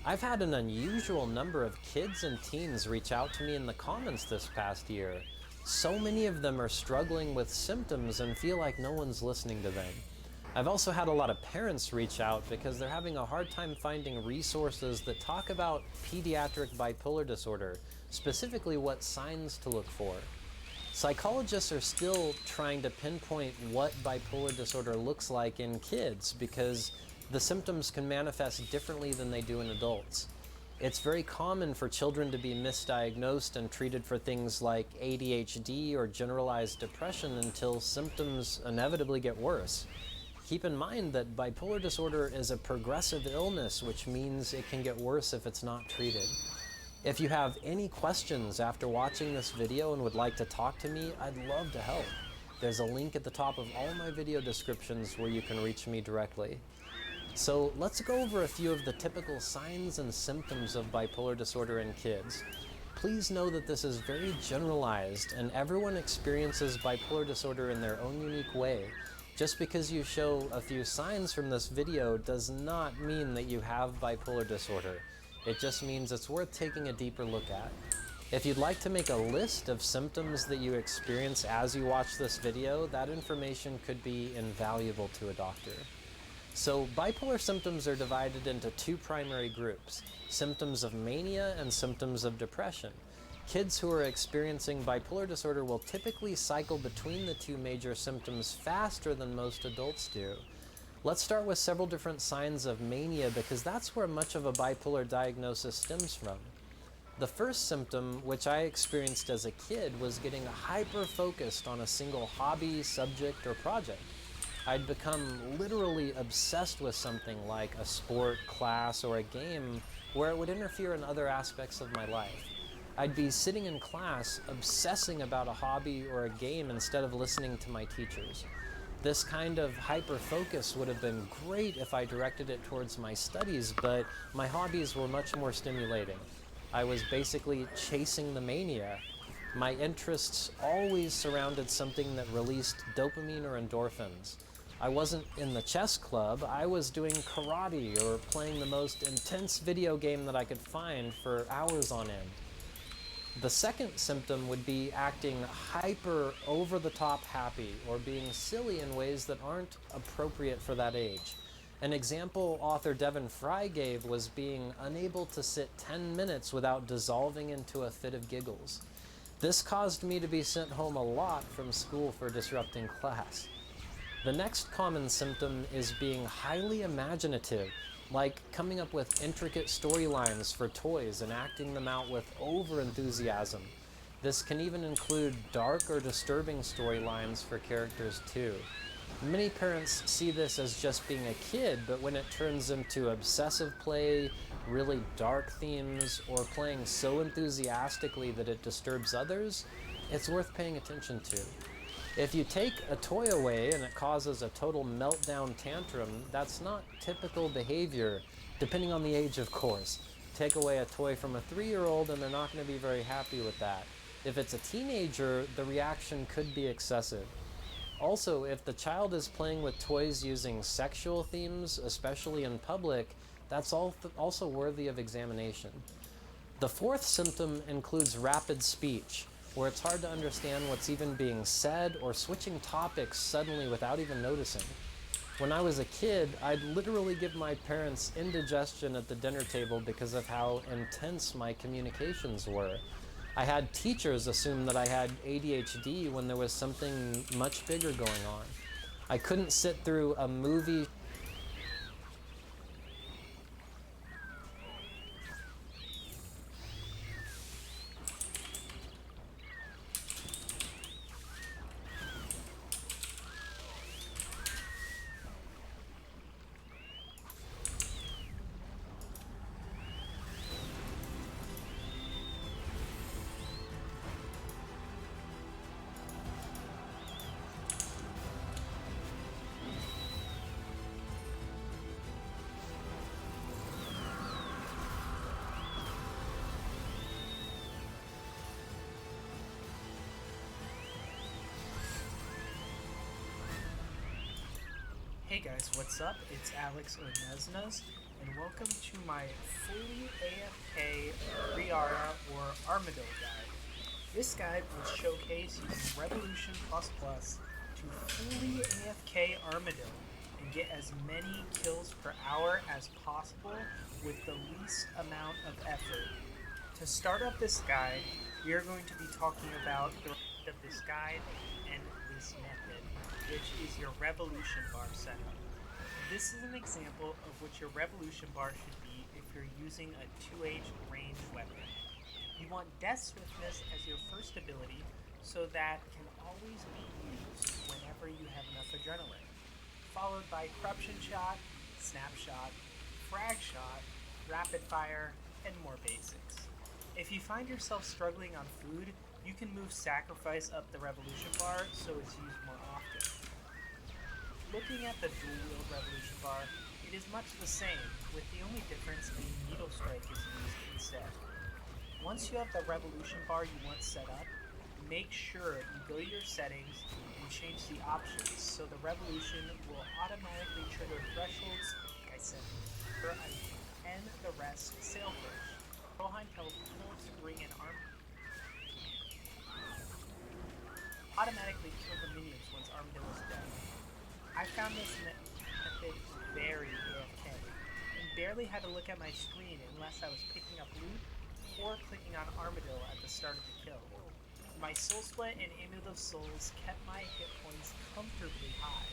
I've had an unusual number of kids and teens reach out to me in the comments this past year. So many of them are struggling with symptoms and feel like no one's listening to them. I've also had a lot of parents reach out because they're having a hard time finding resources that talk about pediatric bipolar disorder, specifically what signs to look for. Psychologists are still trying to pinpoint what bipolar disorder looks like in kids because the symptoms can manifest differently than they do in adults. It's very common for children to be misdiagnosed and treated for things like ADHD or generalized depression until symptoms inevitably get worse. Keep in mind that bipolar disorder is a progressive illness, which means it can get worse if it's not treated. If you have any questions after watching this video and would like to talk to me, I'd love to help. There's a link at the top of all my video descriptions where you can reach me directly. So let's go over a few of the typical signs and symptoms of bipolar disorder in kids. Please know that this is very generalized and everyone experiences bipolar disorder in their own unique way. Just because you show a few signs from this video does not mean that you have bipolar disorder. It just means it's worth taking a deeper look at. If you'd like to make a list of symptoms that you experience as you watch this video, that information could be invaluable to a doctor. So bipolar symptoms are divided into two primary groups, symptoms of mania and symptoms of depression. Kids who are experiencing bipolar disorder will typically cycle between the two major symptoms faster than most adults do. Let's start with several different signs of mania because that's where much of a bipolar diagnosis stems from. The first symptom, which I experienced as a kid, was getting hyper-focused on a single hobby, subject, or project. I'd become literally obsessed with something like a sport, class, or a game where it would interfere in other aspects of my life. I'd be sitting in class obsessing about a hobby or a game instead of listening to my teachers. This kind of hyper-focus would have been great if I directed it towards my studies, but my hobbies were much more stimulating. I was basically chasing the mania. My interests always surrounded something that released dopamine or endorphins. I wasn't in the chess club, I was doing karate or playing the most intense video game that I could find for hours on end. The second symptom would be acting hyper over-the-top happy or being silly in ways that aren't appropriate for that age. An example author Devin Fry gave was being unable to sit 10 minutes without dissolving into a fit of giggles. This caused me to be sent home a lot from school for disrupting class. The next common symptom is being highly imaginative, like coming up with intricate storylines for toys and acting them out with over-enthusiasm. This can even include dark or disturbing storylines for characters too. Many parents see this as just being a kid, but when it turns into obsessive play, really dark themes, or playing so enthusiastically that it disturbs others, it's worth paying attention to. If you take a toy away and it causes a total meltdown tantrum, that's not typical behavior, depending on the age, of course. Take away a toy from a 3-year-old and they're not going to be very happy with that. If it's a teenager, the reaction could be excessive. Also, if the child is playing with toys using sexual themes, especially in public, that's also worthy of examination. The fourth symptom includes rapid speech, where it's hard to understand what's even being said or switching topics suddenly without even noticing. When I was a kid, I'd literally give my parents indigestion at the dinner table because of how intense my communications were. I had teachers assume that I had ADHD when there was something much bigger going on. I couldn't sit through a movie Hey guys, what's up? It's Alex Oneznas, and welcome to my fully AFK Riara or Armadillo guide. This guide will showcase using Revolution Plus Plus to fully AFK Armadillo and get as many kills per hour as possible with the least amount of effort. To start up this guide, we are going to be talking about the rest of this guide and this method, which is your revolution bar setup. This is an example of what your revolution bar should be if you're using a 2H ranged weapon. You want Death Swiftness as your first ability, so that can always be used whenever you have enough adrenaline, followed by Corruption Shot, Snapshot, Frag Shot, Rapid Fire, and more basics. If you find yourself struggling on food, you can move Sacrifice up the revolution bar so it's used more often. Looking at the dual-wield revolution bar, it is much the same, with the only difference being Needle Strike is used instead. Once you have the revolution bar you want set up, make sure you go to your settings and change the options so the revolution will automatically trigger thresholds, like I said, per item, and the rest sailfish. Behind teleports bring an arm automatically kill the minions once Armadillo is dead. I found this method very AFK, and barely had to look at my screen unless I was picking up loot or clicking on Armadillo at the start of the kill. My Soul Split and Amulet of Souls kept my hit points comfortably high,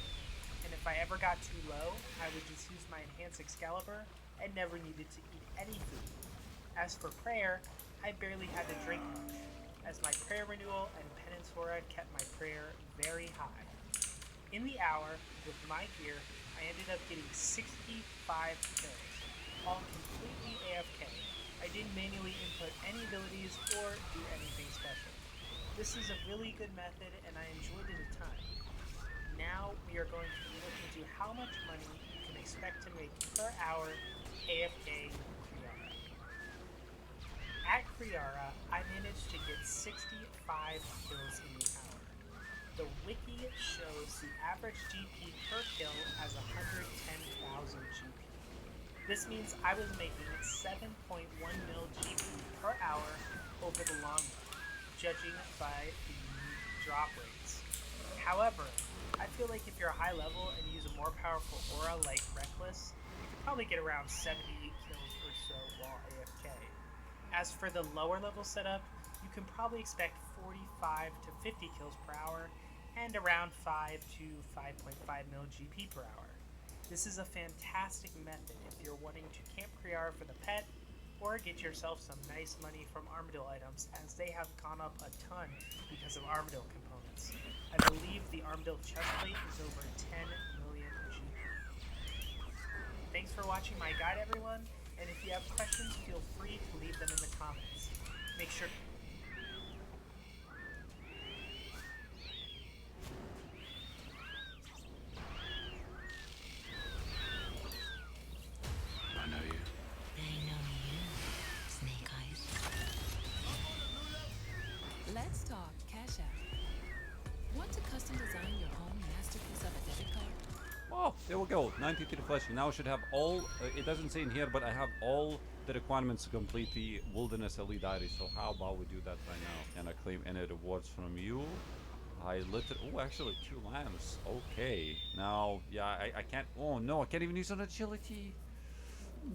and if I ever got too low, I would just use my Enhanced Excalibur and never needed to eat any food. As for prayer, I barely had to drink much, as my prayer renewal and penance aura kept my prayer very high. In the hour, with my gear, I ended up getting 65 kills, all completely AFK. I didn't manually input any abilities or do anything special. This is a really good method and I enjoyed it a ton. Now we are going to look into how much money you can expect to make per hour AFK Kriara. At Kriara, I managed to get 65 kills in the hour. The wiki shows the average GP per kill as 110,000 GP. This means I was making 7.1 mil GP per hour over the long run, judging by the unique drop rates. However, I feel like if you're high level and use a more powerful aura like Reckless, you could probably get around 70 kills or so while AFK. As for the lower level setup, you can probably expect 45 to 50 kills per hour and around 5 to 5.5 mil GP per hour. This is a fantastic method if you're wanting to camp Kriara for the pet or get yourself some nice money from Armadillo items, as they have gone up a ton because of Armadillo components. I believe the Armadillo chestplate is over 10 million GP. Thanks for watching my guide, everyone, and if you have questions, feel free to leave them in the comments. Make sure I know you. I know you, Snake Eyes. Let's talk Cash App. Want to custom design your own masterpiece of a debit card? Oh, there we go. 93 fleshing. Now I should have all. It doesn't say in here, but I have all the requirements to complete the Wilderness Elite Diary. So how about we do that right now? Can I claim any rewards from you? I literally. Oh, actually, 2 lamps. Okay. Now, yeah, I can't. Oh no, I can't even use an agility.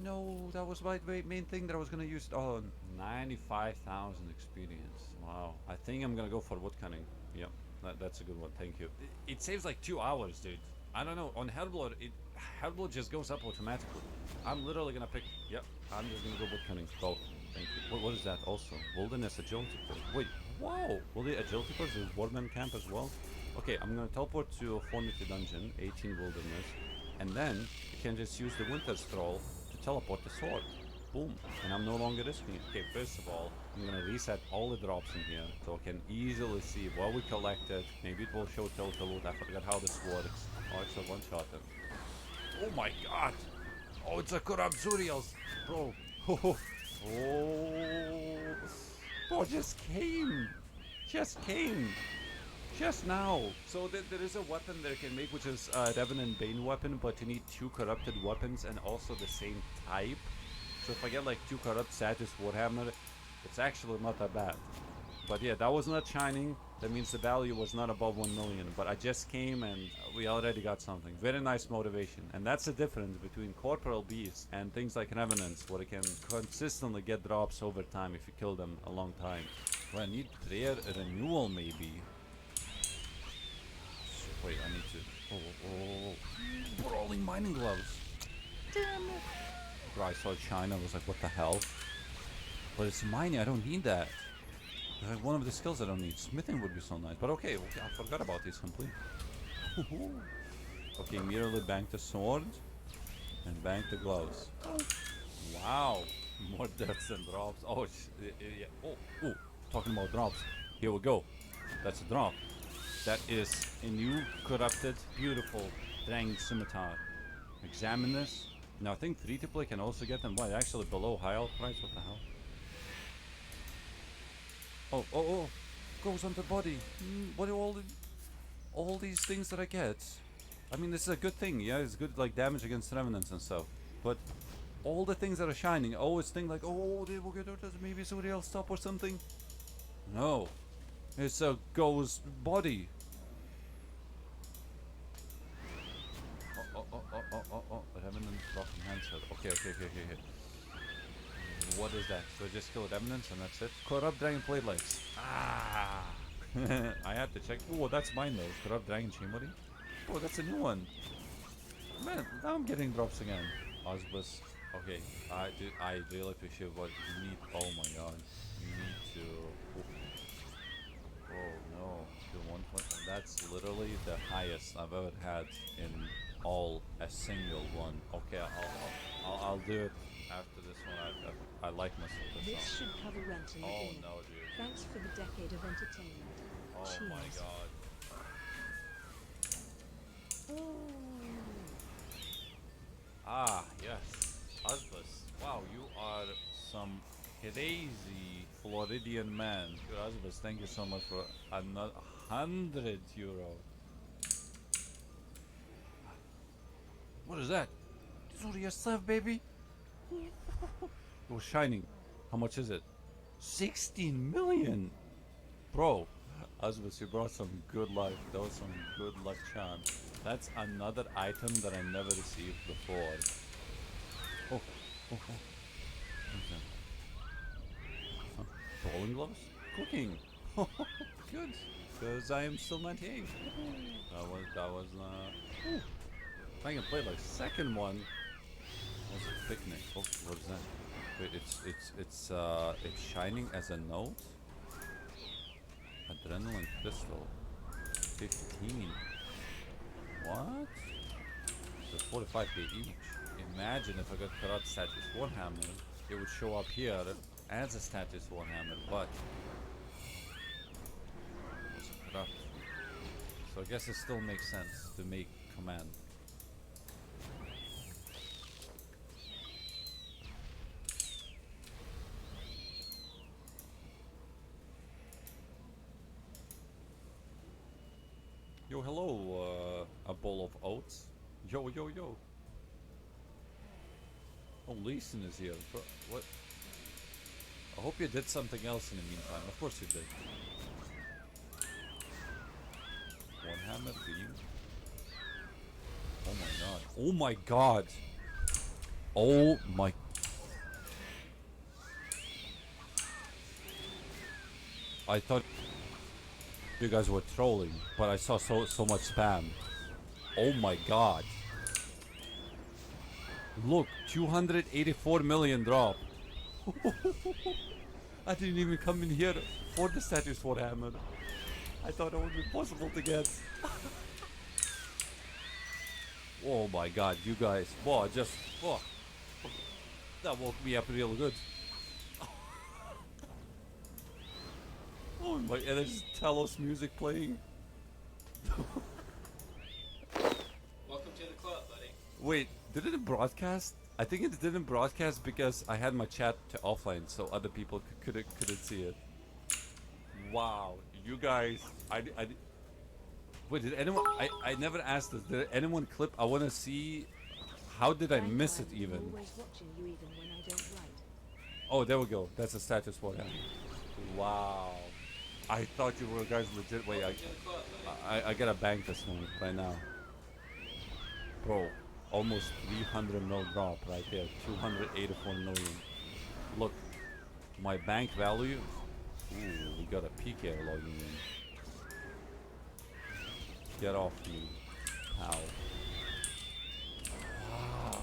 No, that was my main thing that I was gonna use. Oh, 95,000 experience. Wow. I think I'm gonna go for woodcutting. Yep, that's a good one. Thank you. It saves like 2 hours, dude. I don't know. On Hellblood, Hellblood just goes up automatically. I'm literally gonna pick. Yep, I'm just gonna go woodcutting. Both. Thank you. What is that also? Wilderness agility course. Wait. Whoa. Will the agility course is Wardman camp as well? Okay, I'm gonna teleport to Fornity Dungeon, 18 Wilderness, and then you can just use the Winter Scroll to teleport the sword. Boom. And I'm no longer risking it. Okay, first of all, I'm gonna reset all the drops in here so I can easily see what we collected. Maybe it will show total loot. I forgot how this works. Oh, it's a one-shot. Oh my god! Oh, it's a corrupt Zuriels! Bro. Oh. Oh. Bro, just came! Just came! Just now. So there is a weapon that I can make, which is Revenant Bane weapon, but you need 2 corrupted weapons and also the same type. So if I get like 2 corrupt status Warhammer, it's actually not that bad. But yeah, that was not shining. That means the value was not above 1 million. But I just came and we already got something. Very nice motivation. And that's the difference between Corporal Beasts and things like Revenants, where it can consistently get drops over time if you kill them a long time. Well, I need Rare Renewal maybe. Wait, I need to... Oh. Brawling mining gloves. Damn it. Bro, I saw China, I was like, what the hell? But it's mining, I don't need that. It's like one of the skills I don't need. Smithing would be so nice. But okay, I forgot about these completely. Okay, immediately bank the sword. And bank the gloves. Wow. More deaths than drops. Oh, yeah. Oh, talking about drops. Here we go. That's a drop. That is a new, corrupted, beautiful Drang Scimitar. Examine this. Now I think free to play can also get them. What? Actually below high out price? What the hell? Oh. Goes on the body. What are all these things that I get? I mean, this is a good thing. Yeah, it's good like damage against revenants and stuff. But all the things that are shining, I always think like, oh, they will get maybe somebody else stop or something. No. It's a ghost body. Oh. Revenant broken handset. Okay. What is that? So just kill Revenants and that's it? Corrupt Dragon Blade Legs. Ah! I had to check. Oh, that's mine though. Corrupt Dragon Chambery. Oh, that's a new one. Man, now I'm getting drops again. Osbus. Okay, I really appreciate what you need. Oh my god. You need to... Oh no, the 120. That's literally the highest I've ever had in a single one. Okay, I'll do it after this one. I like myself. This should cover rent in the Oh inn. no, dude. Thanks for the decade of entertainment. Oh Cheers. my god. Ah, yes. Osbus. Wow, you are some crazy Floridian man. Osbus, thank you so much for another 100 euro. What is that? This is all your stuff, baby. It was shining. How much is it? 16 million. Bro, Osbus, you brought some good luck. That was some good luck chance. That's another item that I never received before. Oh. What is that? Huh? Bowling gloves? Cooking. Good. Because I am still 98. That was if I can play like second one. That was a picnic. Oh, what is that? Wait, it's shining as a note. Adrenaline crystal. 15. What? So 45k each. Imagine if I got corrupt status Warhammer, it would show up here as a status Warhammer, but it's corrupt. So I guess it still makes sense to make command. Yo, hello, a bowl of oats. Yo. Oh, Leeson is here. Bro, what? I hope you did something else in the meantime. Of course you did. One hammer for you. Oh my god. Oh my god. Oh my. I thought you guys were trolling, but I saw so much spam. Oh my god. Look, 284 million drop. I didn't even come in here for the status Warhammer. I thought it would be possible to get. Oh my god, you guys. Whoa, that woke me up real good. Oh my, and there's Talos music playing. Welcome to the club, buddy. Wait, did it broadcast? I think it didn't broadcast because I had my chat to offline, so other people couldn't see it. Wow, you guys, Wait, did anyone? I never asked this. Did anyone clip? I want to see. How did I Thank miss God it I'm even? always watching you even when I don't write. Oh, there we go. That's a status for him. Wow. I thought you were guys legit. Wait, I gotta bank this one right now, bro. Almost 300 mil drop right there. 284 million. Look, my bank value. Ooh, we got a PK logging in. Get off me, pal. Wow.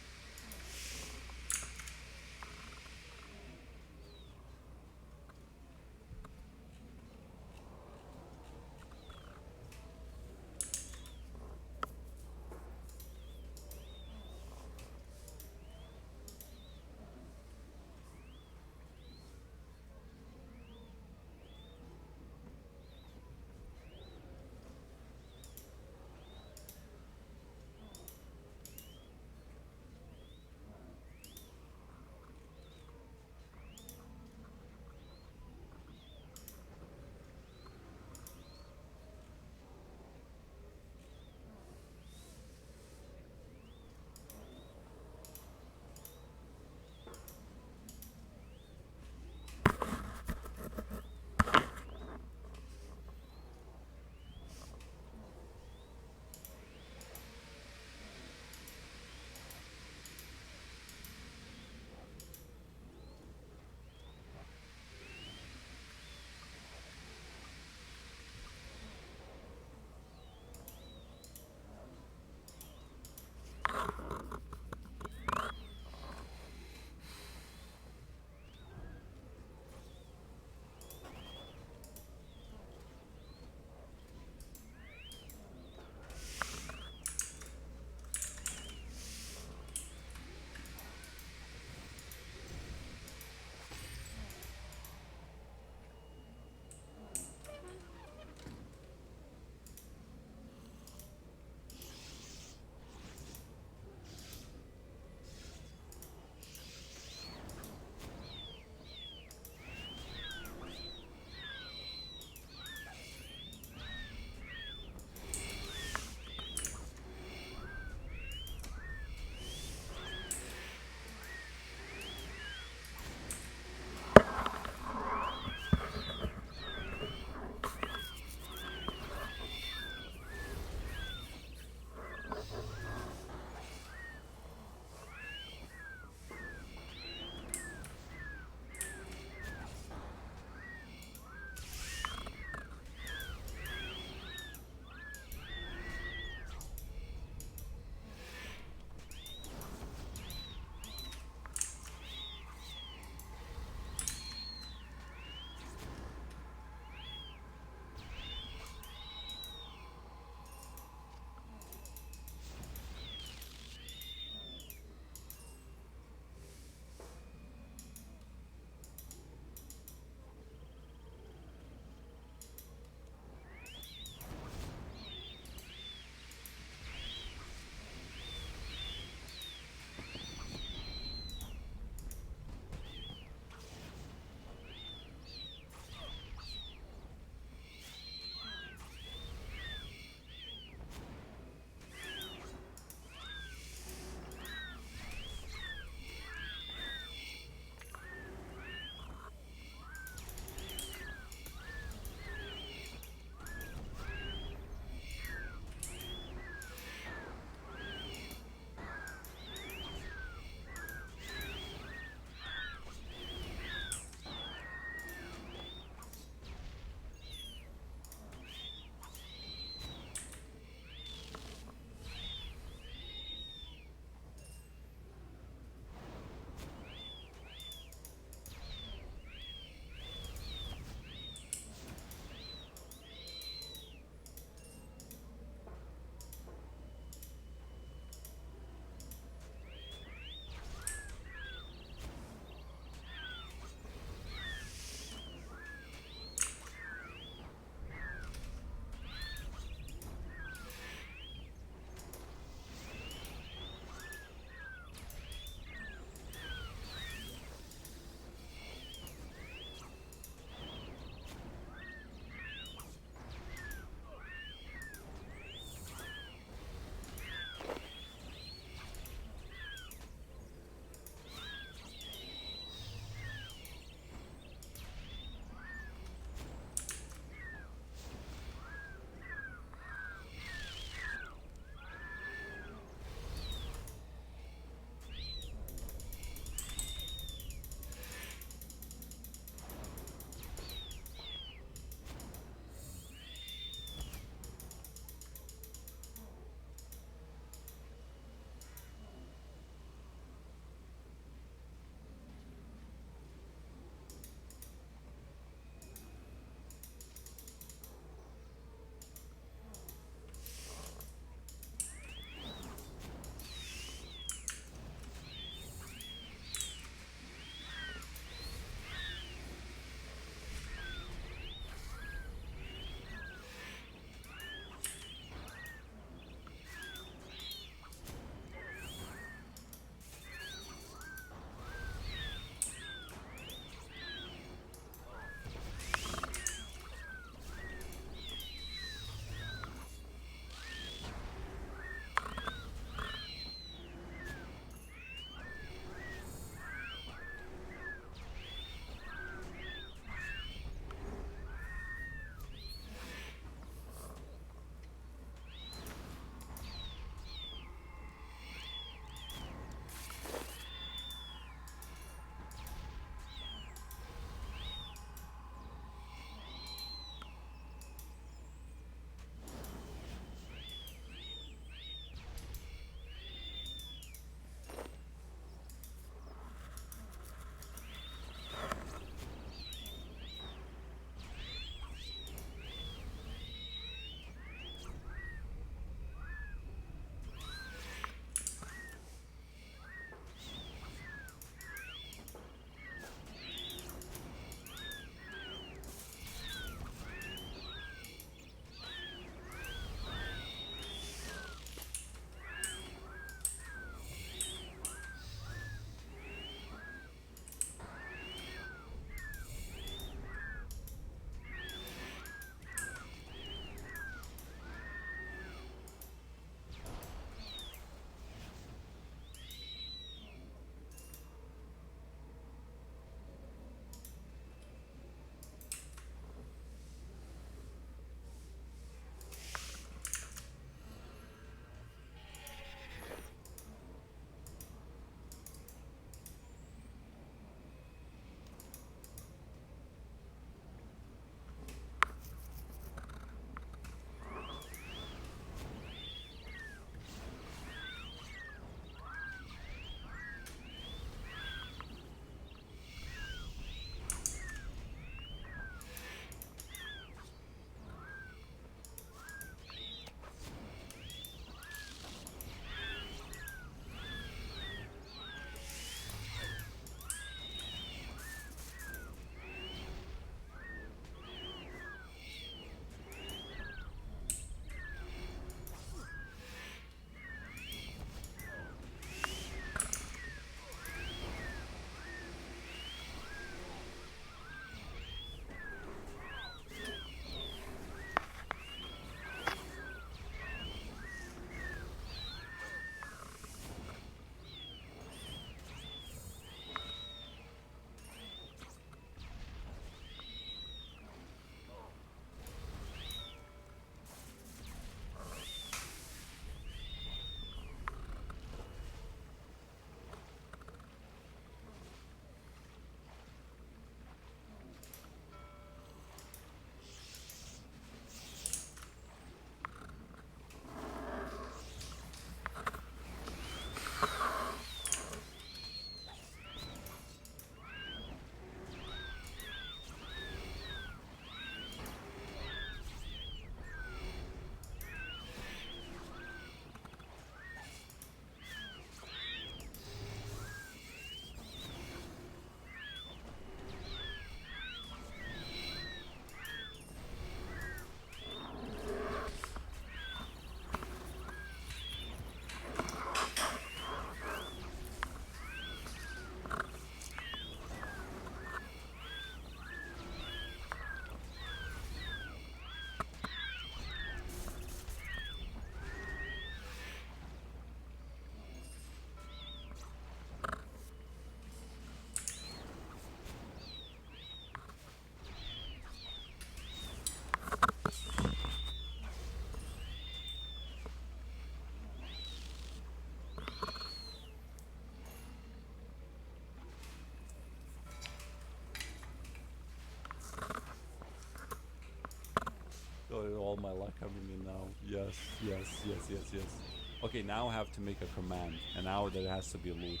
all my luck coming in now. Yes, yes, yes, yes, yes. Okay, now I have to make a command, and now there has to be loot.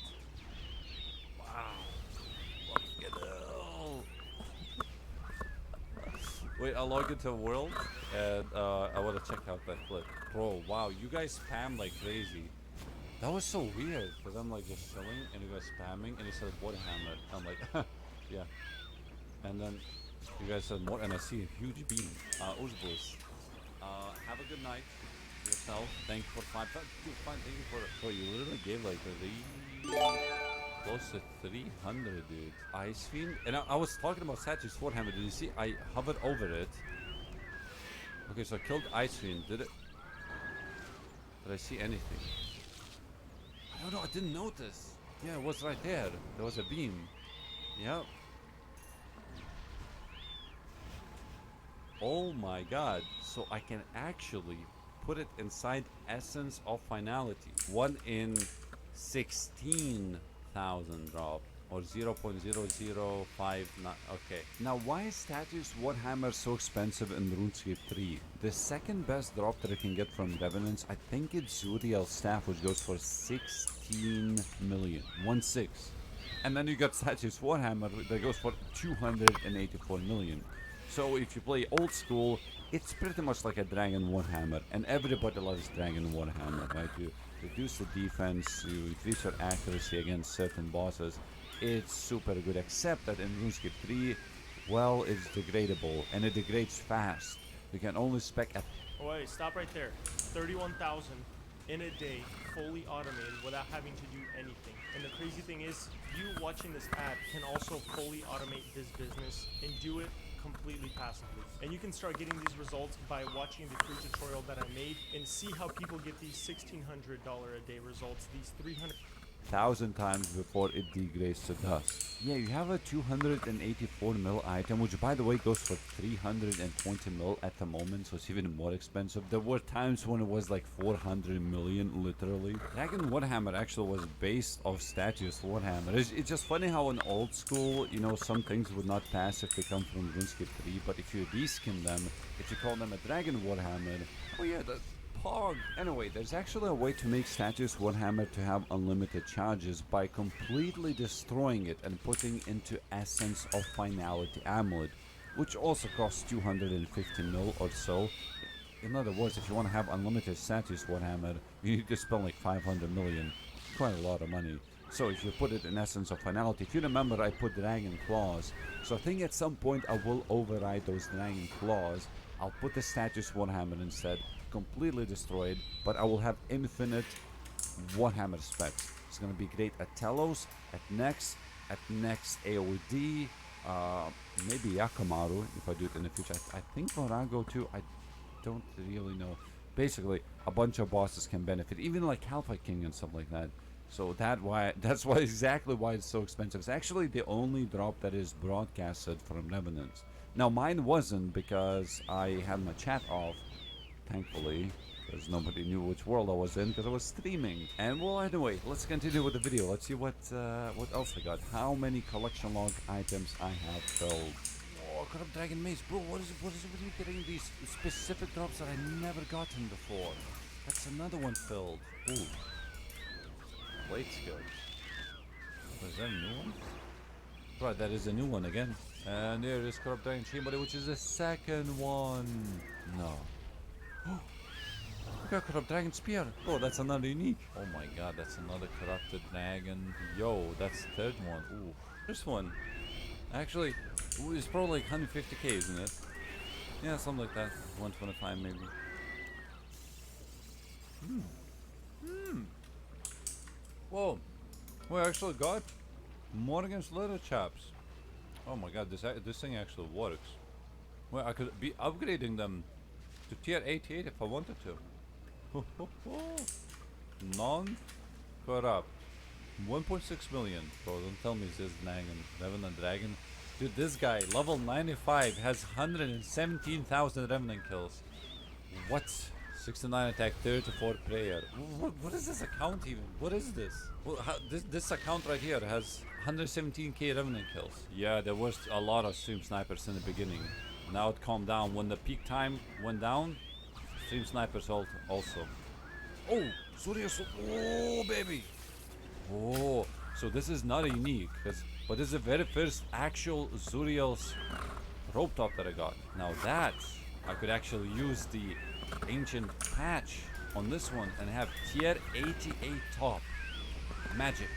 Wow. Fucking hell. Wait, I'll log into world, and I want to check out that clip. Bro, wow, you guys spam like crazy. That was so weird, because I'm like just chilling, and you guys spamming, and it said Warhammer. I'm like, yeah. And then you guys said more, and I see a huge beam. Uzbus. Have a good night yourself. Thank you for 5. Dude, fine, thank you for. Bro, you literally gave like close to 300, dude. Ice Fiend, and I was talking about Satch's Warhammer. Did you see? I hovered over it. Okay, so I killed Ice Fiend. Did I see anything? I don't know. I didn't notice. Yeah, it was right there. There was a beam. Yep. Oh my god. So I can actually put it inside Essence of Finality. 1 in 16,000 drop. Or 0.0059. Okay. Now, why is Status Warhammer so expensive in RuneScape 3? The second best drop that I can get from Revenants, I think it's Zuriel Staff, which goes for 16 million. 1-6. And then you got Status Warhammer that goes for 284 million. So if you play old school, it's pretty much like a Dragon Warhammer, and everybody loves Dragon Warhammer, right? You reduce the defense, you increase your accuracy against certain bosses. It's super good, except that in RuneScape 3, well, it's degradable, and it degrades fast. You can only spec at... Oh wait, stop right there. 31,000 in a day, fully automated without having to do anything. And the crazy thing is, you watching this ad can also fully automate this business and do it completely passively. And you can start getting these results by watching the free tutorial that I made and see how people get these $1,600 a day results, these 300,000 times before it degrades to dust. Yeah, you have a 284 mil item, which by the way goes for 320 mil at the moment, so it's even more expensive. There were times when it was like 400 million, literally. Dragon Warhammer actually was based off Statues Warhammer. It's just funny how in old school, you know, some things would not pass if they come from RuneScape 3, but if you reskin them, if you call them a Dragon Warhammer, oh yeah, that... Anyway, there's actually a way to make Status Warhammer to have unlimited charges by completely destroying it and putting into Essence of Finality Amulet, which also costs 250 mil or so. In other words, if you want to have unlimited Status Warhammer, you need to spend like 500 million. Quite a lot of money. So if you put it in Essence of Finality, if you remember, I put Dragon Claws. So I think at some point I will override those Dragon Claws. I'll put the Status Warhammer instead, completely destroyed, but I will have infinite Warhammer specs. It's gonna be great at Telos, at next AOD, maybe Yakamaru if I do it in the future. I think Morago too. I don't really know. Basically, a bunch of bosses can benefit, even like Halfa King and stuff like that. So that's why exactly why it's so expensive. It's actually the only drop that is broadcasted from Revenants. Now mine wasn't because I had my chat off, thankfully, because nobody knew which world I was in because I was streaming. And well, anyway, let's continue with the video. Let's see what else I got. How many collection log items I have filled. Oh, Corrupt Dragon Mace, bro. What is it with you getting these specific drops that I never gotten before? That's another one filled. Ooh. Blade skill. Was that a new one? Right, that is a new one again. And there is Corrupt Dragon Chain Body, which is the second one. No. We got Corrupt Dragon Spear. Oh, that's another unique. Oh my god, that's another Corrupted Dragon. Yo, that's the third one. Ooh. This one. Actually, it's probably like 150k, isn't it? Yeah, something like that. 125 maybe. Whoa. We actually got more against leather chaps. Oh my god, this thing actually works. Well, I could be upgrading them to tier 88 if I wanted to. Non-corrupt. 1.6 million. Bro, don't tell me this Dragon. Revenant Dragon. Dude, this guy, level 95, has 117,000 Revenant kills. What? 69 attack, 34 prayer. What is this account even? What is this? Well, this account right here has 117k Revenant kills. Yeah, there was a lot of stream snipers in the beginning. Now it calmed down. When the peak time went down, stream snipers also. Oh, Surya, oh baby. Oh, so this is not a unique, but this is the very first actual Zuriel's rope top that I got. Now that I could actually use the ancient patch on this one and have tier 88 top. Magic.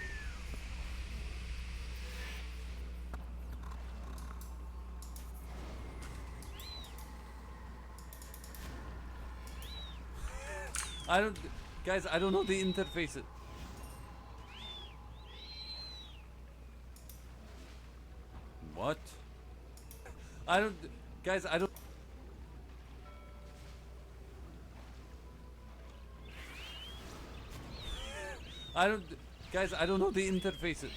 Guys, I don't know the interfaces. What? Guys, I don't. Guys, I don't know the interfaces.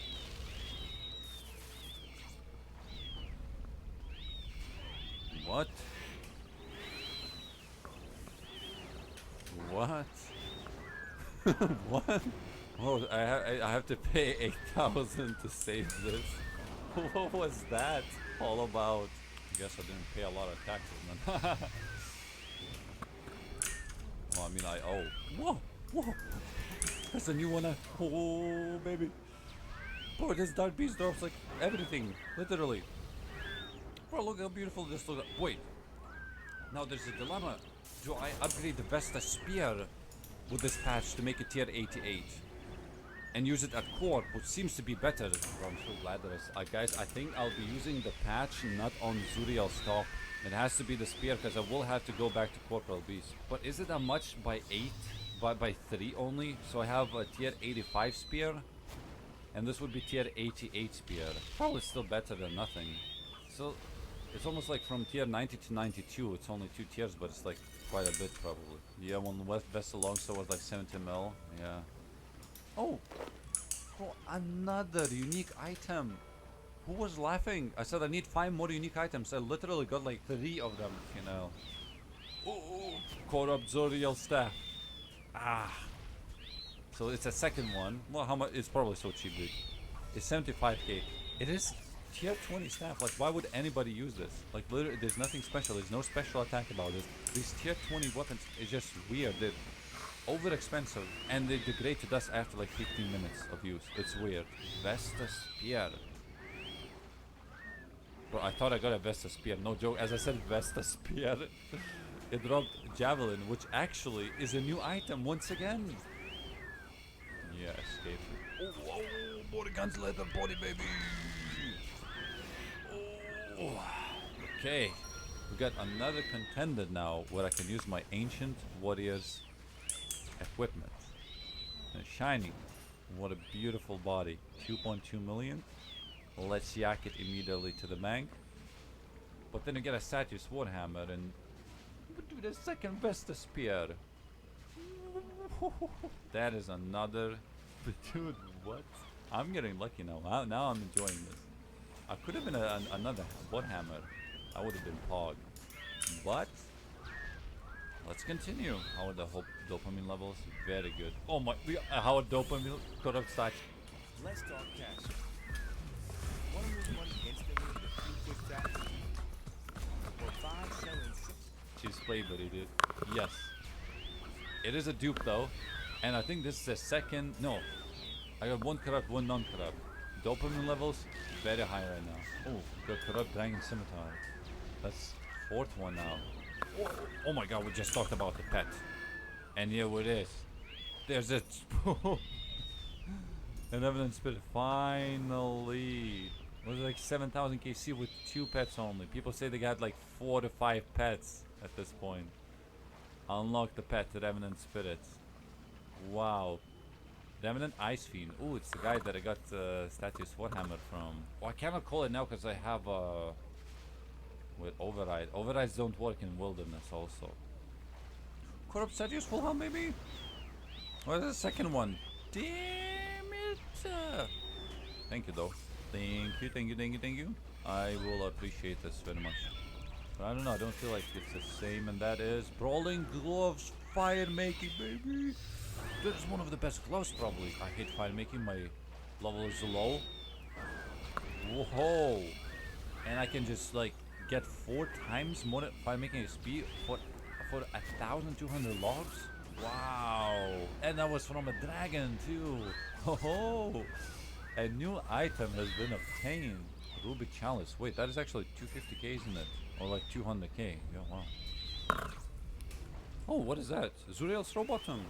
What? What? What? Oh, I have to pay 8,000 to save this. What was that all about? I guess I didn't pay a lot of taxes, man. Well, I mean, I owe. Whoa! That's a new one. Oh, baby. Bro, this Dark Beast drops like everything. Literally. Bro, look how beautiful this looks. Wait. Now there's a dilemma. Do I upgrade the Vesta Spear with this patch to make it tier 88? And use it at Corp, which seems to be better. Bro, I'm so glad that guys, I think I'll be using the patch not on Zuriel's top. It has to be the Spear because I will have to go back to Corporal Beast. But is it a much by 8? By 3 only? So I have a tier 85 Spear. And this would be tier 88 Spear. Probably still better than nothing. So it's almost like from tier 90 to 92. It's only 2 tiers, but it's like quite a bit probably. Yeah, one West Vessel Longsword was like 70 mil. Yeah. Oh, another unique item. Who was laughing? I said I need 5 more unique items. I literally got like 3 of them, you know. Oh, Corrupt Zoriel staff. Ah. So it's a second one. Well, how much? It's probably so cheap, dude. It's 75k. It is tier 20 staff. Like, why would anybody use this? Like, literally, there's nothing special. There's no special attack about this. These tier 20 weapons is just weird. They're over expensive and they degrade to dust after like 15 minutes of use. It's weird. Vesta Spear. Bro, I thought I got a Vesta Spear. No joke. As I said, Vesta Spear. It dropped Javelin, which actually is a new item once again. Yeah, escape. Oh, body guns, leather body, baby. Oh. Okay. We got another contender now where I can use my Ancient Warriors equipment. And shiny. What a beautiful body. 2.2 million. Let's yak it immediately to the bank. But then you get a Satyrs Warhammer and do the second Vesta Spear. That is another. Dude, what? I'm getting lucky now. Now I'm enjoying this. I could have been another Warhammer. I would have been Pog. But let's continue. How are the dopamine levels? Very good. Oh my, how are dopamine could have such. Let's talk cash. One move one instantly with a few quick taps. For 5 selling 6. She's playability, dude. Yes. It is a dupe though. And I think this is the second. No. I got 1 corrupt, 1 non-corrupt. Dopamine levels, very high right now. Oh, got corrupt Dragon Scimitar. That's 4th one now. Oh my god, we just talked about the pet. And here it is. There's it. An Evidence Spirit. Finally. It was like 7,000 KC with 2 pets only. People say they got like 4 to 5 pets at this point. Unlock the pet, the Revenant Spirits. Wow. Revenant Ice Fiend. Oh, it's the guy that I got Statues Warhammer from. Oh, I cannot call it now because I have with Override. Overrides don't work in Wilderness also. Corrupt Statues Full Helm maybe? Where's the second one? Damn it! Thank you though. Thank you. I will appreciate this very much. But I don't know, I don't feel like it's the same, and that is Brawling Gloves Fire Making, baby! That is one of the best gloves probably. I hate fire making, my level is low. Whoa! And I can just like get 4 times more by making XP for 1,200 logs. Wow! And that was from a dragon too. Oh, a new item has been obtained. Ruby Chalice. Wait, that is actually 250k, isn't it? Or like 200k. Yeah, wow. Oh, what is that? Zuriel's Robotum.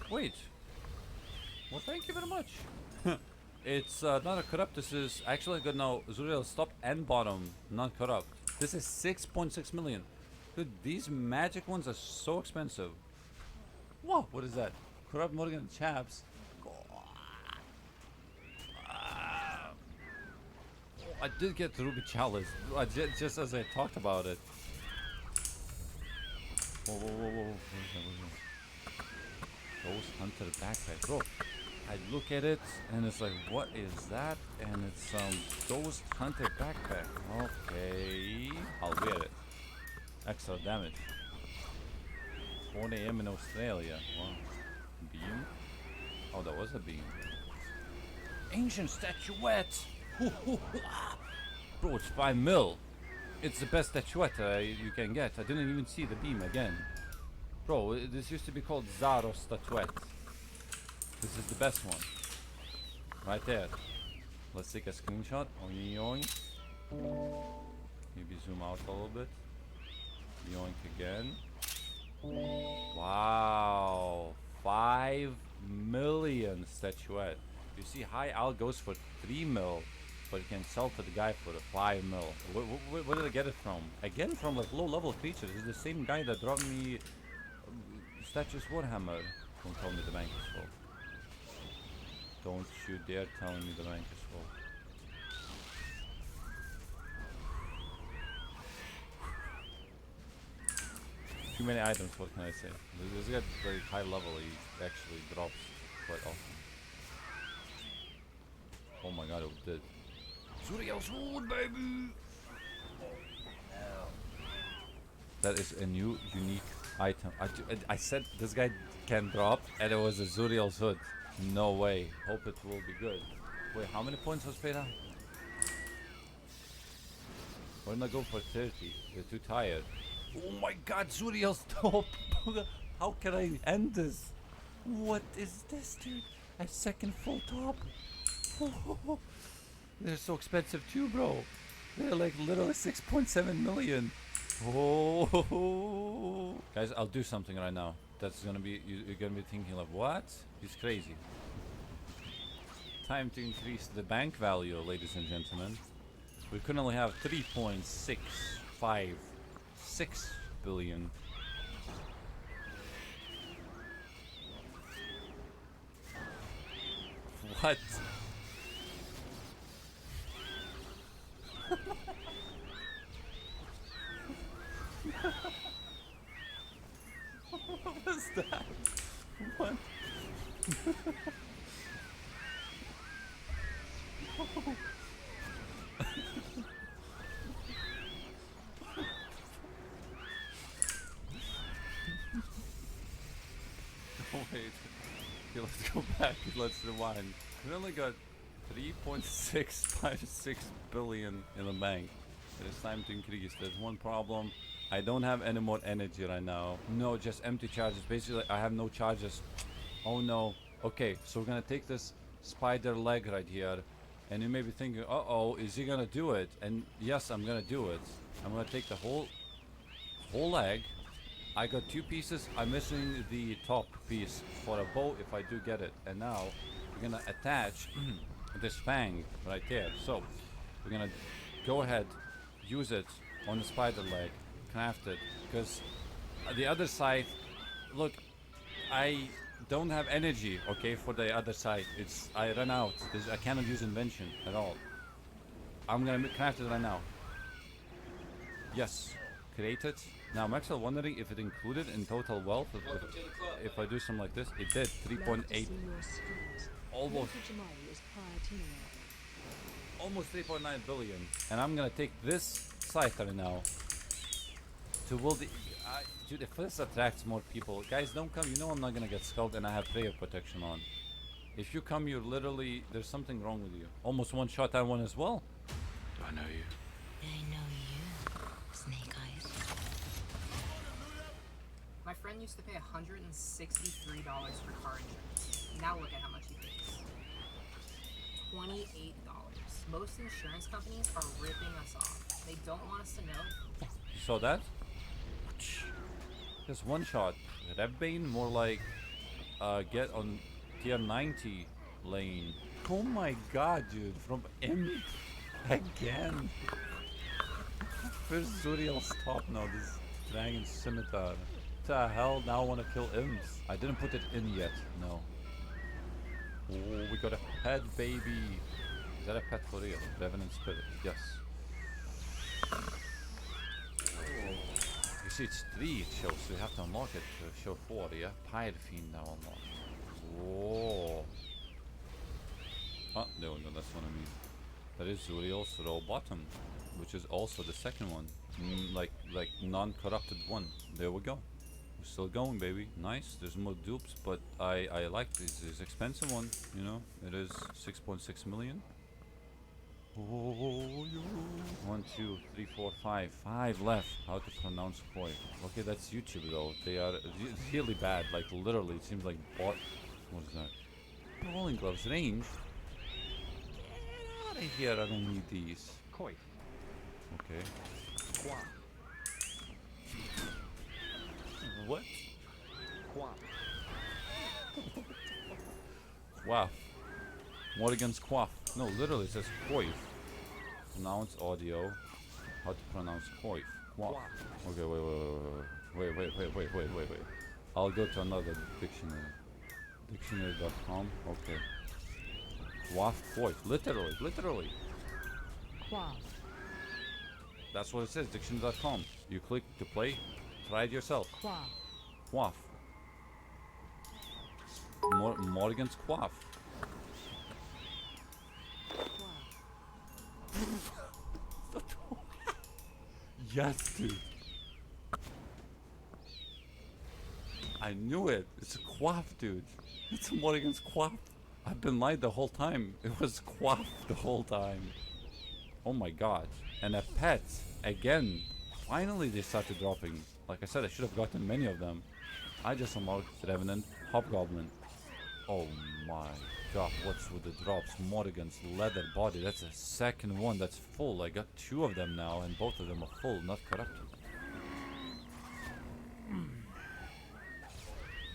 Wait. Well, thank you very much. It's not a corrupt. This is actually good now. Zuriel's top and bottom, not corrupt. This is 6.6 million. Dude, these magic ones are so expensive. Whoa, what is that? Corrupt Morgan Chaps. I did get the Ruby Chalice, just as I talked about it. Whoa, whoa, whoa, whoa. Ghost Hunter backpack. Bro, I look at it and it's like, what is that? And it's Ghost Hunter backpack. Okay, I'll wear it. Extra damage. 4 AM in Australia. Wow. Beam? Oh, that was a beam. Ancient statuette! Bro, it's 5 mil. It's the best statuette you can get. I didn't even see the beam again. Bro, this used to be called Zaros statuette. This is the best one. Right there. Let's take a screenshot. Oink, oink. Maybe zoom out a little bit. Yoink again. Wow. 5 million statuette. You see, high owl goes for 3 mil, but you can sell to the guy for 5 mil. Where did I get it from? Again, from like low level creatures. It's the same guy that dropped me Statues Warhammer. Don't tell me the bank is full. Don't you dare tell me the bank is full. Too many items, what can I say? This guy very high level, he actually drops quite often. Oh my god, it did. Zuriel's Hood, baby! That is a new, unique item. I said this guy can drop, and it was a Zuriel's Hood. No way. Hope it will be good. Wait, how many points was paid out? Why didn't I go for 30? You're too tired. Oh my god, Zuriel's top! How can I end this? What is this, dude? A second full top? They're so expensive too, bro. They're like literally 6.7 million. Oh, guys, I'll do something right now. That's gonna be, you're gonna be thinking like, what? He's crazy. Time to increase the bank value, ladies and gentlemen. We currently have 3.656 billion. What? What was that? What? Oh wait. Okay, let's go back. Let's rewind. We only got 3.656 billion in the bank. It is time to increase. There's one problem. I don't have any more energy right now. No, just empty charges. Basically, I have no charges. Oh no. Okay, so we're gonna take this spider leg right here. And you may be thinking, uh-oh, is he gonna do it? And yes, I'm gonna do it. I'm gonna take the whole leg. I got 2 pieces. I'm missing the top piece for a bow if I do get it. And now we're gonna attach this fang right there. So we're gonna go ahead, use it on the spider leg, craft it, because the other side, look, I don't have energy, okay, for the other side. I ran out. I cannot use invention at all. I'm gonna craft it right now. Yes, create it. Now I'm actually wondering if it included in total wealth. If I do something like this, it did 3.8, almost 3.9 billion. And I'm gonna take this scythe right now to will the. Dude, if this attracts more people, guys, don't come. You know I'm not gonna get skulled, and I have prayer protection on. If you come, you're literally, there's something wrong with you. Almost one shot that one as well. Do I know you? I know you, Snake Eyes. My friend used to pay $163 for car insurance. Now look at how much he pays. $28. Most insurance companies are ripping us off. They don't want us to know. You saw that? Just one shot. Rebbane more like get on tier 90 lane. Oh my god, dude. From M again. Where's Zuriel's top now? This dragon scimitar. What the hell? Now I want to kill imps. I didn't put it in yet. No. Oh, we got a pet baby. Is that a pet for real? Revenant spirit. Yes. You see, it's 3 it shows, so you have to unlock it to show 4, yeah? Pyre Fiend now unlocked. Whoa. Oh, no, that's what I mean. That is Zuriel's row bottom, which is also the second one. Like non-corrupted one. There we go. We're still going, baby. Nice. There's more dupes, but I like this. This expensive one, you know? It is 6.6 million. Oh, yo. 1, 2, 3, 4, 5. 5 left. How to pronounce koi. Okay, that's YouTube though. They are really bad. Like literally, it seems like what is that? Bowling gloves range. Get out of here! I don't need these. Koi. Okay. Qua. What? Qua. Wow. What against quaff? No, literally it says coif. Pronounce audio. How to pronounce coif? Quaff. Okay, wait. I'll go to another dictionary. Dictionary.com. Okay. Quaff coif. Literally. Quaff. That's what it says. Dictionary.com. You click to play. Try it yourself. Quaff. Quaff. Morgan's quaff. Yes, dude. I knew it. It's a quaff, dude. It's Morgan's quaff. I've been lied the whole time. It was quaff the whole time. Oh my god. And a pet. Again. Finally they started dropping. Like I said, I should have gotten many of them. I just unlocked Revenant, Hobgoblin. Oh my god, what's with the drops? Morrigan's leather body, that's the second one that's full. I got 2 of them now and both of them are full, not corrupted.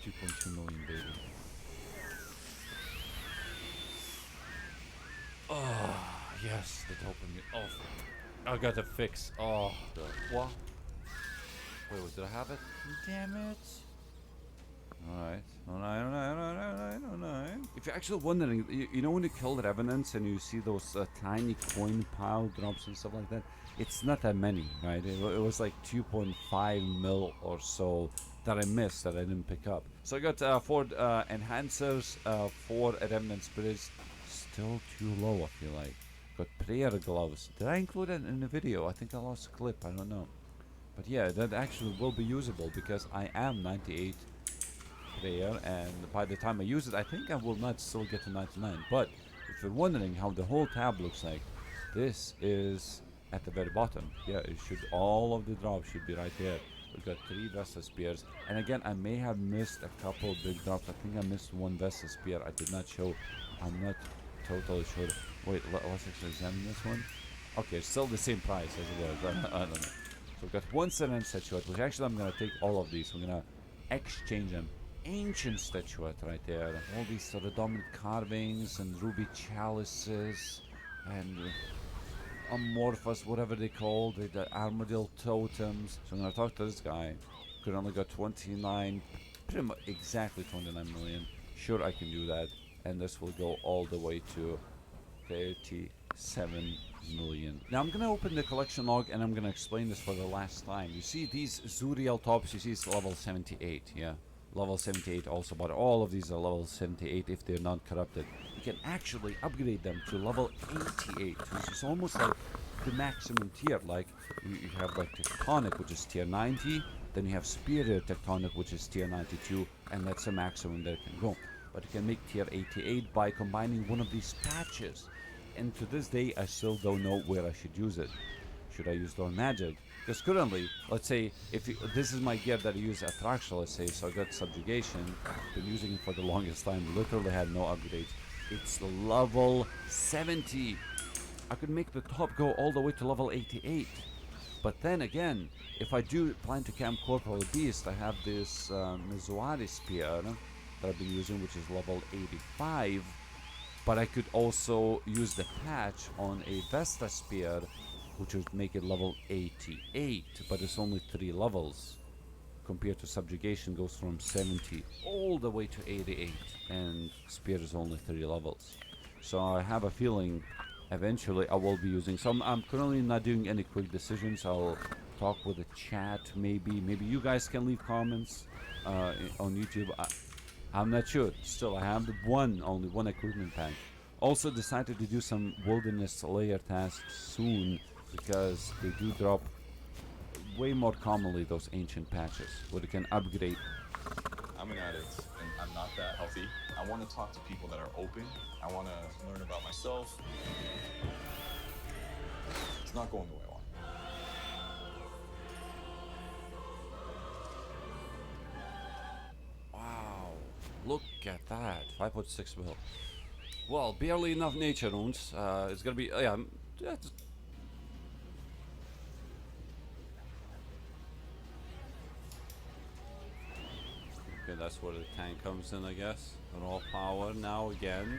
2.2 million, baby. Oh, yes, the dopamine. Oh, I got a fix. Oh, the what? Wait, did I have it? Damn it. Alright. If you're actually wondering, you know when you kill revenants and you see those tiny coin pile drops and stuff like that? It's not that many, right? It was like 2.5 mil or so that I missed, that I didn't pick up. So I got 4 enhancers, 4 remnant spirits. Still too low, I feel like. Got prayer gloves. Did I include it in the video? I think I lost a clip, I don't know. But yeah, that actually will be usable because I am 98 prayer, and by the time I use it, I think I will not still get to 99. But if you're wondering how the whole tab looks like, this is at the very bottom. Yeah, it should, all of the drops should be right there. We've got 3 Vesta Spears, and again, I may have missed a couple big drops. I think I missed 1 Vesta Spear. I did not show. I'm not totally sure. Wait, let's actually examine this one. Okay, it's still the same price as it was. I don't know. So we've got 1 Serene Statuette, which actually I'm gonna take all of these. We're gonna exchange them. Ancient Statuette right there. All these sort of dominant carvings and ruby chalices and amorphous, whatever they call the armadillo totems. So I'm gonna talk to this guy. Currently got 29, pretty much exactly 29 million. Sure, I can do that, and this will go all the way to 37 million. Now I'm gonna open the collection log and I'm gonna explain this for the last time. You see these Zuriel tops, you see it's level 78, yeah? Level 78 also, but all of these are level 78 if they're not corrupted. You can actually upgrade them to level 88, which is almost like the maximum tier. Like you have like Tectonic, which is tier 90, then you have Superior Tectonic, which is tier 92, and that's the maximum that it can go. But you can make tier 88 by combining one of these patches. And to this day, I still don't know where I should use it. should I use Door Magic? Because currently, let's say, this is my gear that I use at Traction, let's say, so I got Subjugation, been using it for the longest time, literally had no upgrades. It's level 70. I could make the top go all the way to level 88. But then again, if I do plan to camp Corporal Beast, I have this Mizuari Spear that I've been using, which is level 85. But I could also use the patch on a Vesta Spear, which would make it level 88. But it's only 3 levels. Compared to Subjugation goes from 70 all the way to 88. And Spear is only 3 levels. So I have a feeling eventually I will be using some. I'm currently not doing any quick decisions. I'll talk with the chat. Maybe you guys can leave comments on YouTube. I'm not sure. Still, I have only one equipment pack. Also decided to do some wilderness layer tasks soon because they do drop way more commonly those ancient patches where you can upgrade. I'm an addict and I'm not that healthy. I want to talk to people that are open. I want to learn about myself. It's not going the way I want. Wow, look at that. 5.6 mil. Well, barely enough nature runes. It's gonna be, yeah, okay, that's where the tank comes in, I guess. Raw power now again.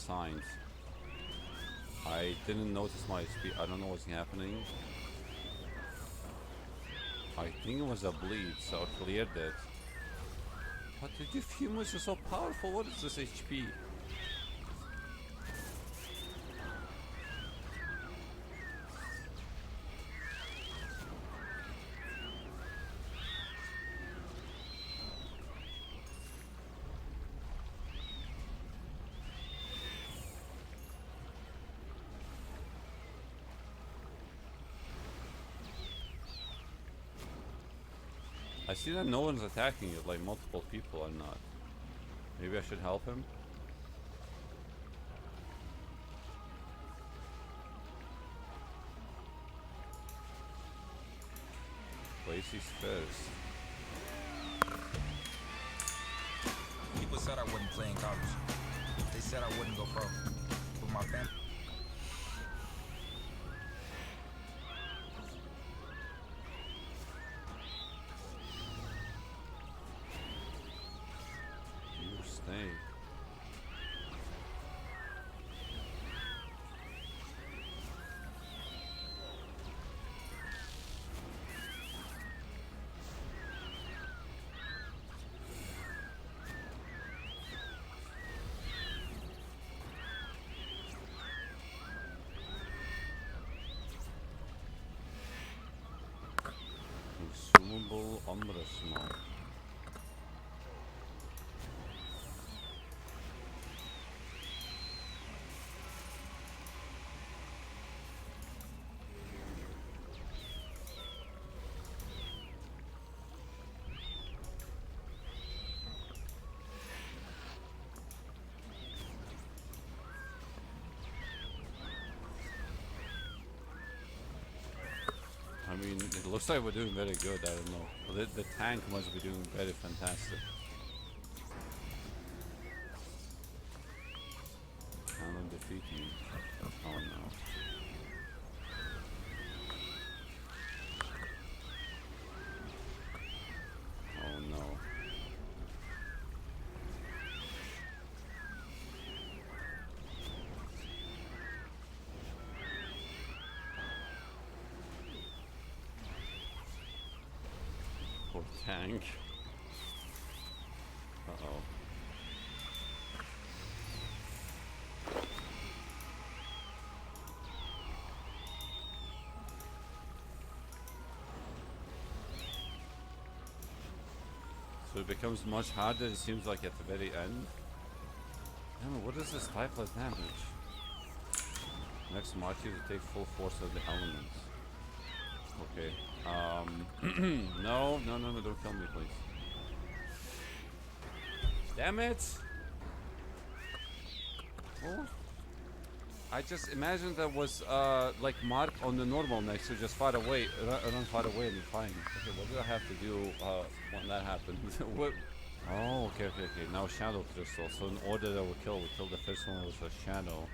signs. I didn't notice my speed. I don't know what's happening. I think it was a bleed, so I cleared it. But the diffuse is so powerful. What is this HP? I see that no one's attacking it, like multiple people are not. Maybe I should help him? Lacey's first. People said I wouldn't play in college. They said I wouldn't go pro. But my family... You stay. Consumable Umbra Smoke. I mean, it looks like we're doing very good. I don't know. The tank must be doing very fantastic. Cannon defeat me. Oh no. Oh no. Poor tank. Uh-oh. So it becomes much harder, it seems like, at the very end. Damn, what is this typeless damage? Next mark you to take full force of the elements. Okay. No, don't kill me, please. Damn it! Oh. I just imagined that was like marked on the normal next to just far away, run far away and fine. Okay, what do I have to do when that happens? What? Oh, okay. Now shadow crystal. So in order that we kill the first one with a shadow.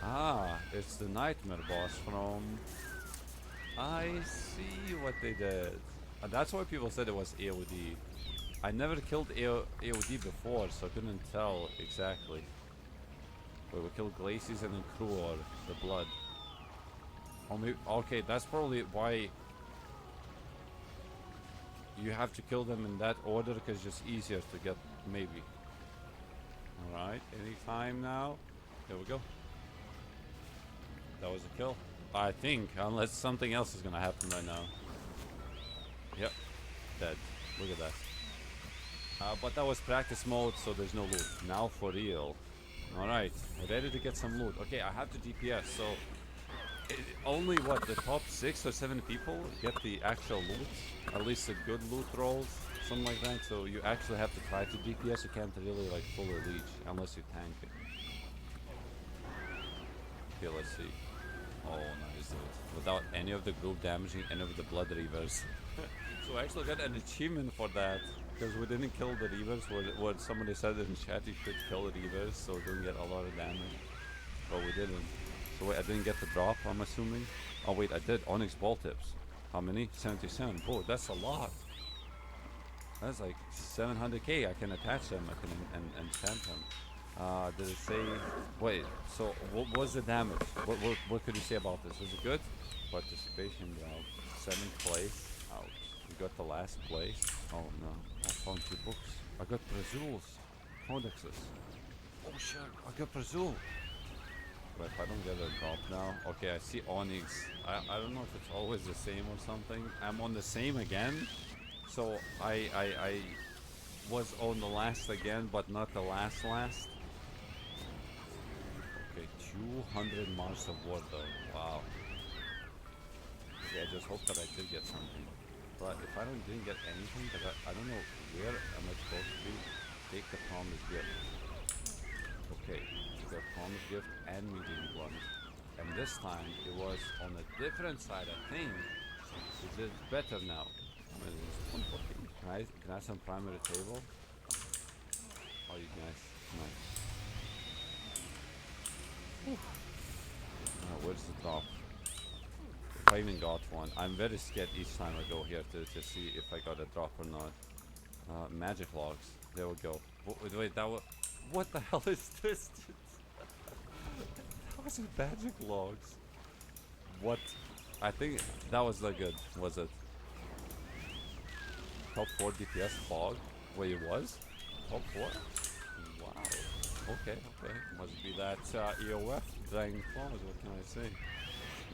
Ah, it's the nightmare boss from. I see what they did. That's why people said it was AOD. I never killed AOD before, so I couldn't tell exactly. Wait, we killed Glacies and then Kruor, the blood. Oh, maybe, okay, that's probably why you have to kill them in that order, because it's just easier to get, maybe. Alright, any time now. There we go. That was a kill. I think, unless something else is gonna happen right now. Yep, dead. Look at that. But that was practice mode, so there's no loot. Now for real. Alright, ready to get some loot. Okay, I have to DPS, so only what, the top 6 or 7 people get the actual loot? At least the good loot rolls, something like that. So you actually have to try to DPS, you can't really like fully leech unless you tank it. Okay, let's see. Oh, nice, dude. Without any of the group damaging any of the blood reavers. So I actually got an achievement for that. Because we didn't kill the reavers, what somebody said in chat, you should kill the reavers, so we didn't get a lot of damage. But we didn't. So wait, I didn't get the drop, I'm assuming? Oh wait, I did. Onyx ball tips. How many? 77. Oh, that's a lot. That's like 700k. I can attach them, I can enchant them. Did it say? Wait. So what was the damage? What could you say about this? Was it good? Participation round. 7th place. Ouch. We got the last place. Oh no. I found 2 books. I got Brazil's codexes. Oh shit. I got Brazil. But if I don't get a drop now, okay, I see Onyx. I don't know if it's always the same or something. I'm on the same again, so I was on the last again, but not the last. Okay, 200 marks of wood though. Wow. Okay, I just hope that I did get something. But if I didn't get anything, because I don't know where am I supposed to be, take the promised gift. Okay, the promised gift and medium one. And this time it was on a different side, I think. Is it better now? Can I have some primary table? Oh, you guys, nice. Where's the drop? If I even got one. I'm very scared each time I go here to see if I got a drop or not. Magic logs. There we go. Wait, that was... What the hell is this? That was magic logs. What? I think that was not good, was it? Top 4 DPS fog? Wait, it was? Top 4? Wow. Okay. Must be that EOF Dragon Claws, what can I say?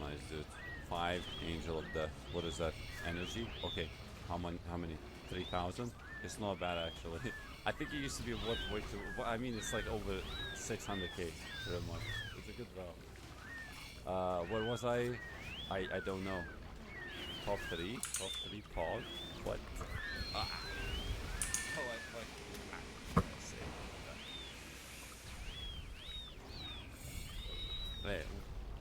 Nice, dude. 5 Angel of Death. What is that? Energy? Okay. How many? 3,000? It's not bad actually. I think it used to be worth way too. I mean, it's like over 600k pretty much. It's a good route. Where was I? I don't know. Top 3 pod. What? Ah. Hey,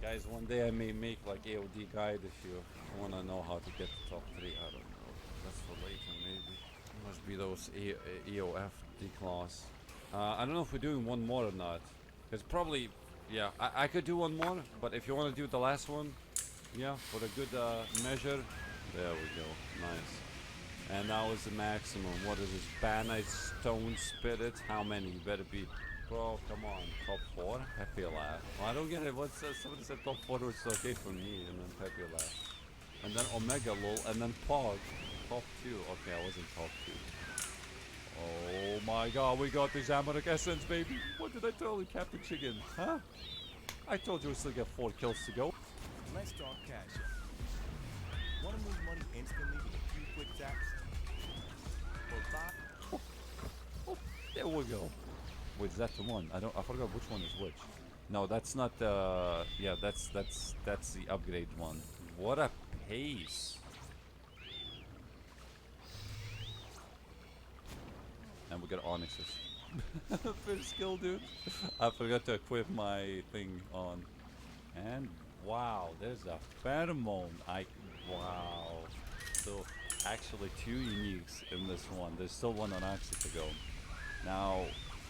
guys, one day I may make like AOD guide if you wanna know how to get to top 3. I don't know. That's for later maybe. Must be those EOF D-class. I don't know if we're doing one more or not. It's probably, yeah, I could do one more, but if you want to do the last one, yeah, for a good measure, there we go, nice. And that was the maximum. What is this? Banite Stone Spirit? How many? You better be, bro, come on, top 4? Happy laugh. Well, I don't get it. What's somebody said top 4 was okay for me, and then happy laugh. And then Omega Lol, and then Pog. Top 2. Okay, I wasn't top 2. Oh my god, we got this Ammonic Essence, baby. What did I tell you, Captain Chicken? Huh? I told you we still got 4 kills to go. Let's talk cash. Want to move money instantly with a few quick taps? For 5? Oh, there we go. Wait, is that the one? I forgot which one is which. No, that's not the... Yeah, that's the upgrade one. What a pace. And we got Onyxes. First skill, dude. I forgot to equip my thing on. And wow, there's a pheromone. Wow. So actually 2 uniques in this one. There's still one on Axis to go. Now,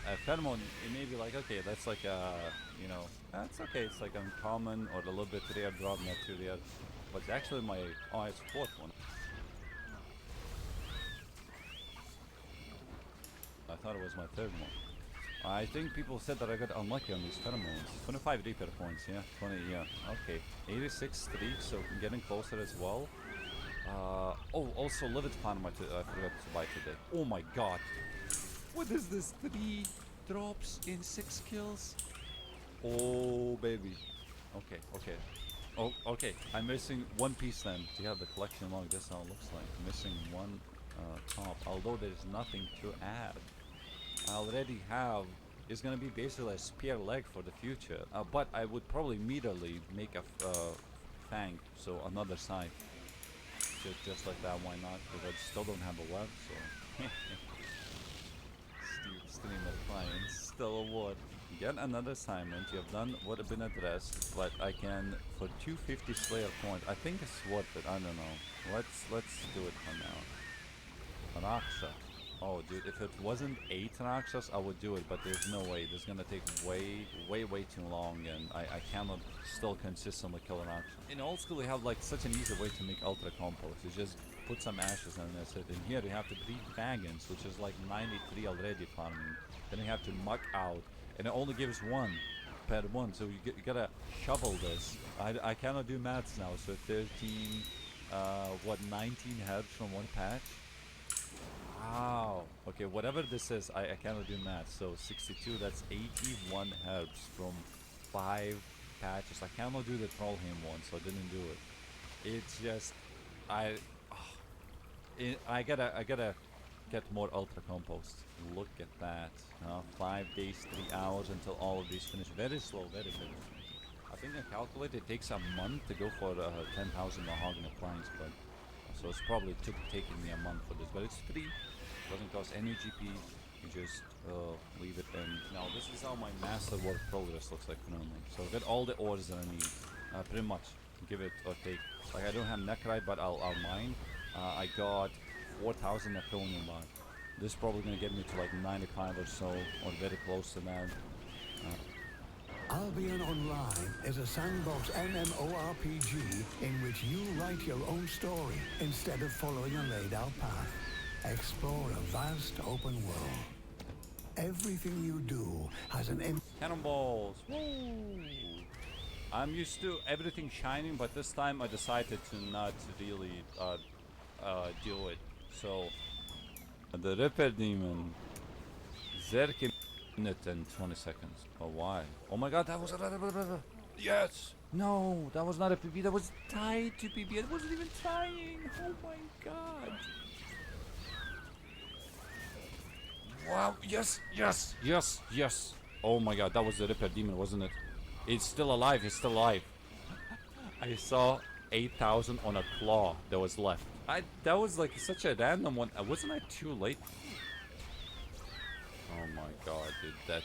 a pheromone, it may be like, okay, that's like a, you know, that's okay. It's like uncommon or a little bit rare drop, not too rare. But it's actually my, oh, it's 4th one. I thought it was my 3rd one. I think people said that I got unlucky on these pheromones. 25 repair points, yeah. 20, yeah. Okay. 86 streak, so getting closer as well. Oh, also Livid Phantom I forgot to buy today. Oh my god. What is this? 3 drops in 6 kills? Oh, baby. Okay. Oh, okay. I'm missing 1 piece then. Do you have the collection log? This how it looks like. Missing 1 top. Although there's nothing to add. I already have, it's gonna be basically a spear leg for the future, but I would probably immediately make a fang, so another side, just like that. Why not? Because I still don't have a web, so streamer clients still a what? Get another assignment. You have done what have been addressed, but I can for 250 Slayer points. I think it's worth it. I don't know. Let's do it for now. Raksha. Oh, dude, if it wasn't 8 Rakshas, I would do it, but there's no way. This is gonna take way too long, and I cannot still consistently kill an Rakshas. In old school, we have like such an easy way to make Ultra Compost. You just put some ashes and that's it. In here, you have to breed Vagans, which is like 93 already farming. Then you have to muck out and it only gives one per one. So you gotta shovel this. I cannot do maths now. So 13, what 19 herbs from one patch. Wow. Okay, whatever this is, I cannot do math. So 62, that's 81 herbs from 5 patches. I cannot do the Trollheim one, so I didn't do it. It's just, I gotta get more ultra compost. Look at that. 5 days, 3 hours until all of these finish. Very slow, very slow. I think I calculated it takes a month to go for 10,000 mahogany planks, but so it's probably taking me a month for this, but it's free. Doesn't cost any GP. You just leave it in. Now this is how my master work progress looks like normally. So I've got all the ores that I need, pretty much. Give it or take. Like I don't have nechrite, but I'll mine. I got 4,000 necronium bar. This is probably gonna get me to like 95 or so, or very close to that. Albion Online is a sandbox MMORPG in which you write your own story instead of following a laid out path. Explore a vast open world. Everything you do has an Cannonballs! Woo! I'm used to everything shining, but this time I decided to not really do it. So the Ripper Demon, Zerk minute and 20 seconds. Oh, why? Oh my god, that was a... Yes! No, that was not a PB, that was tied to PB. It wasn't even trying. Oh my god. Wow, yes, yes, yes, yes. Oh my god, that was the Ripper Demon, wasn't it? It's still alive, it's still alive. I saw 8,000 on a claw that was left. That was like such a random one. Wasn't I too late? Oh my god, dude, that...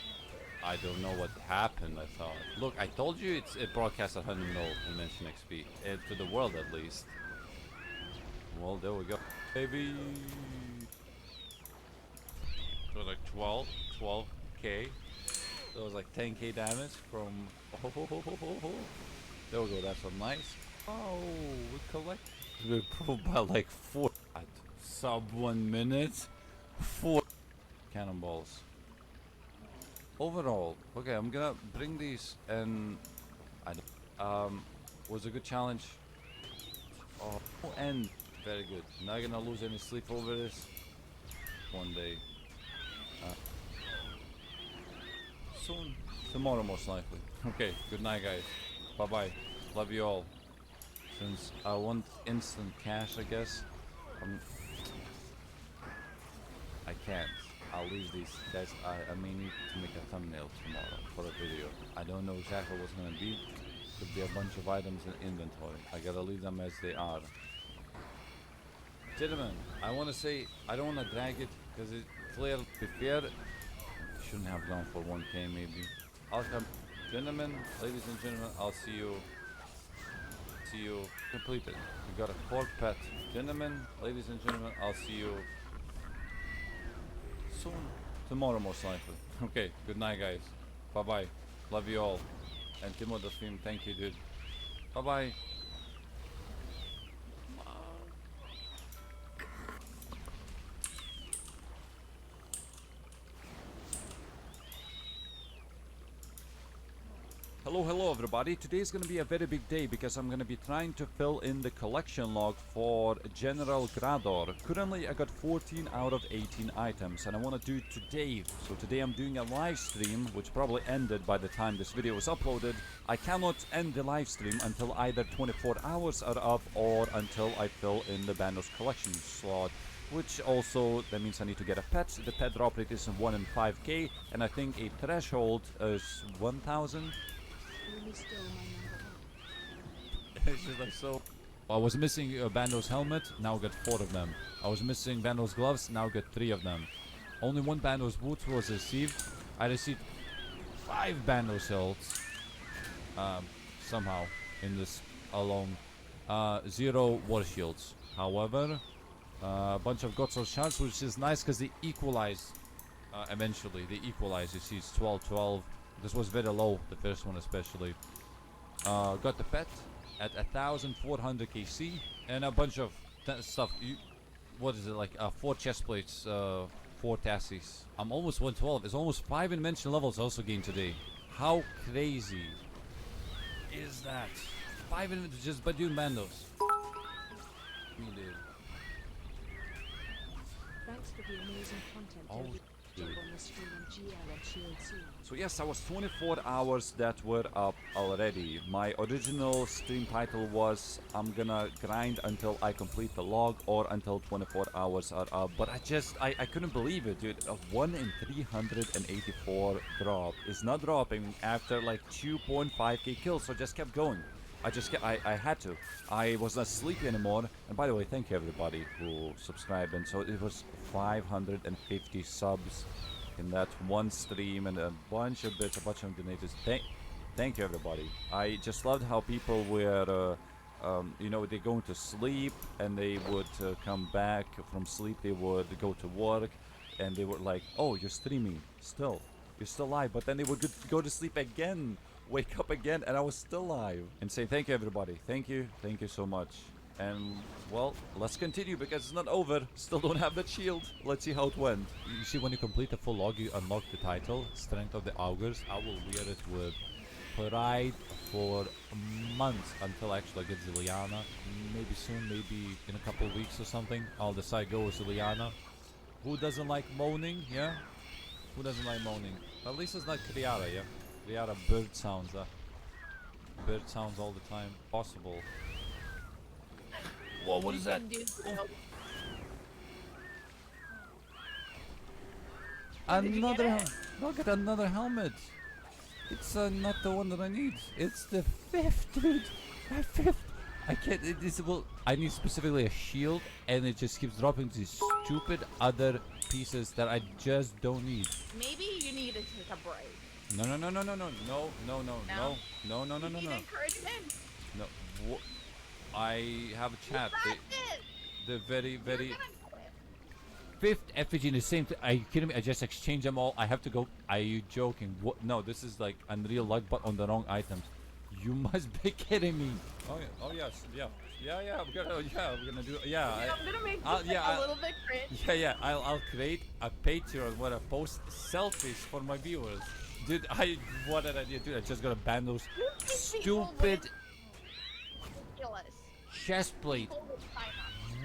I don't know what happened, I thought. Look, I told you it broadcasts 100 mil dimension XP. To the world, at least. Well, there we go. Baby! It was like 12k. That was like 10k damage from... Oh, there we go, that's a nice... Oh, we collect... We probed by like 4... At sub 1 minute? 4 cannonballs. Overall, okay, I'm gonna bring these and was a good challenge. Oh, and very good. Not gonna lose any sleep over this one day. Soon, tomorrow most likely. Okay, good night, guys. Bye bye. Love you all. Since I want instant cash, I guess I can't. I'll leave these guys. I may need to make a thumbnail tomorrow for a video. I don't know exactly what's gonna be. Could be a bunch of items in inventory. I gotta leave them as they are. Gentlemen, I wanna say I don't wanna drag it because it's clear. To be fair, shouldn't have gone for 1k maybe. I'll come. Gentlemen, ladies and gentlemen, I'll see you. See you completed. We got a 4 pet. Gentlemen, ladies and gentlemen, I'll see you soon. Tomorrow most likely. Okay, good night guys. Bye bye. Love you all. And Timo the stream, thank you dude. Bye bye. Hello everybody. Today is going to be a very big day because I'm going to be trying to fill in the collection log for General Grador. Currently I got 14 out of 18 items and I want to do it today. So today I'm doing a live stream which probably ended by the time this video was uploaded. I cannot end the live stream until either 24 hours are up or until I fill in the Bandos collection slot. Which also, that means I need to get a pet. The pet drop rate is 1 in 5k and I think a threshold is 1,000. It's just like so. I was missing Bando's helmet, now got 4 of them. I was missing Bando's gloves, now got 3 of them. Only 1 Bando's boots was received. I received 5 Bando's hilts. Somehow, in this alone. 0 war shields. However, a bunch of Godsel shards, which is nice because they equalize. Eventually, they equalize. You see, it's 12-12. This was very low, the first one especially. Got the pet at 1,400 KC and a bunch of stuff. What is it, like 4 chest plates 4 Tassies. I'm almost 112. It's almost 5 invention levels also gained today. How crazy is that? 5 invention just by doing bandos. Me, dude. Thanks for the amazing content. Oh, dude. On the stream GL and Shield soon. So yes, I was 24 hours that were up already. My original stream title was I'm gonna grind until I complete the log or until 24 hours are up. But I couldn't believe it, dude. A 1 in 384 drop is not dropping after like 2.5k kills, so I just kept going. I had to. I was not sleepy anymore. And by the way, thank you everybody who subscribed. And so it was 550 subs in that one stream and a bunch of bits, a bunch of donators. Thank you everybody. I just loved how people were, you know, they going to sleep and they would come back from sleep. They would go to work and they were like, oh, you're streaming still. You're still live. But then they would go to sleep again. Wake up again and I was still live and say thank you everybody. Thank you so much. And well, let's continue because it's not over. Still don't have that shield. Let's see how it went. You see, when you complete the full log, you unlock the title, Strength of the Augurs. I will wear it with pride for months until actually I get Ziliana. Maybe soon, maybe in a couple of weeks or something, I'll decide go with Ziliana. Who doesn't like moaning? Yeah, who doesn't like moaning? At least it's not Kriara, yeah. Kriara bird sounds. Bird sounds all the time. Possible. Whoa, what is that? Another helmet. Look at another helmet. It's not the one that I need. It's the 5th, dude. My 5th. I can't. I need specifically a shield, and it just keeps dropping these stupid other pieces that I just don't need. Maybe you need to take a break. No. No? No. You need encouragement. No. I have a chat. They're very. 5th effigy in the same. Are you kidding me? I just exchanged them all. I have to go. Are you joking? What? No, this is like unreal luck, but on the wrong items. You must be kidding me. Oh yes. Yeah. We're gonna do. Yeah. I'm gonna make this a little bit cringe. Yeah. I'll create a Patreon where I post selfies for my viewers. Dude, what did I do? Dude, I just gotta ban those stupid chest plate.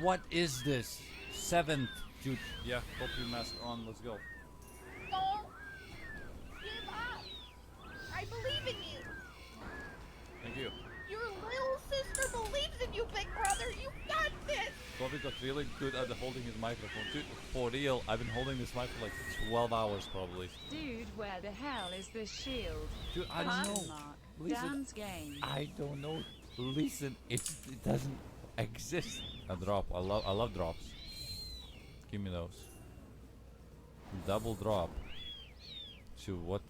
What is this? 7th, dude. Yeah, put your mask on. Let's go. Don't give up. I believe in you. Thank you. Your little sister believes in you, big brother. You got this. Bobby got really good at holding his microphone. Dude, for real, I've been holding this mic for like 12 hours probably. Dude, where the hell is this shield? Dude, I don't know. Listen, Dan's game. I don't know. Listen, it doesn't exist. A drop. I love drops. Give me those. Double drop. To what?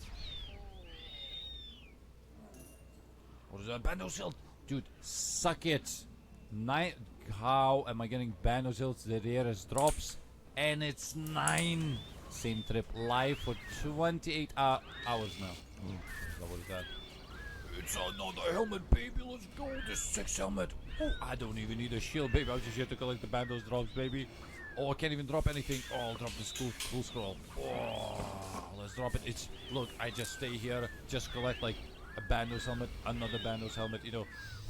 What is that? Bando shield! Dude, suck it! How am I getting bando shields? The rarest drops. And it's 9! Same trip. Live for 28 hours now. What is that? It's another helmet, baby. Let's go. The 6th helmet. Oh, I don't even need a shield, baby. I'm just here to collect the bandos drops, baby. Oh, I can't even drop anything. Oh, I'll drop the cool scroll. Oh, let's drop it. Look, I just stay here, just collect like a bandos helmet, another bandos helmet. You know,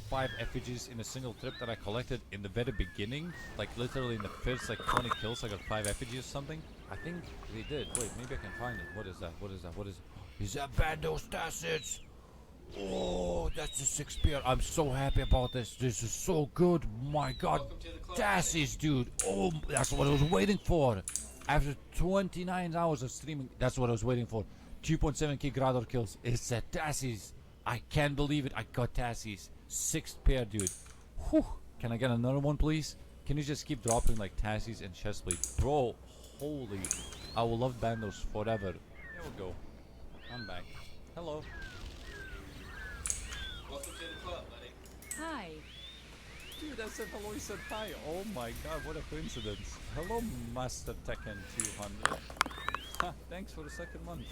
5 effigies in a single trip that I collected in the very beginning. Like literally in the first like 20 kills, I got 5 effigies or something. I think they did. Wait, maybe I can find it. What is that? Is that bandos tassets? Oh, that's the 6th pair. I'm so happy about this. This is so good. My God. Dassies, dude. Oh, that's what I was waiting for. After 29 hours of streaming, that's what I was waiting for. 2.7k Grador kills. It's a Dassies. I can't believe it. I got Dassies. 6th pair, dude. Whew. Can I get another one, please? Can you just keep dropping like Dassies and chestplate? Bro, holy. I will love bandos forever. Here we go. I'm back. Hello. Welcome to the club, buddy. Hi. Dude, I said hello, he said hi. Oh my God, what a coincidence. Hello, Master Tekken 200. Ha, thanks for the 2nd month.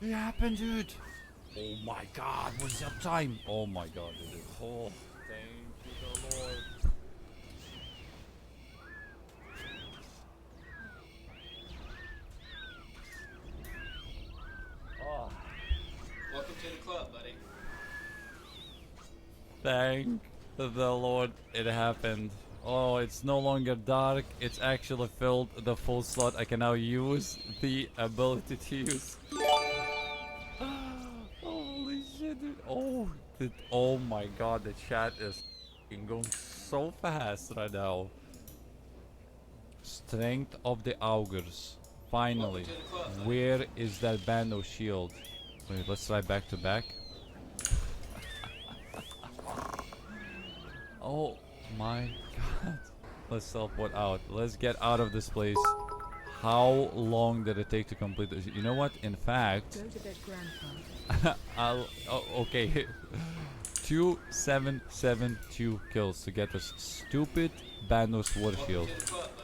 It happened, dude. Oh my God, what's up time? Oh my God, dude. Oh, thank you, the Thank the Lord it happened. Oh, it's no longer dark. It's actually filled the full slot. I can now use the ability to use. Holy shit, dude. Oh my god, the chat is going so fast right now. Strength of the Augurs. Finally. Where is that band of shield? Wait, let's try back to back. Oh my god. Let's teleport out. Let's get out of this place. How long did it take to complete this? You know what? In fact, Go to bed, Grandpa. okay. 2772 kills to get this stupid Bandos War Shield.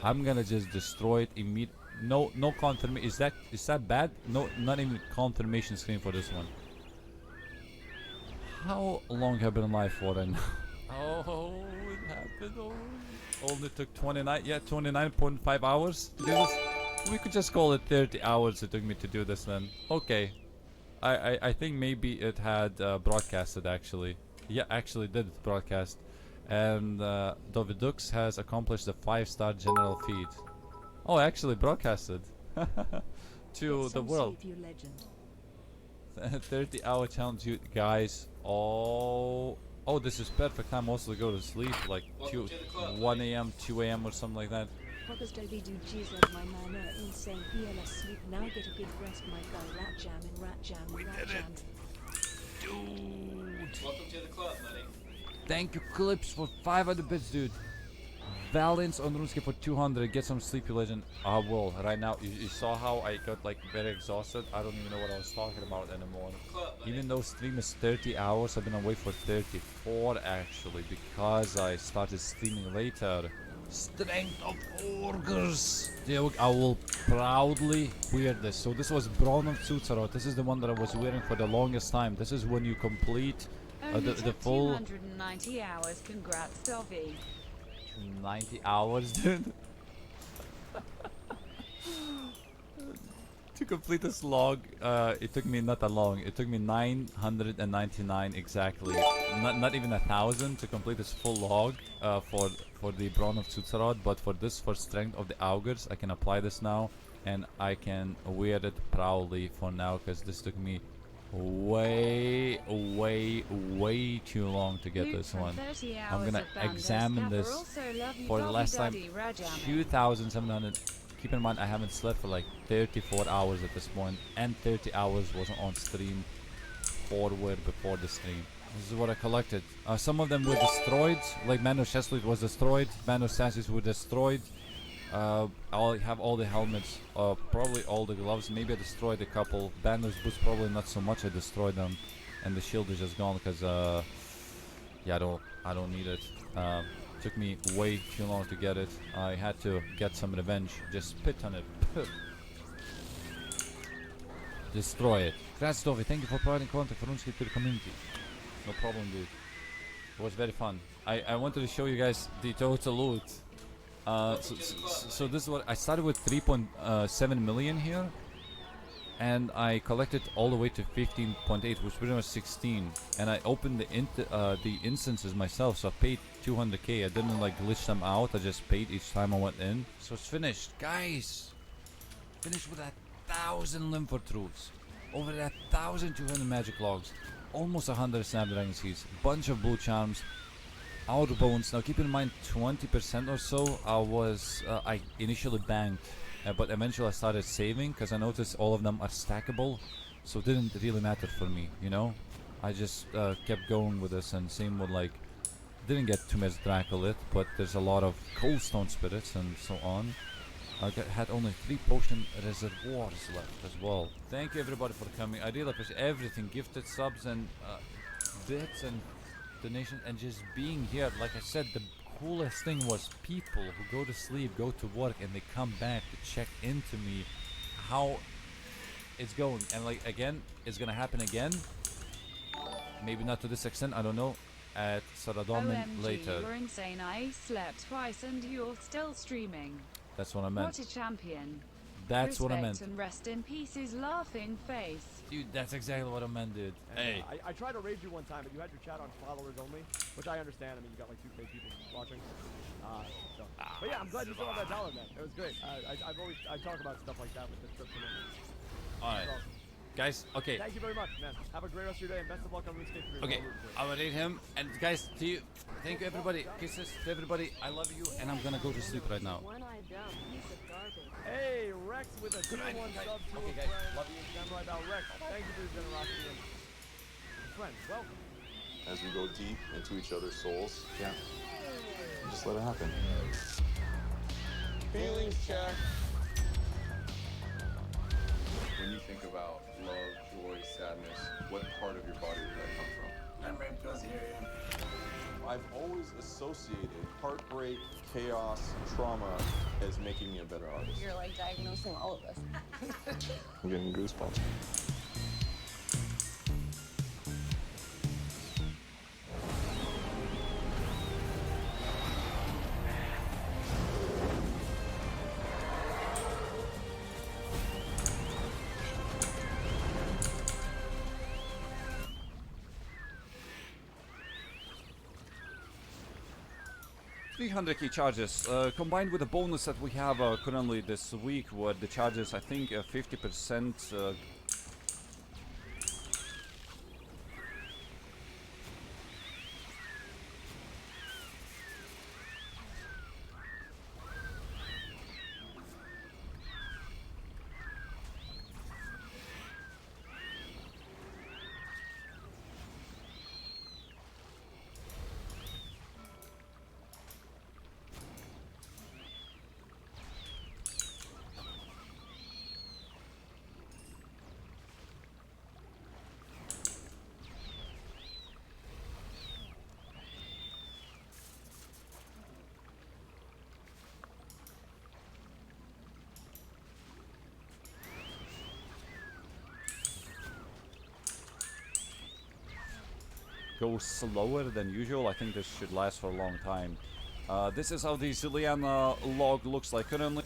I'm gonna just destroy it immediately. No confirmation. Is that bad? No, not even confirmation screen for this one. How long have I been alive for then? Oh, it happened. Oh, only took 29.5 hours to do this. We could just call it 30 hours it took me to do this then. Okay. I think maybe it had broadcasted actually. Yeah, actually did broadcast. And Dovidux has accomplished the 5-star general feat. Oh, actually broadcasted to the world. 30-hour challenge, you guys. Oh, this is perfect time also to go to sleep, like 1 a.m., 2 a.m. or something like that. Poppers Toby do Jesus, my man are insane. PLS sleep now, get a good rest, my guy. Rat jam and rat jam. We rat did jam. it. Dude. Welcome to the club, buddy. Thank you, Clips, for 500 bits, dude. Valence on RuneScape for 200. Get some sleepy legend. I will. Right now, you saw how I got like very exhausted. I don't even know what I was talking about anymore. Even though stream is 30 hours, I've been away for 34 actually, because I started streaming later. Strength of Augurs. I will proudly wear this. So this was Brawn of Tsutsarot. This is the one that I was wearing for the longest time. This is when you complete the full 290 hours. Congrats, Dovey. 90 hours, dude. To complete this log, it took me not that long. It took me 999 exactly. Not even 1,000 to complete this full log for the Brawn of Tsutsarod. But for Strength of the Augurs, I can apply this now, and I can wear it proudly for now, because this took me way too long to get this one. I'm gonna examine this for the last time. 2,700. Keep in mind I haven't slept for like 34 hours at this point, and 30 hours was on stream forward before the stream. This is what I collected. Some of them were destroyed, like Manos Chestplate was destroyed, Manos Sassis were destroyed. I'll have all the helmets, probably all the gloves. Maybe I destroyed a couple. Banner's boots probably not so much. I destroyed them, and the shield is just gone because yeah, I don't need it. Took me way too long to get it. I had to get some revenge. Just spit on it. Destroy it. Congrats, Dovey. Thank you for providing content for RuneScape to the community. No problem, dude. It was very fun. I wanted to show you guys the total loot. So this is what I started with. 3.7 million here, and I collected all the way to 15.8, which pretty much 16. And I opened the instances myself, so I paid 200k. I didn't like glitch them out. I just paid each time I went in. So it's finished, guys. Finished with 1,000 Limford Truths, over 1,200 magic logs, almost 100 Snapdragon Seeds, bunch of blue charms. Outer bones. Now keep in mind 20% or so I initially banked, but eventually I started saving because I noticed all of them are stackable, so it didn't really matter for me, you know. I just kept going with this, and same with like, didn't get too much Dracolit, but there's a lot of coldstone spirits and so on. I had only 3 potion reservoirs left as well. Thank you everybody for coming. I really appreciate everything, gifted subs and bits and donation, and just being here. Like I said, the coolest thing was people who go to sleep, go to work, and they come back to check into me how it's going. And like, again, it's gonna happen again, maybe not to this extent, I don't know, at Saradomin later. You were insane. I slept twice and you're still streaming. That's what I meant. What a champion. That's what I Respect meant. and rest in peace his laughing face. Dude, that's exactly what I meant, dude. And, Hey. I tried to raid you one time, but you had your chat on followers only, which I understand. I mean, you got like 2K people watching. But yeah, I'm glad you still have that dollar, man. It was great. I talk about stuff like that with description. Alright. Awesome. Guys, okay. Thank you very much, man. Have a great rest of your day, and best of luck on RuneScape 3. Okay, I will rate him. And guys, to you, thank you everybody. Kisses to everybody. I love you, and I'm gonna go to sleep right now. Hey, Rex with a 2-1 sub to Okay, a guys, friend. love you. Samurai Bow Rex, thank you for your generosity. And friends, welcome. As we go deep into each other's souls, yeah, just let it happen. Feelings check. When you think about love, joy, sadness, what part of your body does that come from? Memory goes here. I've always associated heartbreak, chaos, trauma as making me a better artist. You're like diagnosing all of us. I'm getting goosebumps. $300k charges, combined with the bonus that we have currently this week, where the charges, I think, 50%. Go slower than usual. I think this should last for a long time. This is how the Zilliana log looks like currently.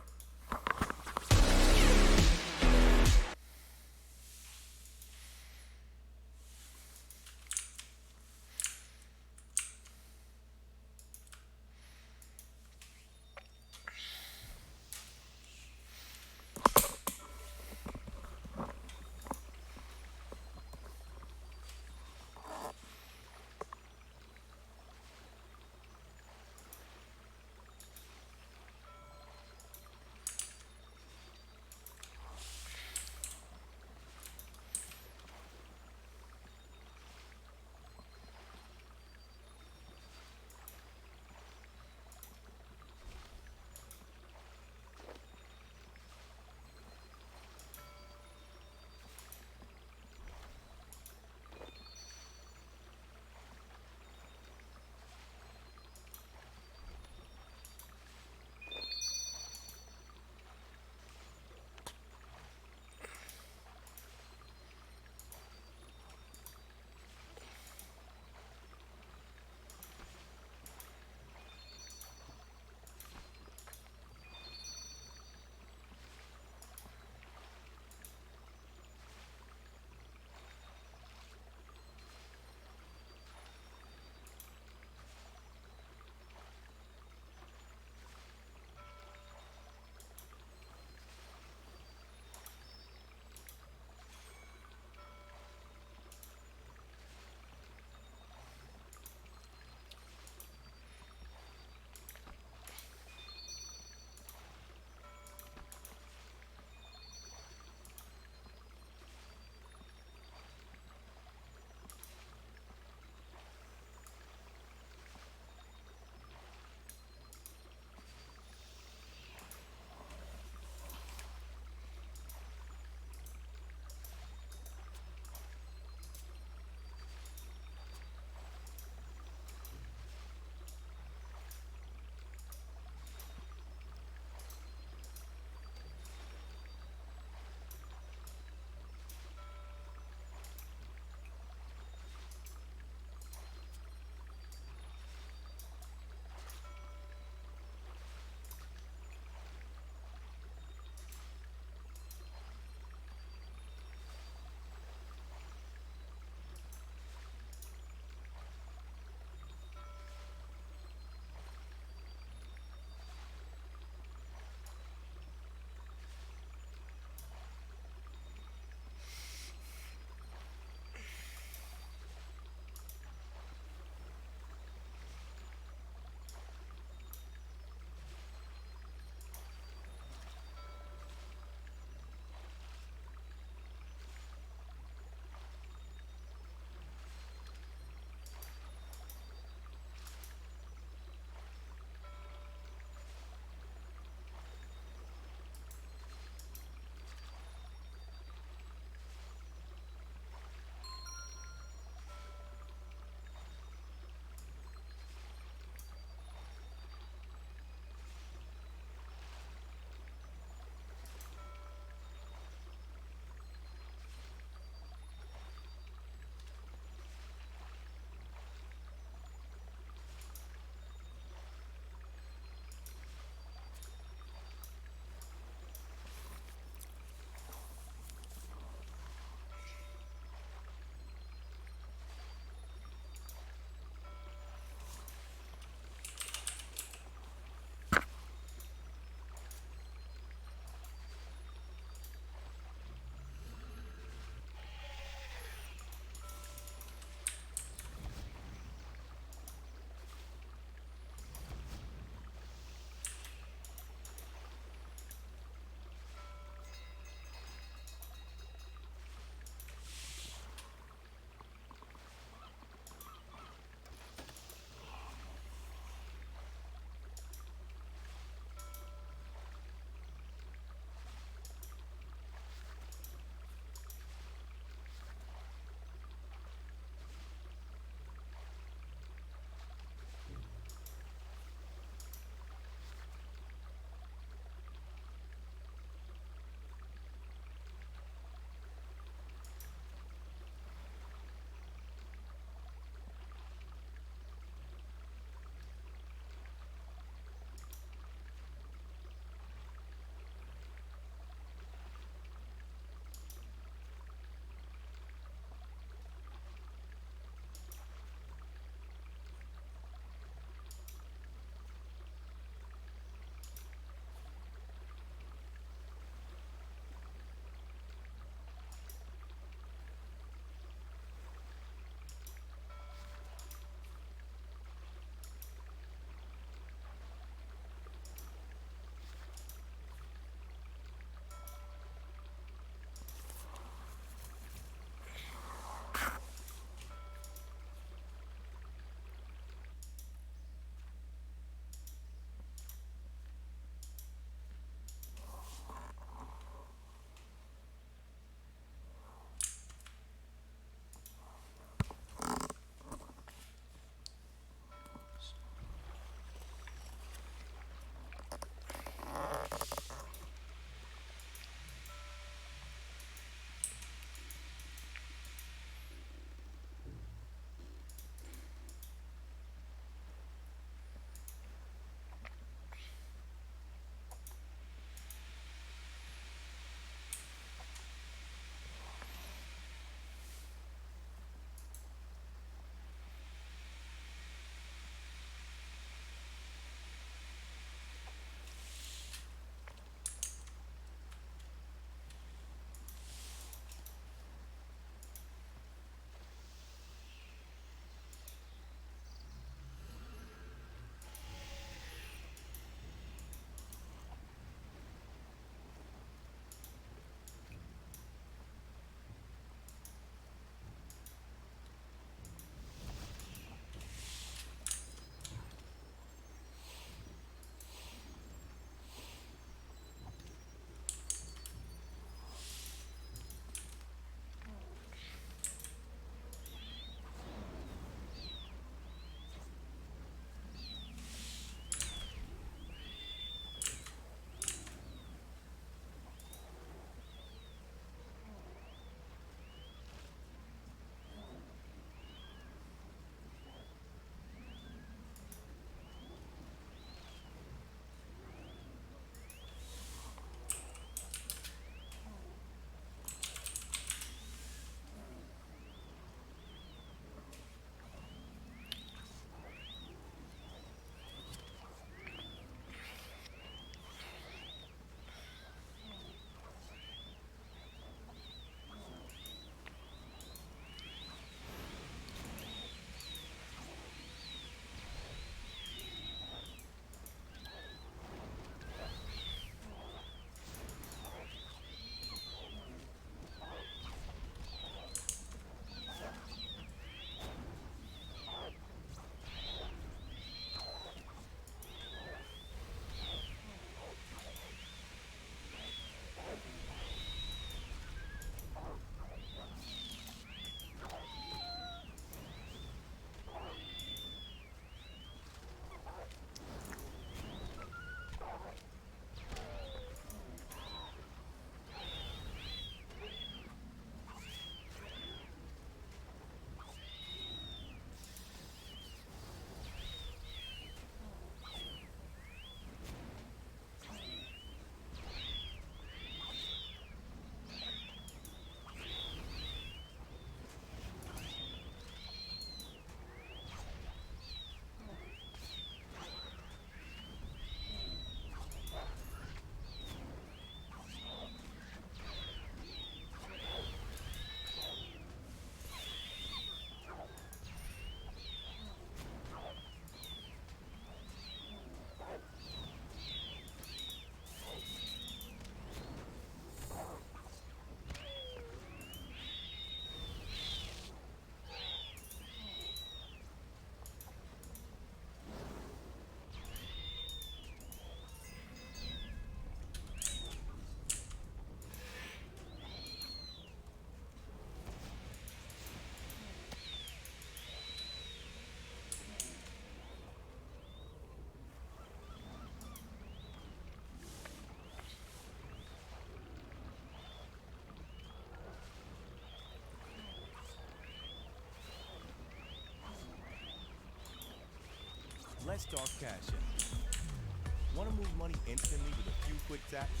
Let's talk Cash App. Want to move money instantly with a few quick taps?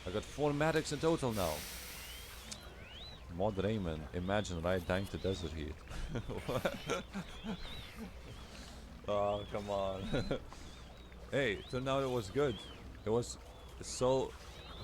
I got 4 medics in total now. Mod Raymond, imagine right dying to desert heat. What? Oh, come on. Hey, turned out it was good. It was so...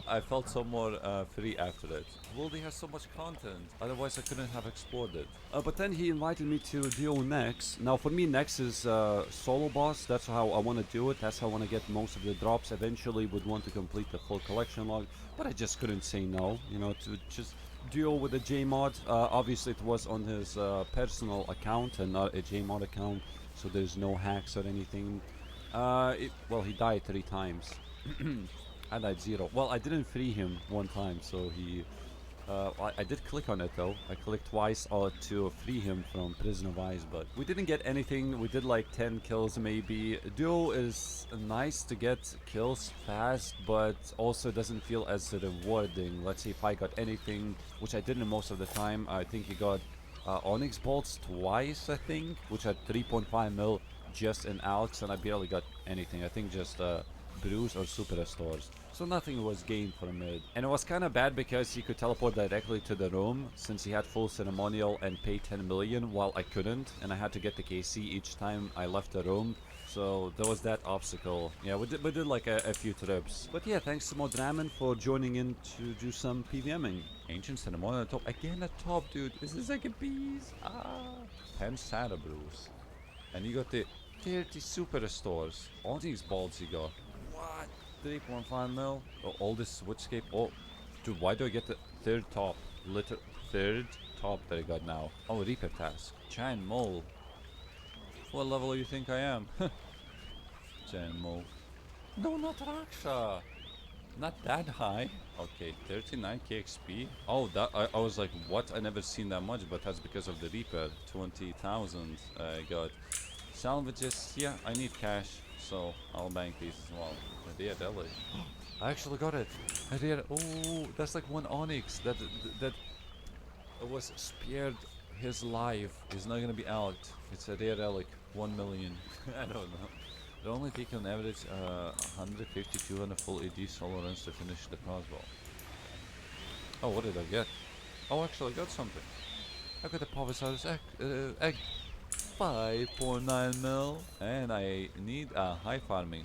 I felt so more free after it. Woldy has so much content, otherwise I couldn't have explored it. But then he invited me to duo Nex. Now for me, Nex is solo boss. That's how I want to do it. That's how I want to get most of the drops. Eventually would want to complete the full collection log, but I just couldn't say no. You know, to just duo with a J-mod. Obviously it was on his personal account and not a J-mod account, so there's no hacks or anything. Well, he died 3 times. I died 0. Well, I didn't free him 1 time, so he... I did click on it though. I clicked twice to free him from Prison of Ice, but we didn't get anything. We did like 10 kills maybe. Duo is nice to get kills fast, but also doesn't feel as rewarding. Let's see if I got anything, which I didn't most of the time. I think he got Onyx Bolts twice, I think, which had 3.5 mil just in Alex, and I barely got anything. I think just brews or super restores, so nothing was gained from it. And it was kind of bad because he could teleport directly to the room since he had full ceremonial and pay 10 million while I couldn't, and I had to get the KC each time I left the room, so there was that obstacle. Yeah, we did like a few trips. But yeah, thanks to Modraman for joining in to do some PVMing. Ancient ceremonial at top again, at top, dude. This is like a bees. 10 Santa brews, and you got the 30 super restores. All these balls you got. What? 3.5 mil? Oh, all this switchscape. Oh, dude, why do I get the 3rd top? Third top that I got now. Oh, Reaper task. Giant mole. What level do you think I am? Giant mole. No, not Raksha. Not that high. Okay, 39k XP. Oh, that I was like, what? I never seen that much, but that's because of the Reaper. 20,000 I got. Salvages, yeah, I need cash, so I'll bank these as well. Really? I actually got it. Oh, that's like 1 Onyx that was spared his life. Is not gonna be out. It's a rare relic. 1 million. I don't know. They only take on average 152 on a full AD solo runs to finish the crossbow. Oh, what did I get? Oh, actually I got something. I got a Pulverizer's egg. 5.9 mil, and I need a high farming.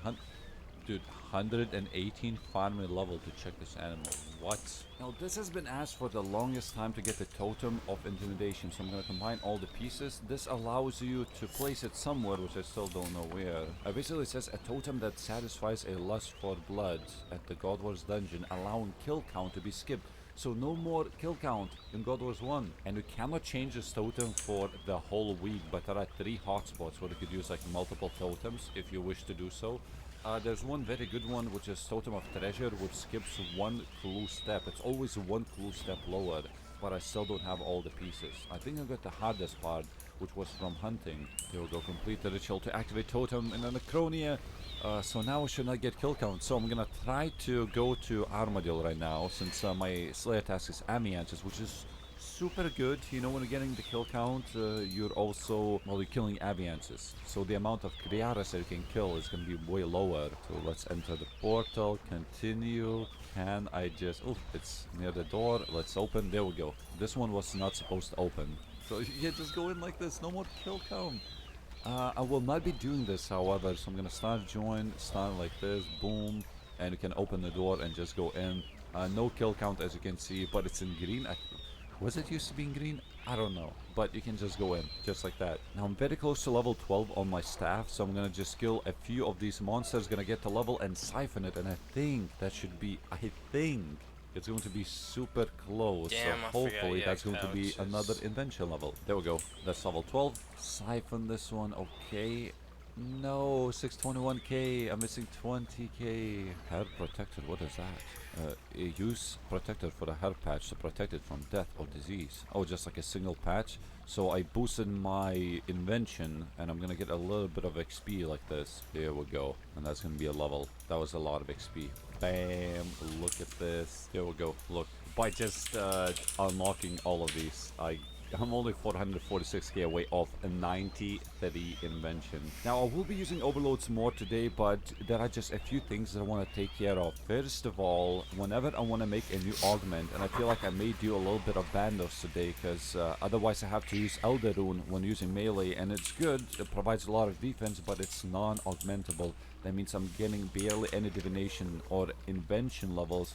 Dude, 118 farming level to check this animal. What? Now this has been asked for the longest time to get the totem of intimidation, so I'm gonna combine all the pieces. This allows you to place it somewhere, which I still don't know where. Basically it says a totem that satisfies a lust for blood at the God Wars dungeon, allowing kill count to be skipped. So no more kill count in God Wars 1. And you cannot change this totem for the whole week, but there are 3 hotspots where you could use like multiple totems if you wish to do so. There's one very good one, which is Totem of Treasure, which skips 1 clue step. It's always 1 clue step lower, but I still don't have all the pieces. I think I got the hardest part, which was from hunting. There we go, complete the ritual to activate Totem in Anachronia. So now I should not get kill count. So I'm gonna try to go to Armadillo right now, since my Slayer task is Amiantis, which is super good. You know, when you're getting the kill count, you're also, well, you're killing Aviances. So the amount of Kriaras that you can kill is gonna be way lower. So let's enter the portal, continue. Can I just, oh, it's near the door. Let's open, there we go. This one was not supposed to open. So yeah, just go in like this, no more kill count. I will not be doing this, however, so I'm gonna start like this, boom, and you can open the door and just go in. No kill count as you can see, but it's in green. Was it used to be in green? I don't know, but you can just go in, just like that. Now I'm very close to level 12 on my staff, so I'm gonna just kill a few of these monsters, gonna get to level and siphon it, and I think that should be, it's going to be super close. Damn, so hopefully that's going to be another invention level. There we go. That's level 12. Siphon this one. Okay. No, 621k. I'm missing 20k. Hair protector. What is that? Use protector for a hair patch to protect it from death or disease. Oh, just like a single patch. So I boosted my invention, and I'm gonna get a little bit of XP like this. There we go. And that's gonna be a level. That was a lot of XP. Bam, look at this. There we go. Look, by just unlocking all of these, I I'm only 446k away off a 93 invention. Now I will be using overloads more today, but there are just a few things that I want to take care of. First of all, whenever I want to make a new augment, and I feel like I may do a little bit of Bandos today, because otherwise I have to use Elder Rune when using melee, and it's good, it provides a lot of defense, but it's non-augmentable. That means I'm getting barely any divination or invention levels.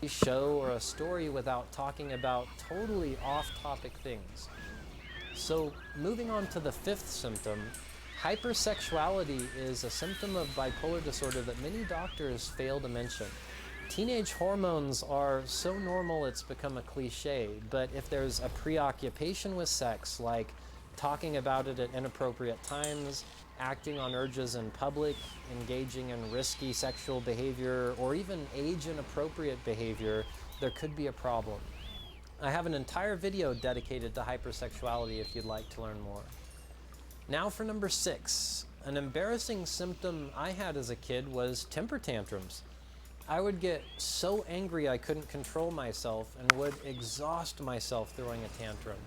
show or a story without talking about totally off-topic things. So, moving on to the fifth symptom, hypersexuality is a symptom of bipolar disorder that many doctors fail to mention. Teenage hormones are so normal it's become a cliche, but if there's a preoccupation with sex, like talking about it at inappropriate times, acting on urges in public, engaging in risky sexual behavior, or even age-inappropriate behavior, there could be a problem. I have an entire video dedicated to hypersexuality if you'd like to learn more. Now for number 6. An embarrassing symptom I had as a kid was temper tantrums. I would get so angry I couldn't control myself and would exhaust myself throwing a tantrum.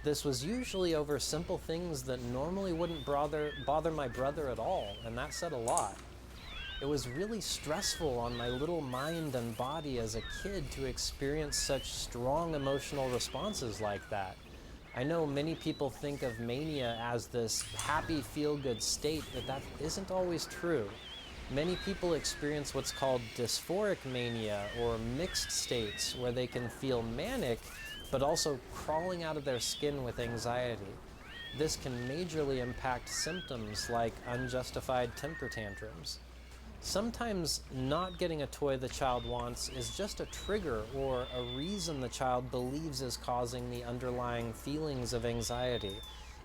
This was usually over simple things that normally wouldn't bother my brother at all, and that said a lot. It was really stressful on my little mind and body as a kid to experience such strong emotional responses like that. I know many people think of mania as this happy, feel-good state, but that isn't always true. Many people experience what's called dysphoric mania, or mixed states, where they can feel manic, but also crawling out of their skin with anxiety. This can majorly impact symptoms like unjustified temper tantrums. Sometimes not getting a toy the child wants is just a trigger or a reason the child believes is causing the underlying feelings of anxiety.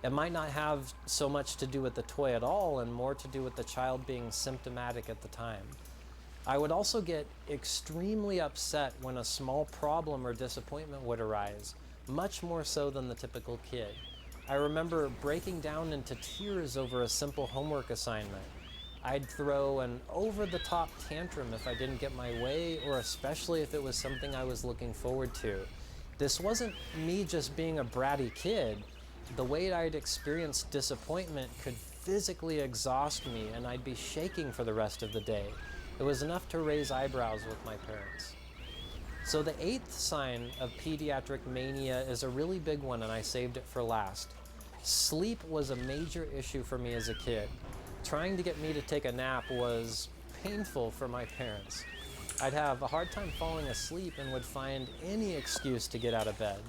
It might not have so much to do with the toy at all and more to do with the child being symptomatic at the time. I would also get extremely upset when a small problem or disappointment would arise, much more so than the typical kid. I remember breaking down into tears over a simple homework assignment. I'd throw an over-the-top tantrum if I didn't get my way, or especially if it was something I was looking forward to. This wasn't me just being a bratty kid. The way I'd experience disappointment could physically exhaust me, and I'd be shaking for the rest of the day. It was enough to raise eyebrows with my parents. So the 8th sign of pediatric mania is a really big one, and I saved it for last. Sleep was a major issue for me as a kid. Trying to get me to take a nap was painful for my parents. I'd have a hard time falling asleep and would find any excuse to get out of bed.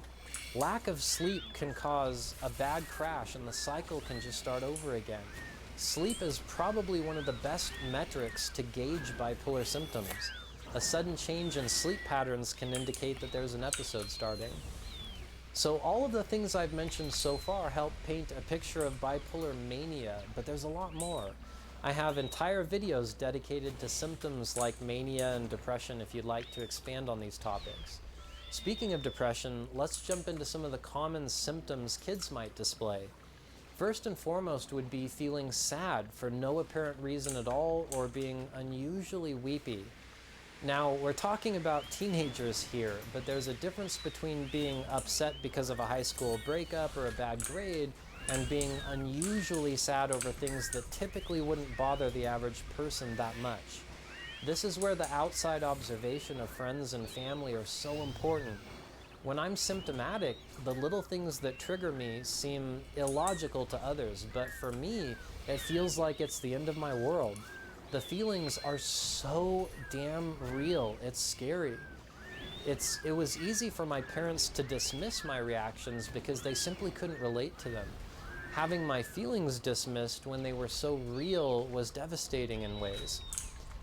Lack of sleep can cause a bad crash and the cycle can just start over again. Sleep is probably one of the best metrics to gauge bipolar symptoms. A sudden change in sleep patterns can indicate that there's an episode starting. So all of the things I've mentioned so far help paint a picture of bipolar mania, but there's a lot more. I have entire videos dedicated to symptoms like mania and depression if you'd like to expand on these topics. Speaking of depression, let's jump into some of the common symptoms kids might display. First and foremost would be feeling sad for no apparent reason at all or being unusually weepy. Now, we're talking about teenagers here, but there's a difference between being upset because of a high school breakup or a bad grade and being unusually sad over things that typically wouldn't bother the average person that much. This is where the outside observation of friends and family are so important. When I'm symptomatic, the little things that trigger me seem illogical to others, but for me, it feels like it's the end of my world. The feelings are so damn real, it's scary. It was easy for my parents to dismiss my reactions because they simply couldn't relate to them. Having my feelings dismissed when they were so real was devastating in ways.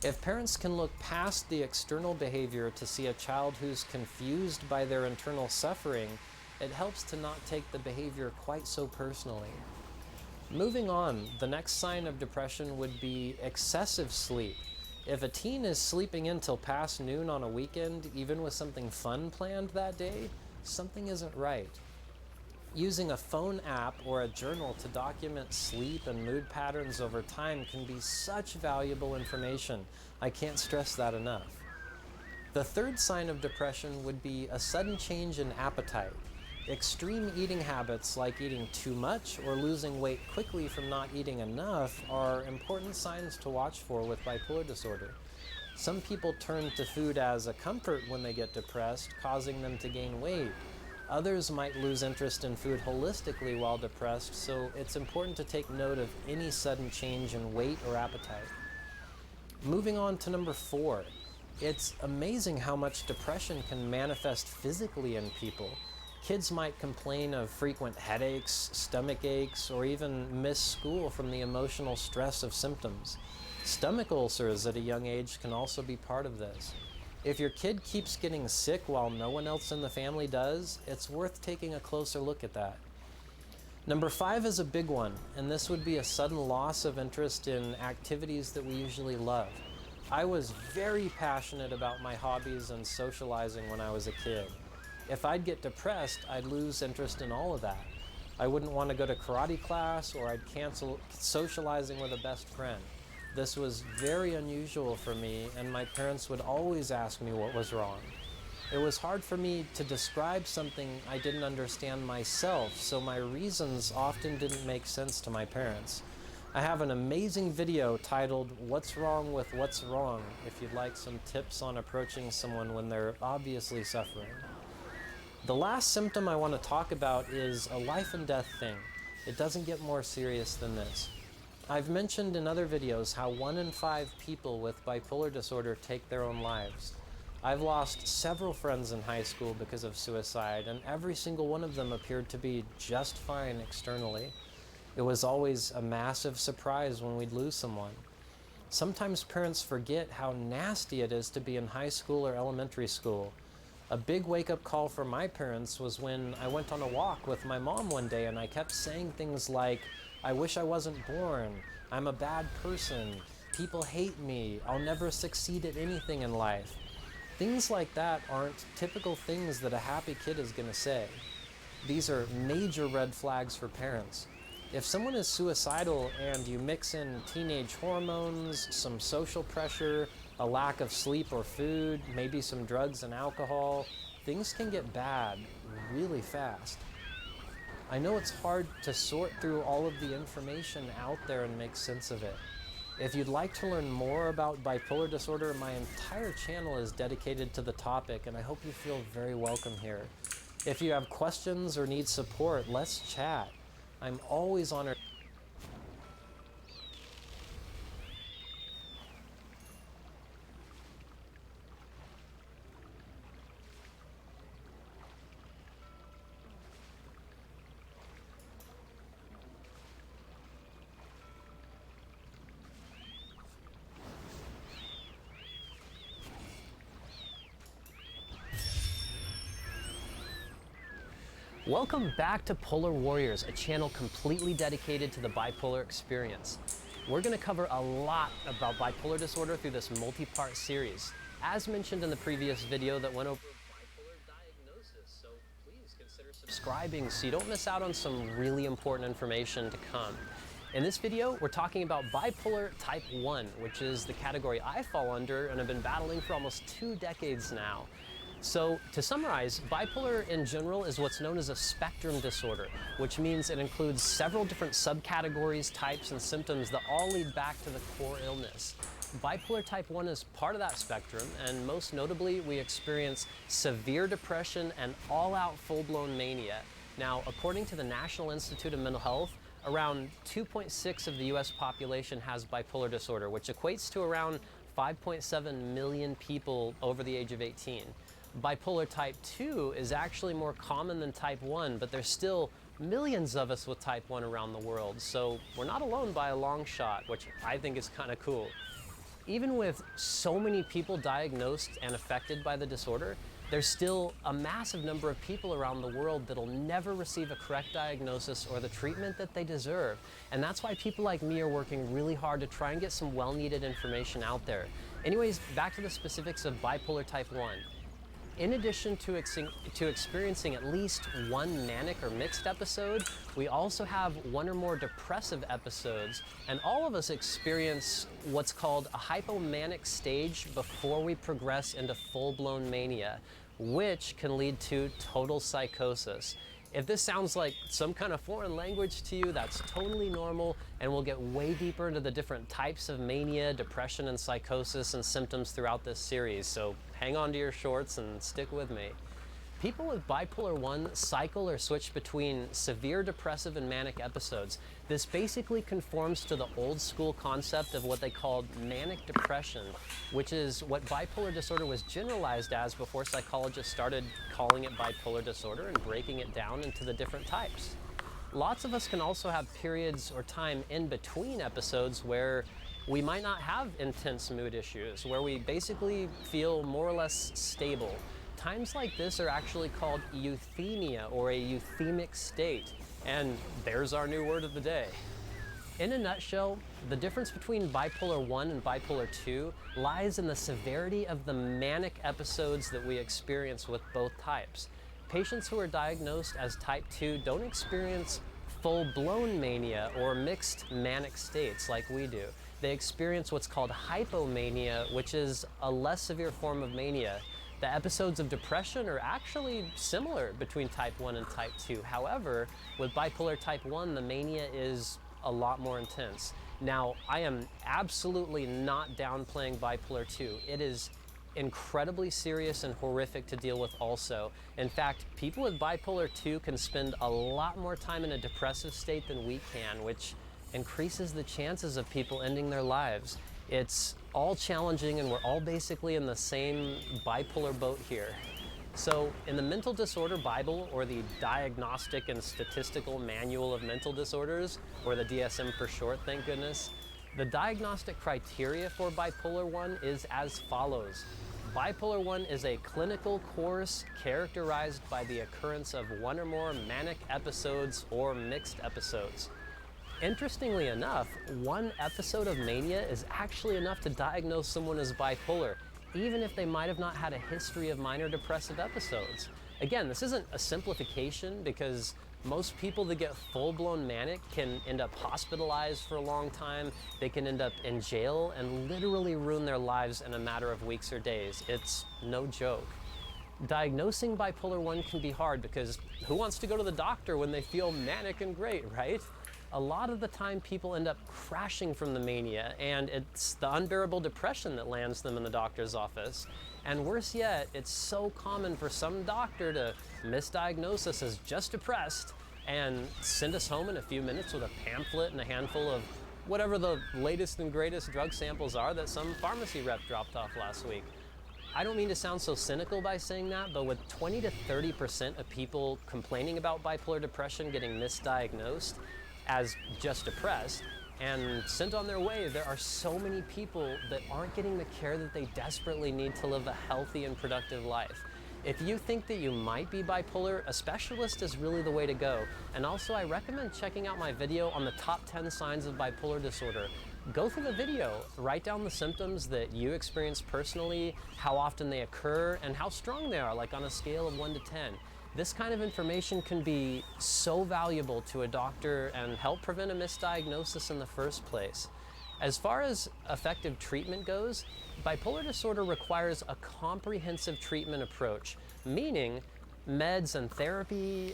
If parents can look past the external behavior to see a child who's confused by their internal suffering, it helps to not take the behavior quite so personally. Moving on, the next sign of depression would be excessive sleep. If a teen is sleeping until past noon on a weekend, even with something fun planned that day, something isn't right. Using a phone app or a journal to document sleep and mood patterns over time can be such valuable information. I can't stress that enough. The third sign of depression would be a sudden change in appetite. Extreme eating habits like eating too much or losing weight quickly from not eating enough are important signs to watch for with bipolar disorder. Some people turn to food as a comfort when they get depressed, causing them to gain weight. Others might lose interest in food holistically while depressed, so it's important to take note of any sudden change in weight or appetite. Moving on to number 4. It's amazing how much depression can manifest physically in people. Kids might complain of frequent headaches, stomach aches, or even miss school from the emotional stress of symptoms. Stomach ulcers at a young age can also be part of this. If your kid keeps getting sick while no one else in the family does, it's worth taking a closer look at that. Number 5 is a big one, and this would be a sudden loss of interest in activities that we usually love. I was very passionate about my hobbies and socializing when I was a kid. If I'd get depressed, I'd lose interest in all of that. I wouldn't want to go to karate class, or I'd cancel socializing with a best friend. This was very unusual for me, and my parents would always ask me what was wrong. It was hard for me to describe something I didn't understand myself, so my reasons often didn't make sense to my parents. I have an amazing video titled "What's Wrong with What's Wrong" if you'd like some tips on approaching someone when they're obviously suffering. The last symptom I want to talk about is a life and death thing. It doesn't get more serious than this. I've mentioned in other videos how 1 in 5 people with bipolar disorder take their own lives. I've lost several friends in high school because of suicide, and every single one of them appeared to be just fine externally. It was always a massive surprise when we'd lose someone. Sometimes parents forget how nasty it is to be in high school or elementary school. A big wake-up call for my parents was when I went on a walk with my mom one day and I kept saying things like, "I wish I wasn't born," "I'm a bad person," "People hate me," "I'll never succeed at anything in life." Things like that aren't typical things that a happy kid is going to say. These are major red flags for parents. If someone is suicidal and you mix in teenage hormones, some social pressure, a lack of sleep or food, maybe some drugs and alcohol, things can get bad really fast. I know it's hard to sort through all of the information out there and make sense of it. If you'd like to learn more about bipolar disorder, my entire channel is dedicated to the topic, and I hope you feel very welcome here. If you have questions or need support, let's chat. I'm always honored. Welcome back to Polar Warriors, a channel completely dedicated to the bipolar experience. We're going to cover a lot about bipolar disorder through this multi-part series. As mentioned in the previous video that went over bipolar diagnosis, so please consider subscribing so you don't miss out on some really important information to come. In this video, we're talking about bipolar type 1, which is the category I fall under and have been battling for almost 2 decades now. So, to summarize, bipolar in general is what's known as a spectrum disorder, which means it includes several different subcategories, types, and symptoms that all lead back to the core illness. Bipolar type 1 is part of that spectrum, and most notably, we experience severe depression and all-out full-blown mania. Now, according to the National Institute of Mental Health, around 2.6 of the US population has bipolar disorder, which equates to around 5.7 million people over the age of 18. Bipolar type 2 is actually more common than type 1, but there's still millions of us with type 1 around the world, so we're not alone by a long shot, which I think is kind of cool. Even with so many people diagnosed and affected by the disorder, there's still a massive number of people around the world that'll never receive a correct diagnosis or the treatment that they deserve. And that's why people like me are working really hard to try and get some well-needed information out there. Anyways, back to the specifics of bipolar type 1. In addition to experiencing at least one manic or mixed episode, we also have one or more depressive episodes, and all of us experience what's called a hypomanic stage before we progress into full-blown mania, which can lead to total psychosis. If this sounds like some kind of foreign language to you, that's totally normal, and we'll get way deeper into the different types of mania, depression, and psychosis and symptoms throughout this series, so hang on to your shorts and stick with me. People with bipolar 1 cycle or switch between severe depressive and manic episodes. This basically conforms to the old school concept of what they called manic depression, which is what bipolar disorder was generalized as before psychologists started calling it bipolar disorder and breaking it down into the different types. Lots of us can also have periods or time in between episodes where we might not have intense mood issues, where we basically feel more or less stable. Times like this are actually called euthymia, or a euthemic state, and there's our new word of the day. In a nutshell, the difference between bipolar 1 and bipolar 2 lies in the severity of the manic episodes that we experience with both types. Patients who are diagnosed as type 2 don't experience full-blown mania or mixed manic states like we do. They experience what's called hypomania, which is a less severe form of mania. The episodes of depression are actually similar between type 1 and type 2. However, with bipolar type 1, the mania is a lot more intense. Now, I am absolutely not downplaying bipolar 2. It is incredibly serious and horrific to deal with also. In fact, people with bipolar 2 can spend a lot more time in a depressive state than we can, which increases the chances of people ending their lives. It's all challenging, and we're all basically in the same bipolar boat here. So in the Mental Disorder Bible, or the Diagnostic and Statistical Manual of Mental Disorders, or the DSM for short, thank goodness, the diagnostic criteria for bipolar 1 is as follows. Bipolar 1 is a clinical course characterized by the occurrence of one or more manic episodes or mixed episodes. Interestingly enough, one episode of mania is actually enough to diagnose someone as bipolar, even if they might have not had a history of minor depressive episodes. Again, this isn't a simplification, because most people that get full-blown manic can end up hospitalized for a long time. They can end up in jail and literally ruin their lives in a matter of weeks or days. It's no joke. Diagnosing bipolar 1 can be hard, because who wants to go to the doctor when they feel manic and great, right? A lot of the time people end up crashing from the mania, and it's the unbearable depression that lands them in the doctor's office. And worse yet, it's so common for some doctor to misdiagnose us as just depressed and send us home in a few minutes with a pamphlet and a handful of whatever the latest and greatest drug samples are that some pharmacy rep dropped off last week. I don't mean to sound so cynical by saying that, but with 20 to 30% of people complaining about bipolar depression getting misdiagnosed as just depressed and sent on their way, there are so many people that aren't getting the care that they desperately need to live a healthy and productive life. If you think that you might be bipolar, a specialist is really the way to go. And also, I recommend checking out my video on the top 10 signs of bipolar disorder. Go through the video, write down the symptoms that you experience personally, how often they occur, and how strong they are, like on a scale of 1 to 10. This kind of information can be so valuable to a doctor and help prevent a misdiagnosis in the first place. As far as effective treatment goes, bipolar disorder requires a comprehensive treatment approach, meaning meds and therapy,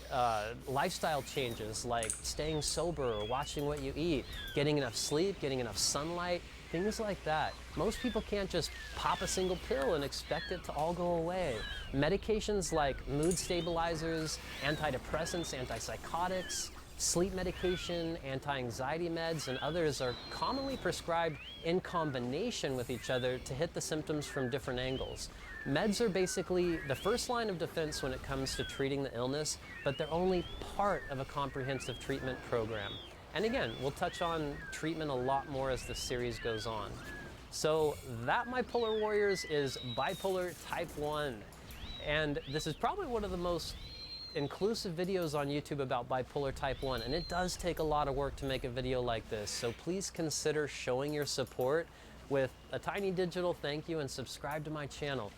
lifestyle changes like staying sober or watching what you eat, getting enough sleep, getting enough sunlight, things like that. Most people can't just pop a single pill and expect it to all go away. Medications like mood stabilizers, antidepressants, antipsychotics, sleep medication, anti-anxiety meds, and others are commonly prescribed in combination with each other to hit the symptoms from different angles. Meds are basically the first line of defense when it comes to treating the illness, but they're only part of a comprehensive treatment program. And again, we'll touch on treatment a lot more as the series goes on. So that, my Polar Warriors, is bipolar type 1. And this is probably one of the most inclusive videos on YouTube about bipolar type 1, and it does take a lot of work to make a video like this, so please consider showing your support with a tiny digital thank you and subscribe to my channel.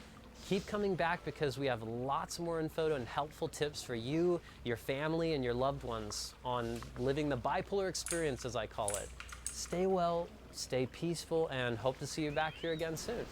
Keep coming back, because we have lots more info and helpful tips for you, your family, and your loved ones on living the bipolar experience, as I call it. Stay well, stay peaceful, and hope to see you back here again soon.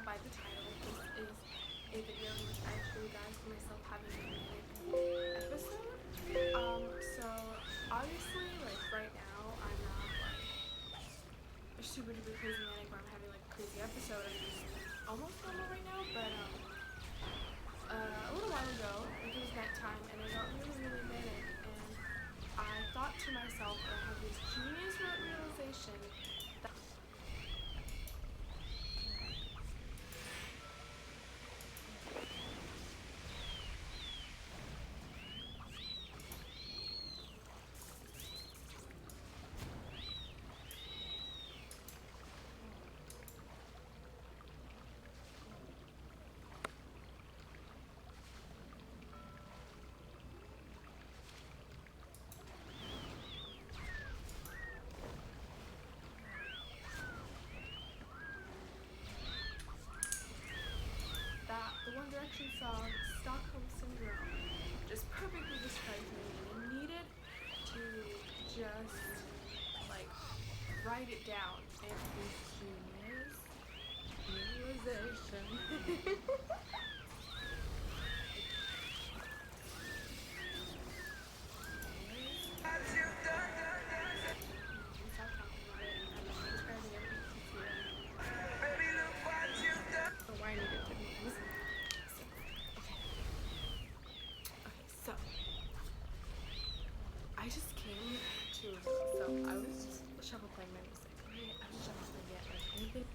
by the title, this is a video in which I show you guys myself having a manic episode. So obviously, like right now, I'm not like super duper crazy manic where I'm having like a crazy episode. I'm just almost normal right now, but a little while ago, like it was nighttime, and I got really, really manic, and I thought to myself, or I had this genius realization that the One Direction song Stockholm Syndrome just perfectly describes me, and I needed to just like write it down. And this genius realization. Stop talking about it. I'm describing it. So why I needed to do this. So I just came to, so I was just shuffle playing my music, right? I was shuffle playing it, like anything.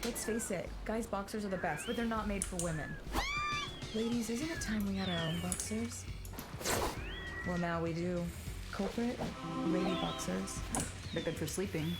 Let's face it, guys' boxers are the best, but they're not made for women. Ladies, isn't it time we had our own boxers? Well, now we do. Culprit? Lady boxers. They're good for sleeping.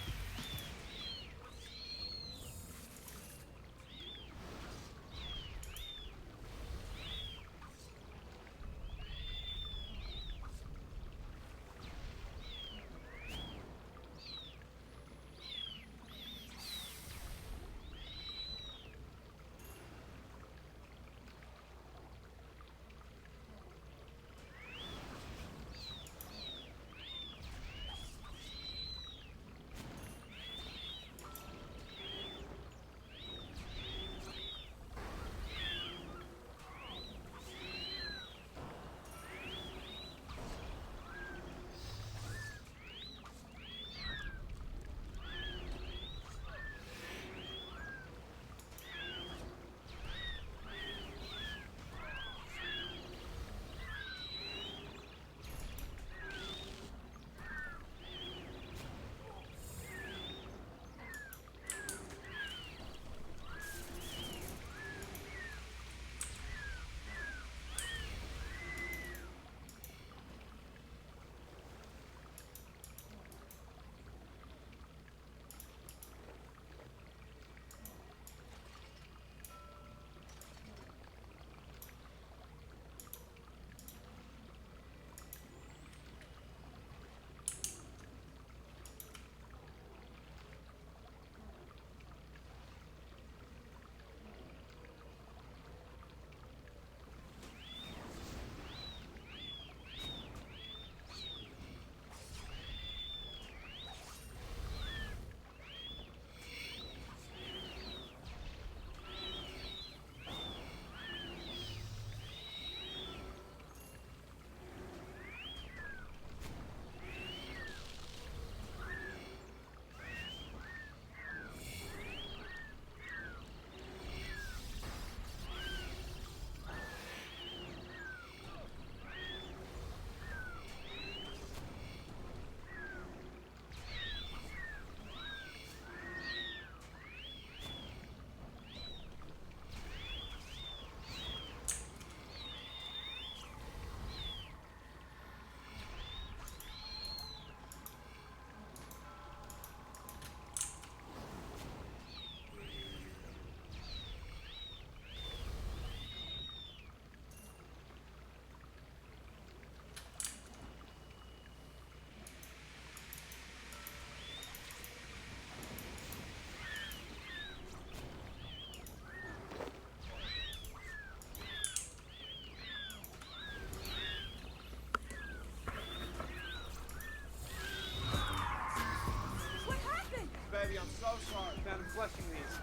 baby, I'm so sorry. Man, I'm flushing these.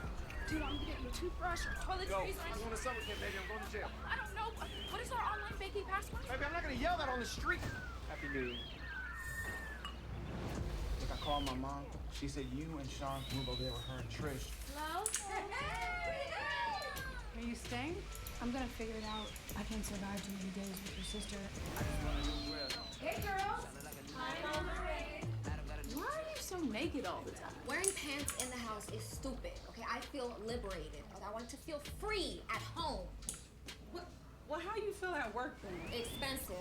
Dude, I'm gonna get you a toothbrush, toiletries. I'm going to summer camp, baby. I'm going to jail. I don't know. What is our online banking password? Baby, I'm not gonna yell that on the street. Happy New Year. Look, I called my mom. She said you and Sean can move over there with her and Trish. Hello? Are you staying? I'm gonna figure it out. I can't survive too many days with your sister. Hey, girls. I'm on the way. Why are you so naked all the time? Wearing pants in the house is stupid, okay? I feel liberated. I want to feel free at home. Well, how you feel at work then? Expensive.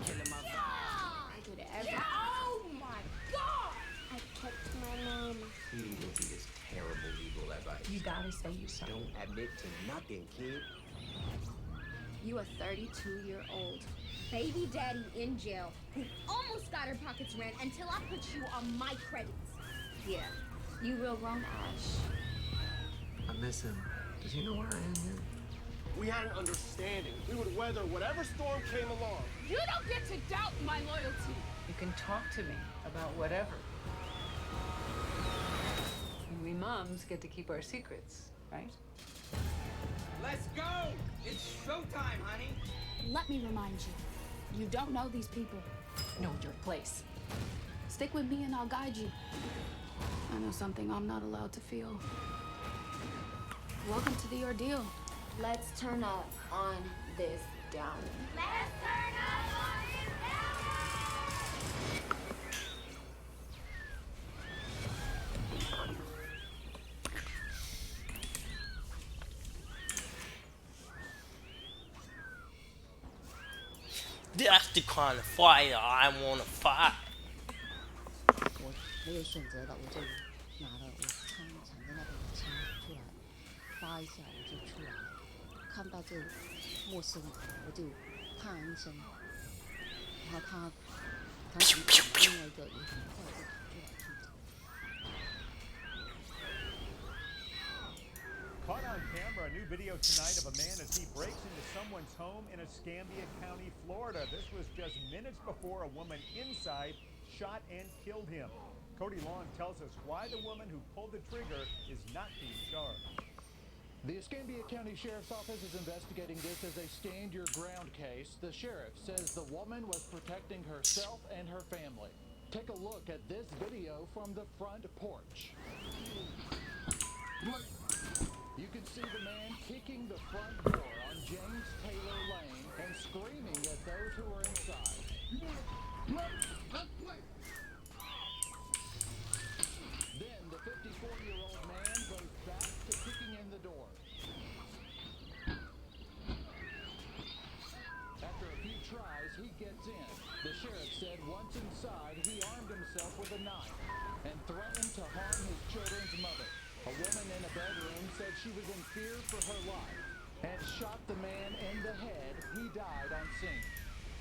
Killing my vibe. I could ever. Yeah. Oh my God! I kicked my mom. Pleading guilty is terrible legal advice. You gotta say you sorry. Don't admit to nothing, kid. You a 32-year-old baby daddy in jail who almost got her pockets rent until I put you on my credits. Yeah, you real grown, Ash. I miss him. Does he know where I am here? We had an understanding. We would weather whatever storm came along. You don't get to doubt my loyalty. You can talk to me about whatever. And we moms get to keep our secrets, right? Let's go! It's showtime, honey. Let me remind you, you don't know these people. Know your place. Stick with me and I'll guide you. I know something I'm not allowed to feel. Welcome to the ordeal. Let's turn up on this down. Let's turn up on this That's the kind of fire I want to fight. 我没有选择的，我就拿了我藏在那边的枪出来，发一下我就出来了。看到这陌生人，我就喊一声，然后他从另外一个也很快就跑出来看着。 Caught on camera, a new video tonight of a man as he breaks into someone's home in Escambia County, Florida. This was just minutes before a woman inside shot and killed him. Cody Long tells us why the woman who pulled the trigger is not being charged. The Escambia County Sheriff's Office is investigating this as a stand your ground case. The sheriff says the woman was protecting herself and her family. Take a look at this video from the front porch. You can see the man kicking the front door on James Taylor Lane and screaming at those who are inside. Then the 54-year-old man goes back to kicking in the door. After a few tries, he gets in. The sheriff said once inside, he armed himself with a knife and threatened to harm his children's mother. A woman in a bedroom said she was in fear for her life and shot the man in the head. He died on scene.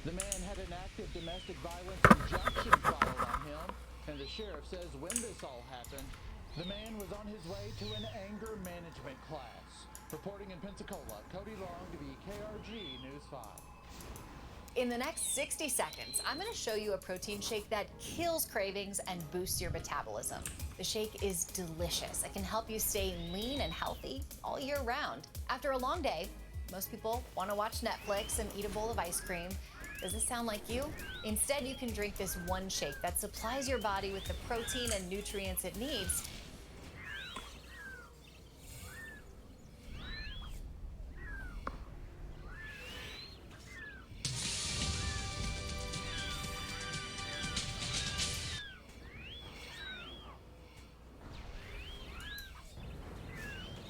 The man had an active domestic violence injunction filed on him, and the sheriff says when this all happened, the man was on his way to an anger management class. Reporting in Pensacola, Cody Long, WKRG News 5. In the next 60 seconds, I'm going to show you a protein shake that kills cravings and boosts your metabolism. The shake is delicious. It can help you stay lean and healthy all year round. After a long day, most people want to watch Netflix and eat a bowl of ice cream. Does this sound like you? Instead, you can drink this one shake that supplies your body with the protein and nutrients it needs.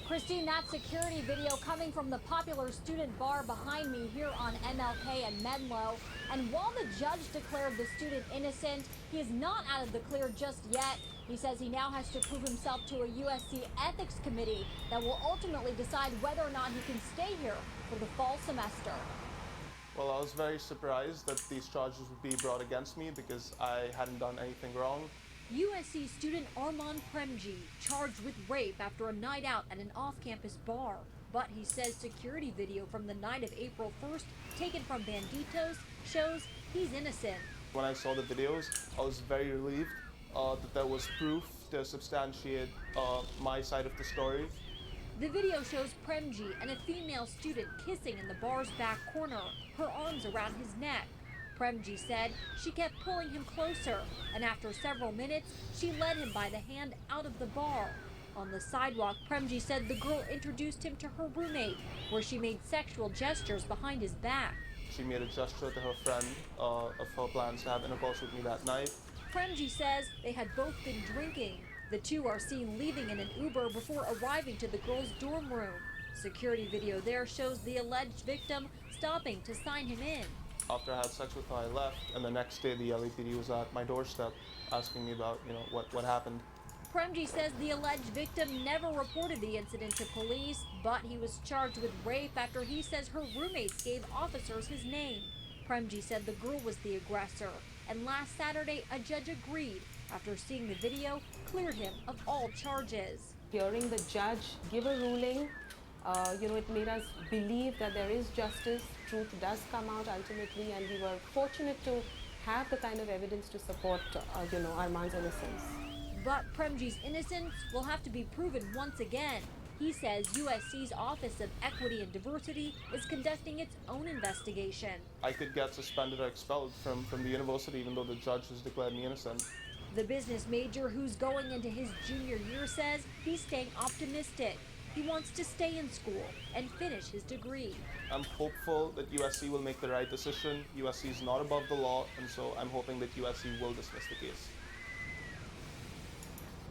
Christine, that security video coming from the popular student bar behind me here on MLK and Menlo. And while the judge declared the student innocent, he is not out of the clear just yet. He says he now has to prove himself to a USC ethics committee that will ultimately decide whether or not he can stay here for the fall semester. Well, I was very surprised that these charges would be brought against me because I hadn't done anything wrong. USC student Armand Premji charged with rape after a night out at an off-campus bar. But he says security video from the night of April 1st, taken from Banditos, shows he's innocent. When I saw the videos, I was very relieved that there was proof to substantiate my side of the story. The video shows Premji and a female student kissing in the bar's back corner, her arms around his neck. Premji said she kept pulling him closer, and after several minutes, she led him by the hand out of the bar. On the sidewalk, Premji said the girl introduced him to her roommate, where she made sexual gestures behind his back. She made a gesture to her friend of her plans to have intercourse with me that night. Premji says they had both been drinking. The two are seen leaving in an Uber before arriving to the girl's dorm room. Security video there shows the alleged victim stopping to sign him in. After I had sex with her, I left, and the next day the LAPD was at my doorstep asking me about, what happened. Premji says the alleged victim never reported the incident to police, but he was charged with rape after he says her roommates gave officers his name. Premji said the girl was the aggressor, and last Saturday a judge agreed after seeing the video, cleared him of all charges. Hearing the judge give a ruling, it made us believe that there is justice, truth does come out ultimately, and we were fortunate to have the kind of evidence to support, Arman's innocence. But Premji's innocence will have to be proven once again. He says USC's Office of Equity and Diversity is conducting its own investigation. I could get suspended or expelled from the university even though the judge has declared me innocent. The business major who's going into his junior year says he's staying optimistic. He wants to stay in school and finish his degree. I'm hopeful that USC will make the right decision. USC is not above the law, and so I'm hoping that USC will dismiss the case.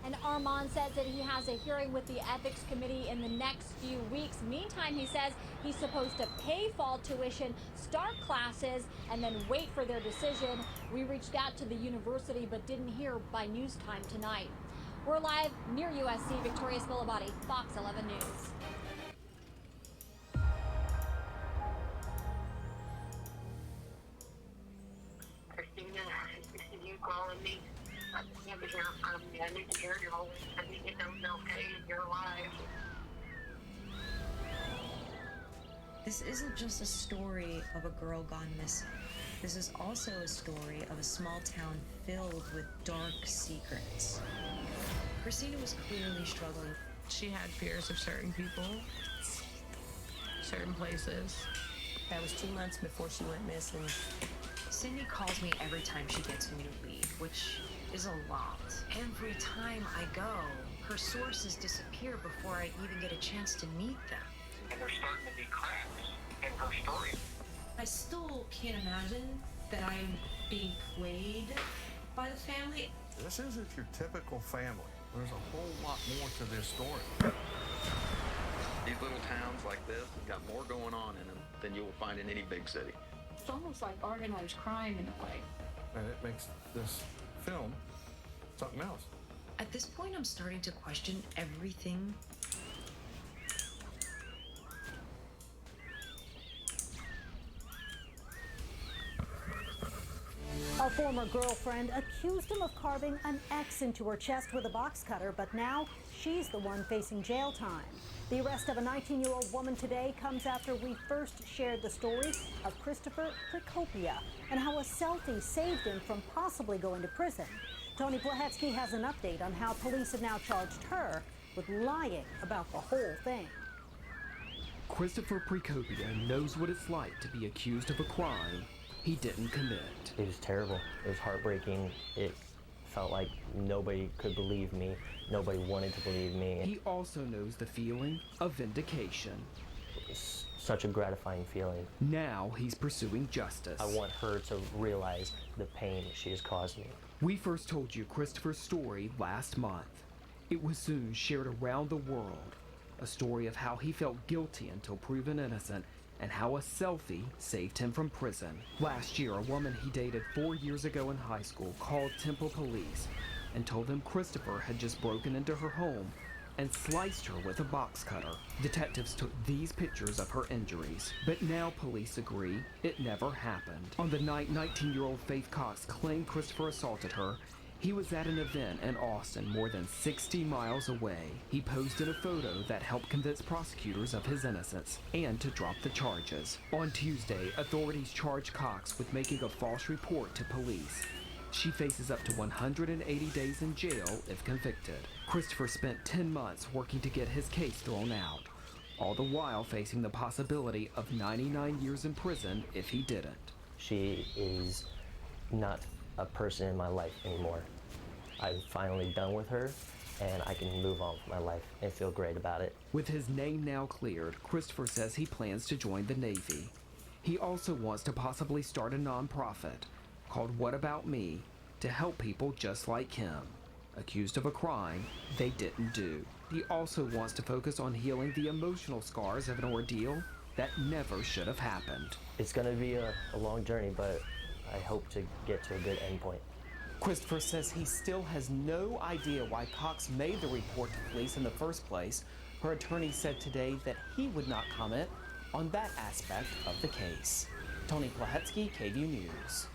And Arman says that he has a hearing with the ethics committee in the next few weeks. Meantime, he says he's supposed to pay fall tuition, start classes, and then wait for their decision. We reached out to the university but didn't hear by news time tonight. We're live near USC. Victoria Spilabati, Fox 11 News. Christina, you calling me? I need to hear from you. I need to hear your whole. I need to know you're okay in your life. This isn't just a story of a girl gone missing. This is also a story of a small town filled with dark secrets. Christina was clearly struggling. She had fears of certain people, certain places. That was 2 months before she went missing. Cindy calls me every time she gets a new lead, which is a lot. Every time I go, her sources disappear before I even get a chance to meet them. And there's starting to be cracks in her story. I still can't imagine that I'm being played by the family. This isn't your typical family. There's a whole lot more to this story. These little towns like this have got more going on in them than you will find in any big city. It's almost like organized crime in a way. And it makes this film something else. At this point, I'm starting to question everything. A former girlfriend accused him of carving an X into her chest with a box cutter, but now she's the one facing jail time. The arrest of a 19-year-old woman today comes after we first shared the story of Christopher Prokopia and how a selfie saved him from possibly going to prison. Tony Plahetsky has an update on how police have now charged her with lying about the whole thing. Christopher Prokopia knows what it's like to be accused of a crime he didn't commit. It was terrible. It was heartbreaking. It felt like nobody could believe me. Nobody wanted to believe me. He also knows the feeling of vindication. It's such a gratifying feeling. Now he's pursuing justice. I want her to realize the pain she has caused me. We first told you Christopher's story last month. It was soon shared around the world. A story of how he felt guilty until proven innocent, and how a selfie saved him from prison. Last year, a woman he dated 4 years ago in high school called Temple Police and told them Christopher had just broken into her home and sliced her with a box cutter. Detectives took these pictures of her injuries, but now police agree it never happened. On the night 19-year-old Faith Cox claimed Christopher assaulted her, he was at an event in Austin more than 60 miles away. He posed in a photo that helped convince prosecutors of his innocence and to drop the charges. On Tuesday, authorities charged Cox with making a false report to police. She faces up to 180 days in jail if convicted. Christopher spent 10 months working to get his case thrown out, all the while facing the possibility of 99 years in prison if he didn't. She is not a person in my life anymore. I'm finally done with her, and I can move on with my life and feel great about it. With his name now cleared, Christopher says he plans to join the Navy. He also wants to possibly start a nonprofit called What About Me to help people just like him, accused of a crime they didn't do. He also wants to focus on healing the emotional scars of an ordeal that never should have happened. It's going to be a long journey, but I hope to get to a good endpoint. Christopher says he still has no idea why Cox made the report to police in the first place. Her attorney said today that he would not comment on that aspect of the case. Tony Plahetsky, KVUE News.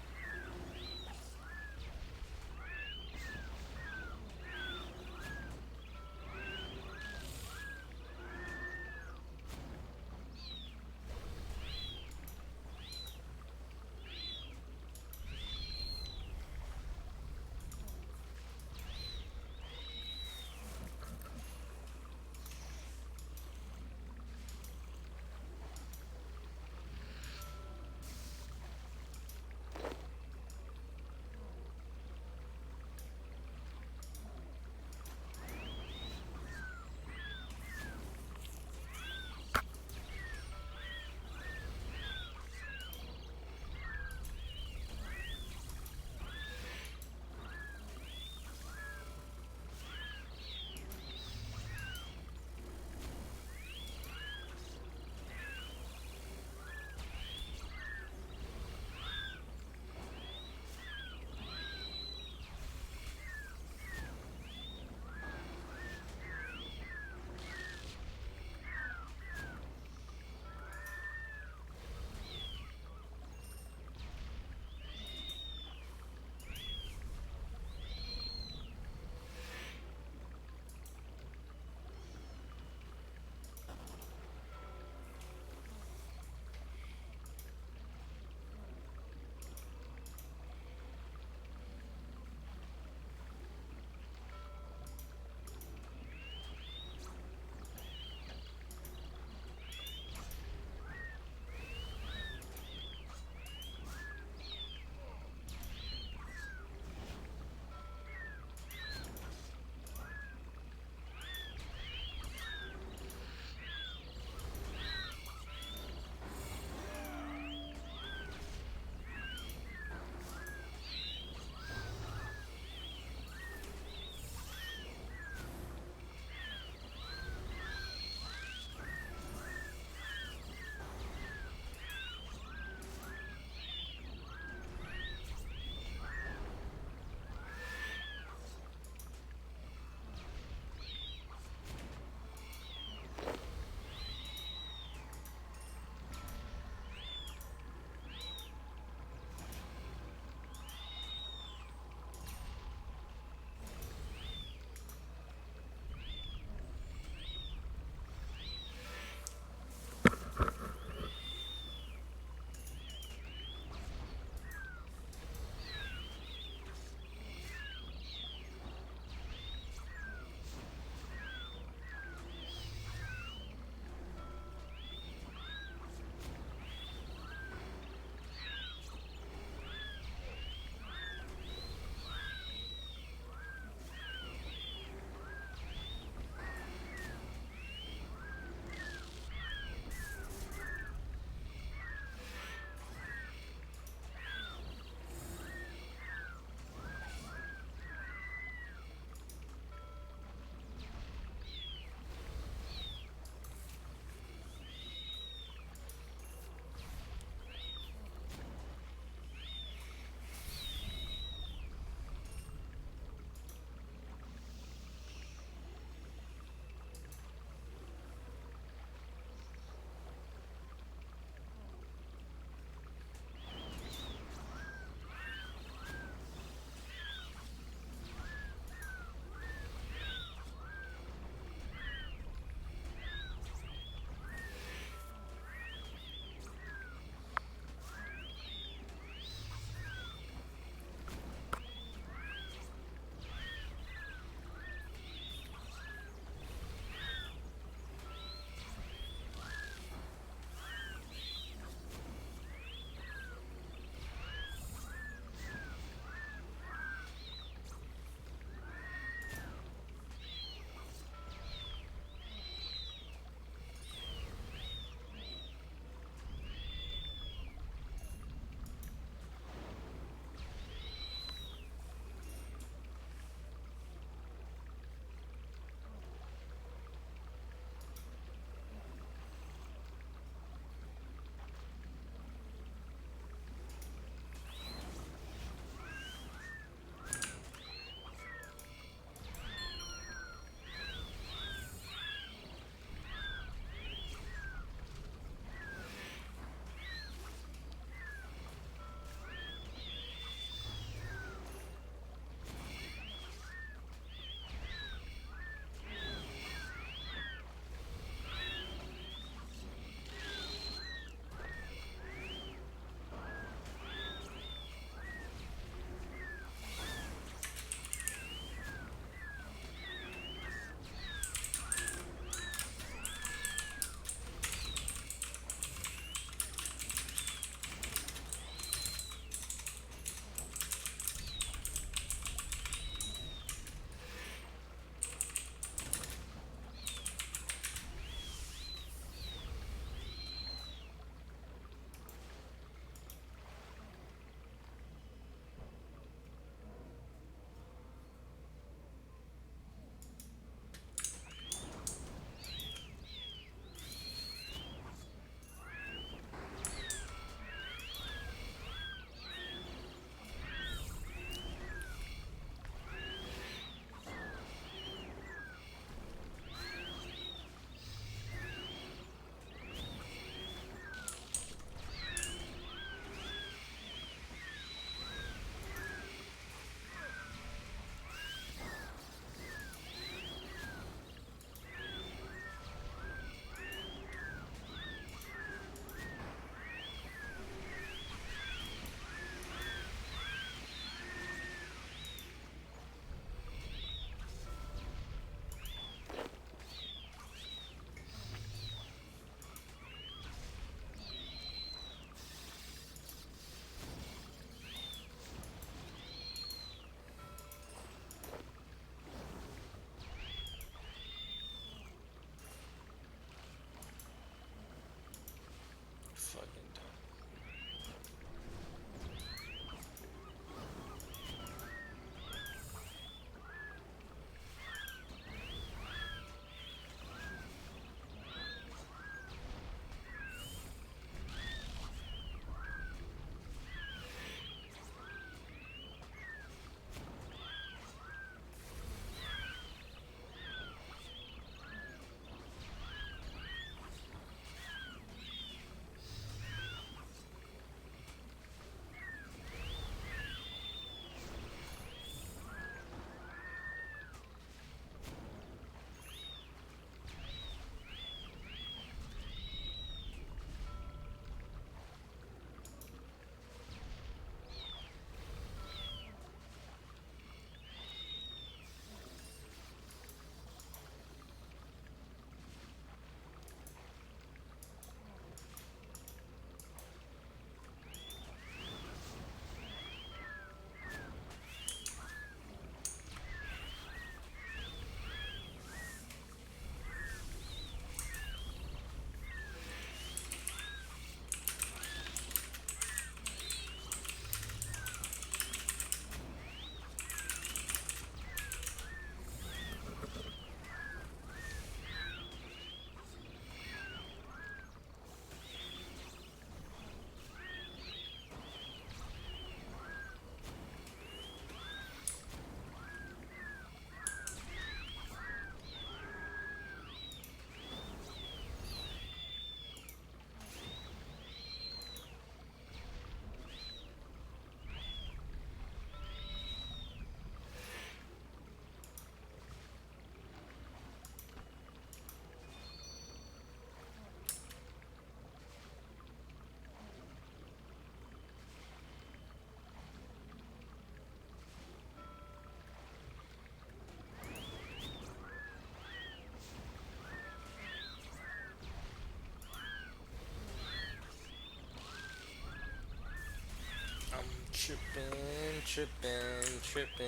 tripping.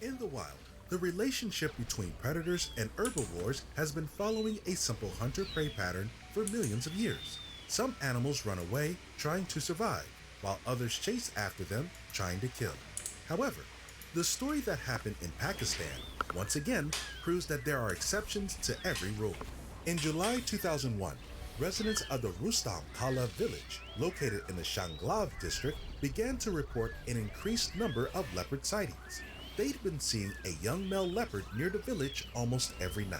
In the wild, the relationship between predators and herbivores has been following a simple hunter-prey pattern for millions of years. Some animals run away, trying to survive, while others chase after them, trying to kill. However, the story that happened in Pakistan once again proves that there are exceptions to every rule. In July 2001, residents of the Rustam Kala village, located in the Shanglav district, began to report an increased number of leopard sightings. They'd been seeing a young male leopard near the village almost every night.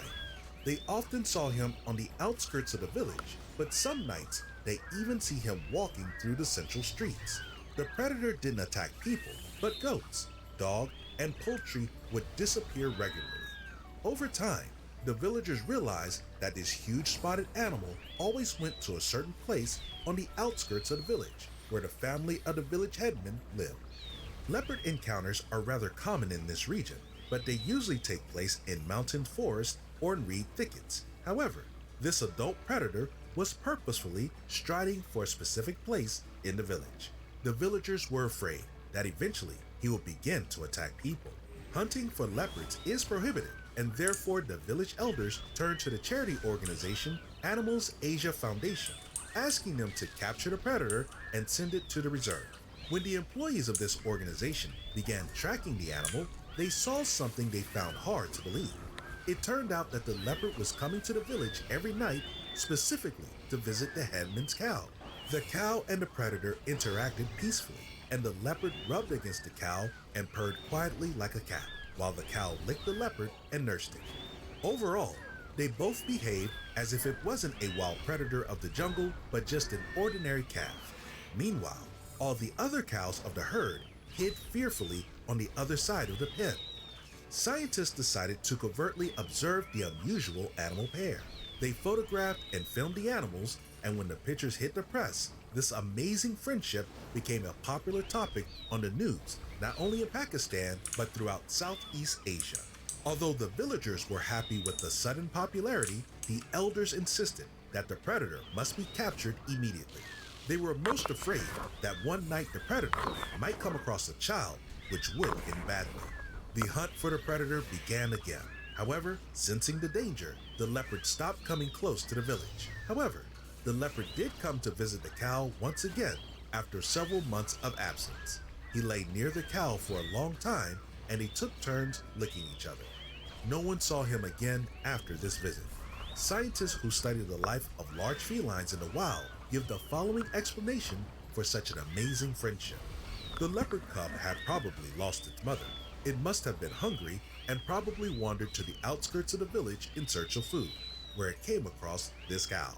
They often saw him on the outskirts of the village, but some nights they even see him walking through the central streets. The predator didn't attack people, but goats, dog, and poultry would disappear regularly. Over time, the villagers realized that this huge spotted animal always went to a certain place on the outskirts of the village, where the family of the village headman lived. Leopard encounters are rather common in this region, but they usually take place in mountain forests or in reed thickets. However, this adult predator was purposefully striding for a specific place in the village. The villagers were afraid that eventually he would begin to attack people. Hunting for leopards is prohibited, and therefore the village elders turned to the charity organization Animals Asia Foundation, asking them to capture the predator and send it to the reserve. When the employees of this organization began tracking the animal, they saw something they found hard to believe. It turned out that the leopard was coming to the village every night specifically to visit the headman's cow. The cow and the predator interacted peacefully, and the leopard rubbed against the cow and purred quietly like a cat, while the cow licked the leopard and nursed it. Overall, they both behaved as if it wasn't a wild predator of the jungle, but just an ordinary calf. Meanwhile, all the other cows of the herd hid fearfully on the other side of the pen. Scientists decided to covertly observe the unusual animal pair. They photographed and filmed the animals, and when the pictures hit the press, this amazing friendship became a popular topic on the news, not only in Pakistan, but throughout Southeast Asia. Although the villagers were happy with the sudden popularity, the elders insisted that the predator must be captured immediately. They were most afraid that one night the predator might come across a child, which would end badly. The hunt for the predator began again. However, sensing the danger, the leopard stopped coming close to the village. However, the leopard did come to visit the cow once again after several months of absence. He lay near the cow for a long time, and they took turns licking each other. No one saw him again after this visit. Scientists who study the life of large felines in the wild give the following explanation for such an amazing friendship. The leopard cub had probably lost its mother. It must have been hungry and probably wandered to the outskirts of the village in search of food, where it came across this cow.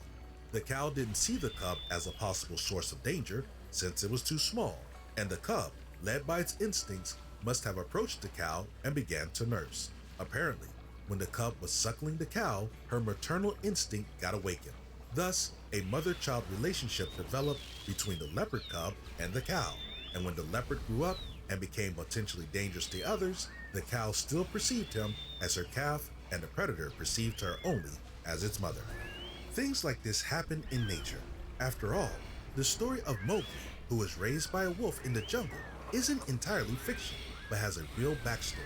The cow didn't see the cub as a possible source of danger since it was too small, and the cub, led by its instincts, must have approached the cow and began to nurse. Apparently, when the cub was suckling the cow, her maternal instinct got awakened. Thus, a mother-child relationship developed between the leopard cub and the cow, and when the leopard grew up and became potentially dangerous to others, the cow still perceived him as her calf, and the predator perceived her only as its mother. Things like this happen in nature. After all, the story of Mowgli, who was raised by a wolf in the jungle, isn't entirely fiction, but has a real backstory.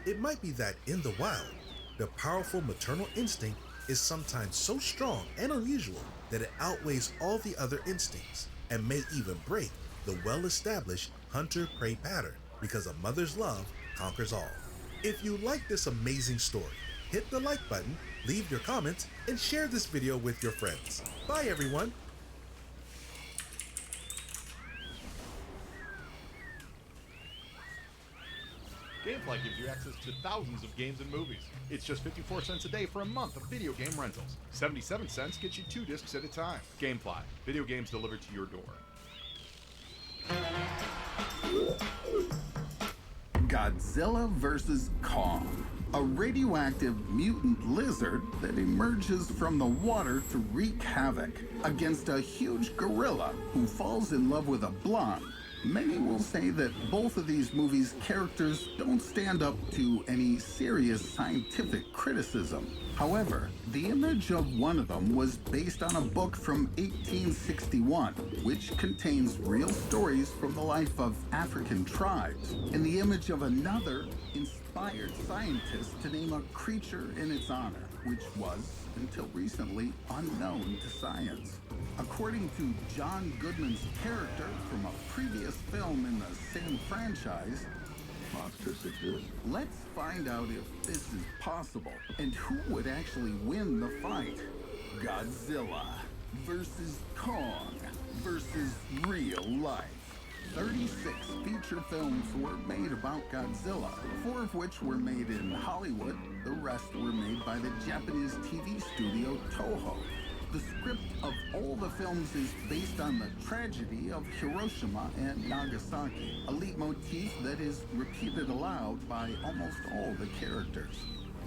It might be that in the wild, the powerful maternal instinct is sometimes so strong and unusual that it outweighs all the other instincts and may even break the well-established hunter-prey pattern because a mother's love conquers all. If you like this amazing story, hit the like button, leave your comments, and share this video with your friends. Bye everyone! Gamefly gives you access to thousands of games and movies. It's just 54 cents a day for a month of video game rentals. 77 cents gets you 2 discs at a time. Gamefly, video games delivered to your door. Godzilla vs. Kong, a radioactive mutant lizard that emerges from the water to wreak havoc against a huge gorilla who falls in love with a blonde. Many will say that both of these movies' characters don't stand up to any serious scientific criticism. However, the image of one of them was based on a book from 1861, which contains real stories from the life of African tribes, and the image of another inspired scientists to name a creature in its honor, which was, until recently, unknown to science. According to John Goodman's character from a previous film in the same franchise, monsters exist. Let's find out if this is possible and who would actually win the fight. Godzilla versus Kong versus real life. 36 feature films were made about Godzilla, 4 of which were made in Hollywood. The rest were made by the Japanese TV studio Toho. The script of all the films is based on the tragedy of Hiroshima and Nagasaki, a leitmotif that is repeated aloud by almost all the characters.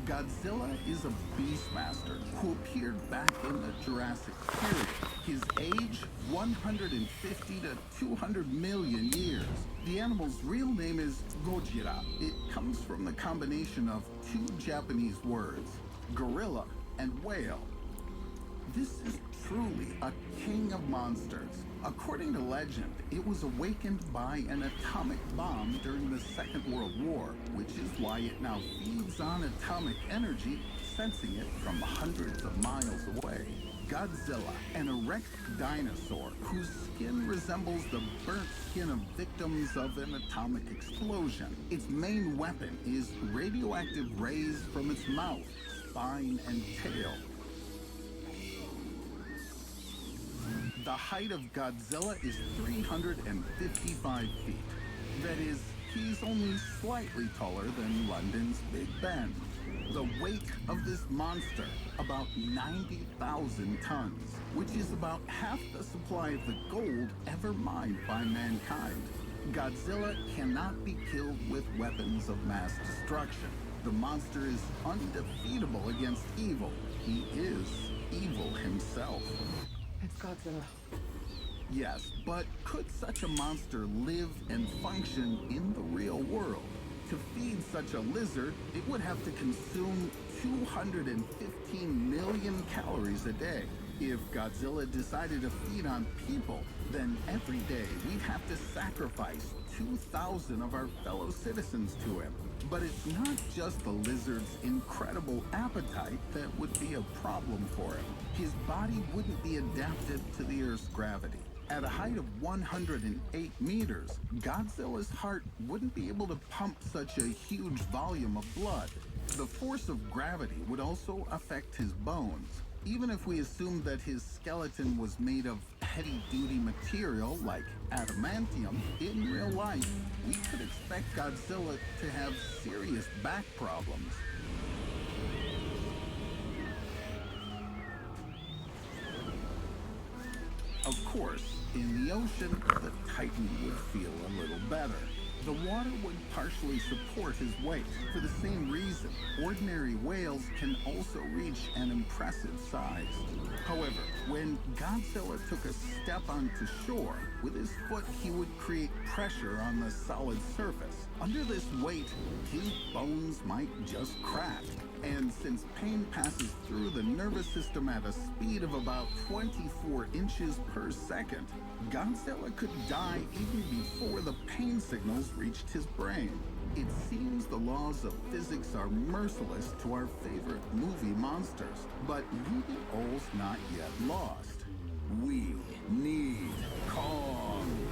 Godzilla is a beastmaster who appeared back in the Jurassic period. His age, 150 to 200 million years. The animal's real name is Gojira. It comes from the combination of 2 Japanese words, gorilla and whale. This is truly a king of monsters. According to legend, it was awakened by an atomic bomb during the Second World War, which is why it now feeds on atomic energy, sensing it from hundreds of miles away. Godzilla, an erect dinosaur whose skin resembles the burnt skin of victims of an atomic explosion. Its main weapon is radioactive rays from its mouth, spine, and tail. The height of Godzilla is 355 feet. That is, he's only slightly taller than London's Big Ben. The weight of this monster, about 90,000 tons, which is about half the supply of the gold ever mined by mankind. Godzilla cannot be killed with weapons of mass destruction. The monster is undefeatable against evil. He is evil himself. It's Godzilla. Yes, but could such a monster live and function in the real world? To feed such a lizard, it would have to consume 215 million calories a day. If Godzilla decided to feed on people, then every day we'd have to sacrifice 2,000 of our fellow citizens to him. But it's not just the lizard's incredible appetite that would be a problem for him. His body wouldn't be adapted to the Earth's gravity. At a height of 108 meters, Godzilla's heart wouldn't be able to pump such a huge volume of blood. The force of gravity would also affect his bones. Even if we assume that his skeleton was made of heavy-duty material like adamantium, in real life, we could expect Godzilla to have serious back problems. Of course, in the ocean, the Titan would feel a little better. The water would partially support his weight. For the same reason, ordinary whales can also reach an impressive size. However, when Godzilla took a step onto shore, with his foot he would create pressure on the solid surface. Under this weight, his bones might just crack. And since pain passes through the nervous system at a speed of about 24 inches per second, Godzilla could die even before the pain signals reached his brain. It seems the laws of physics are merciless to our favorite movie monsters, but maybe all's not yet lost. We need Kong.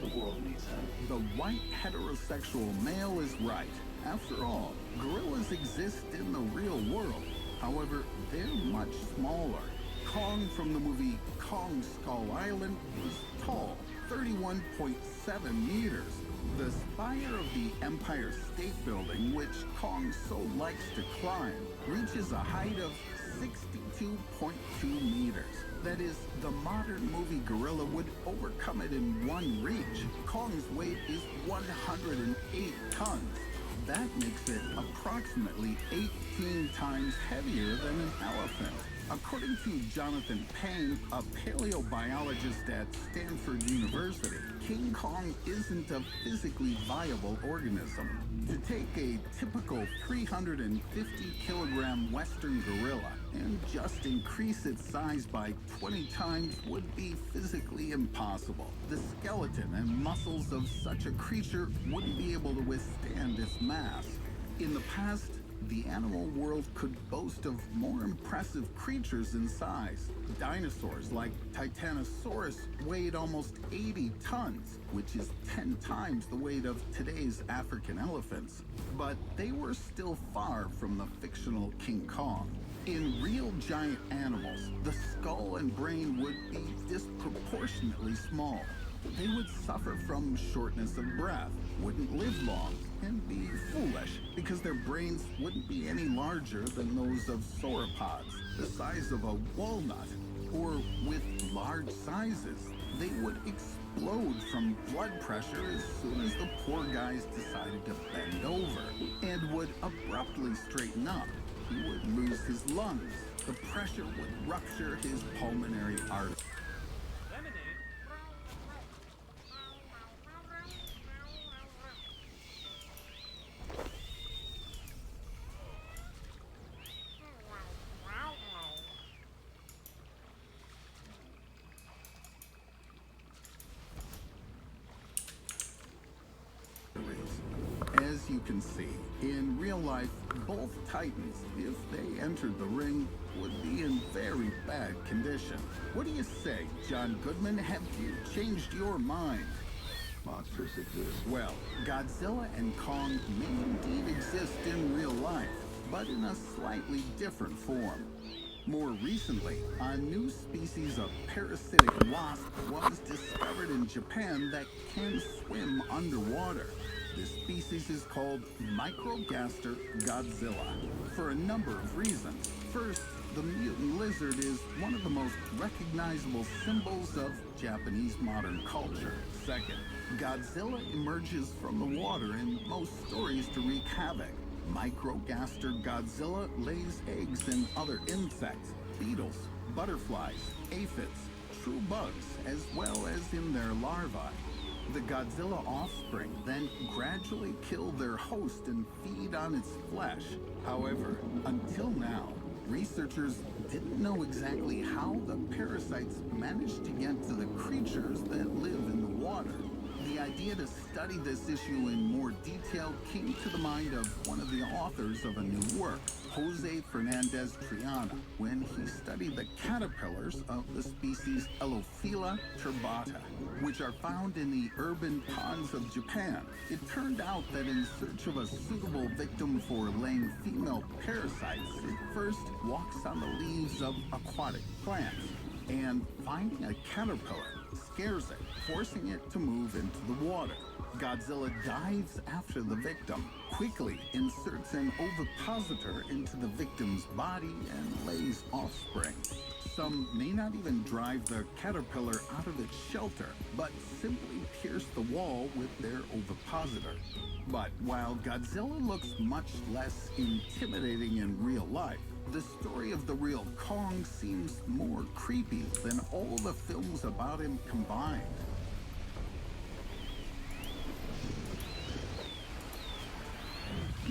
The world needs him. The white heterosexual male is right. After all, gorillas exist in the real world. However, they're much smaller. Kong from the movie Kong Skull Island was tall, 31.7 meters. The spire of the Empire State Building, which Kong so likes to climb, reaches a height of 62.2 meters. That is, the modern movie gorilla would overcome it in one reach. Kong's weight is 108 tons. That makes it approximately 18 times heavier than an elephant. According to Jonathan Payne, a paleobiologist at Stanford University, King Kong isn't a physically viable organism. To take a typical 350-kilogram Western gorilla and just increase its size by 20 times would be physically impossible. The skeleton and muscles of such a creature wouldn't be able to withstand its mass. In the past, the animal world could boast of more impressive creatures in size. Dinosaurs like Titanosaurus weighed almost 80 tons, which is 10 times the weight of today's African elephants. But they were still far from the fictional King Kong. In real giant animals, the skull and brain would be disproportionately small. They would suffer from shortness of breath, wouldn't live long, and be foolish because their brains wouldn't be any larger than those of sauropods, the size of a walnut. Or with large sizes, they would explode from blood pressure as soon as the poor guys decided to bend over, and would abruptly straighten up. He would lose his lungs. The pressure would rupture his pulmonary artery. As you can see, in real life, both titans, if they entered the ring, would be in very bad condition. What do you say, John Goodman? Have you changed your mind? Monsters exist. Well, Godzilla and Kong may indeed exist in real life, but in a slightly different form. More recently, a new species of parasitic wasp was discovered in Japan that can swim underwater. This species is called Microgaster godzilla for a number of reasons. First, the mutant lizard is one of the most recognizable symbols of Japanese modern culture. Second, Godzilla emerges from the water in most stories to wreak havoc. Microgaster godzilla lays eggs in other insects, beetles, butterflies, aphids, true bugs, as well as in their larvae. The Godzilla offspring then gradually kill their host and feed on its flesh. However, until now, researchers didn't know exactly how the parasites managed to get to the creatures that live in the water. The idea to study this issue in more detail came to the mind of one of the authors of a new work, Jose Fernandez Triana, when he studied the caterpillars of the species Elophila turbata, which are found in the urban ponds of Japan. It turned out that in search of a suitable victim for laying female parasites, it first walks on the leaves of aquatic plants, and finding a caterpillar scares it, forcing it to move into the water. Godzilla dives after the victim, quickly inserts an ovipositor into the victim's body, and lays offspring. Some may not even drive the caterpillar out of its shelter, but simply pierce the wall with their ovipositor. But while Godzilla looks much less intimidating in real life, the story of the real Kong seems more creepy than all the films about him combined.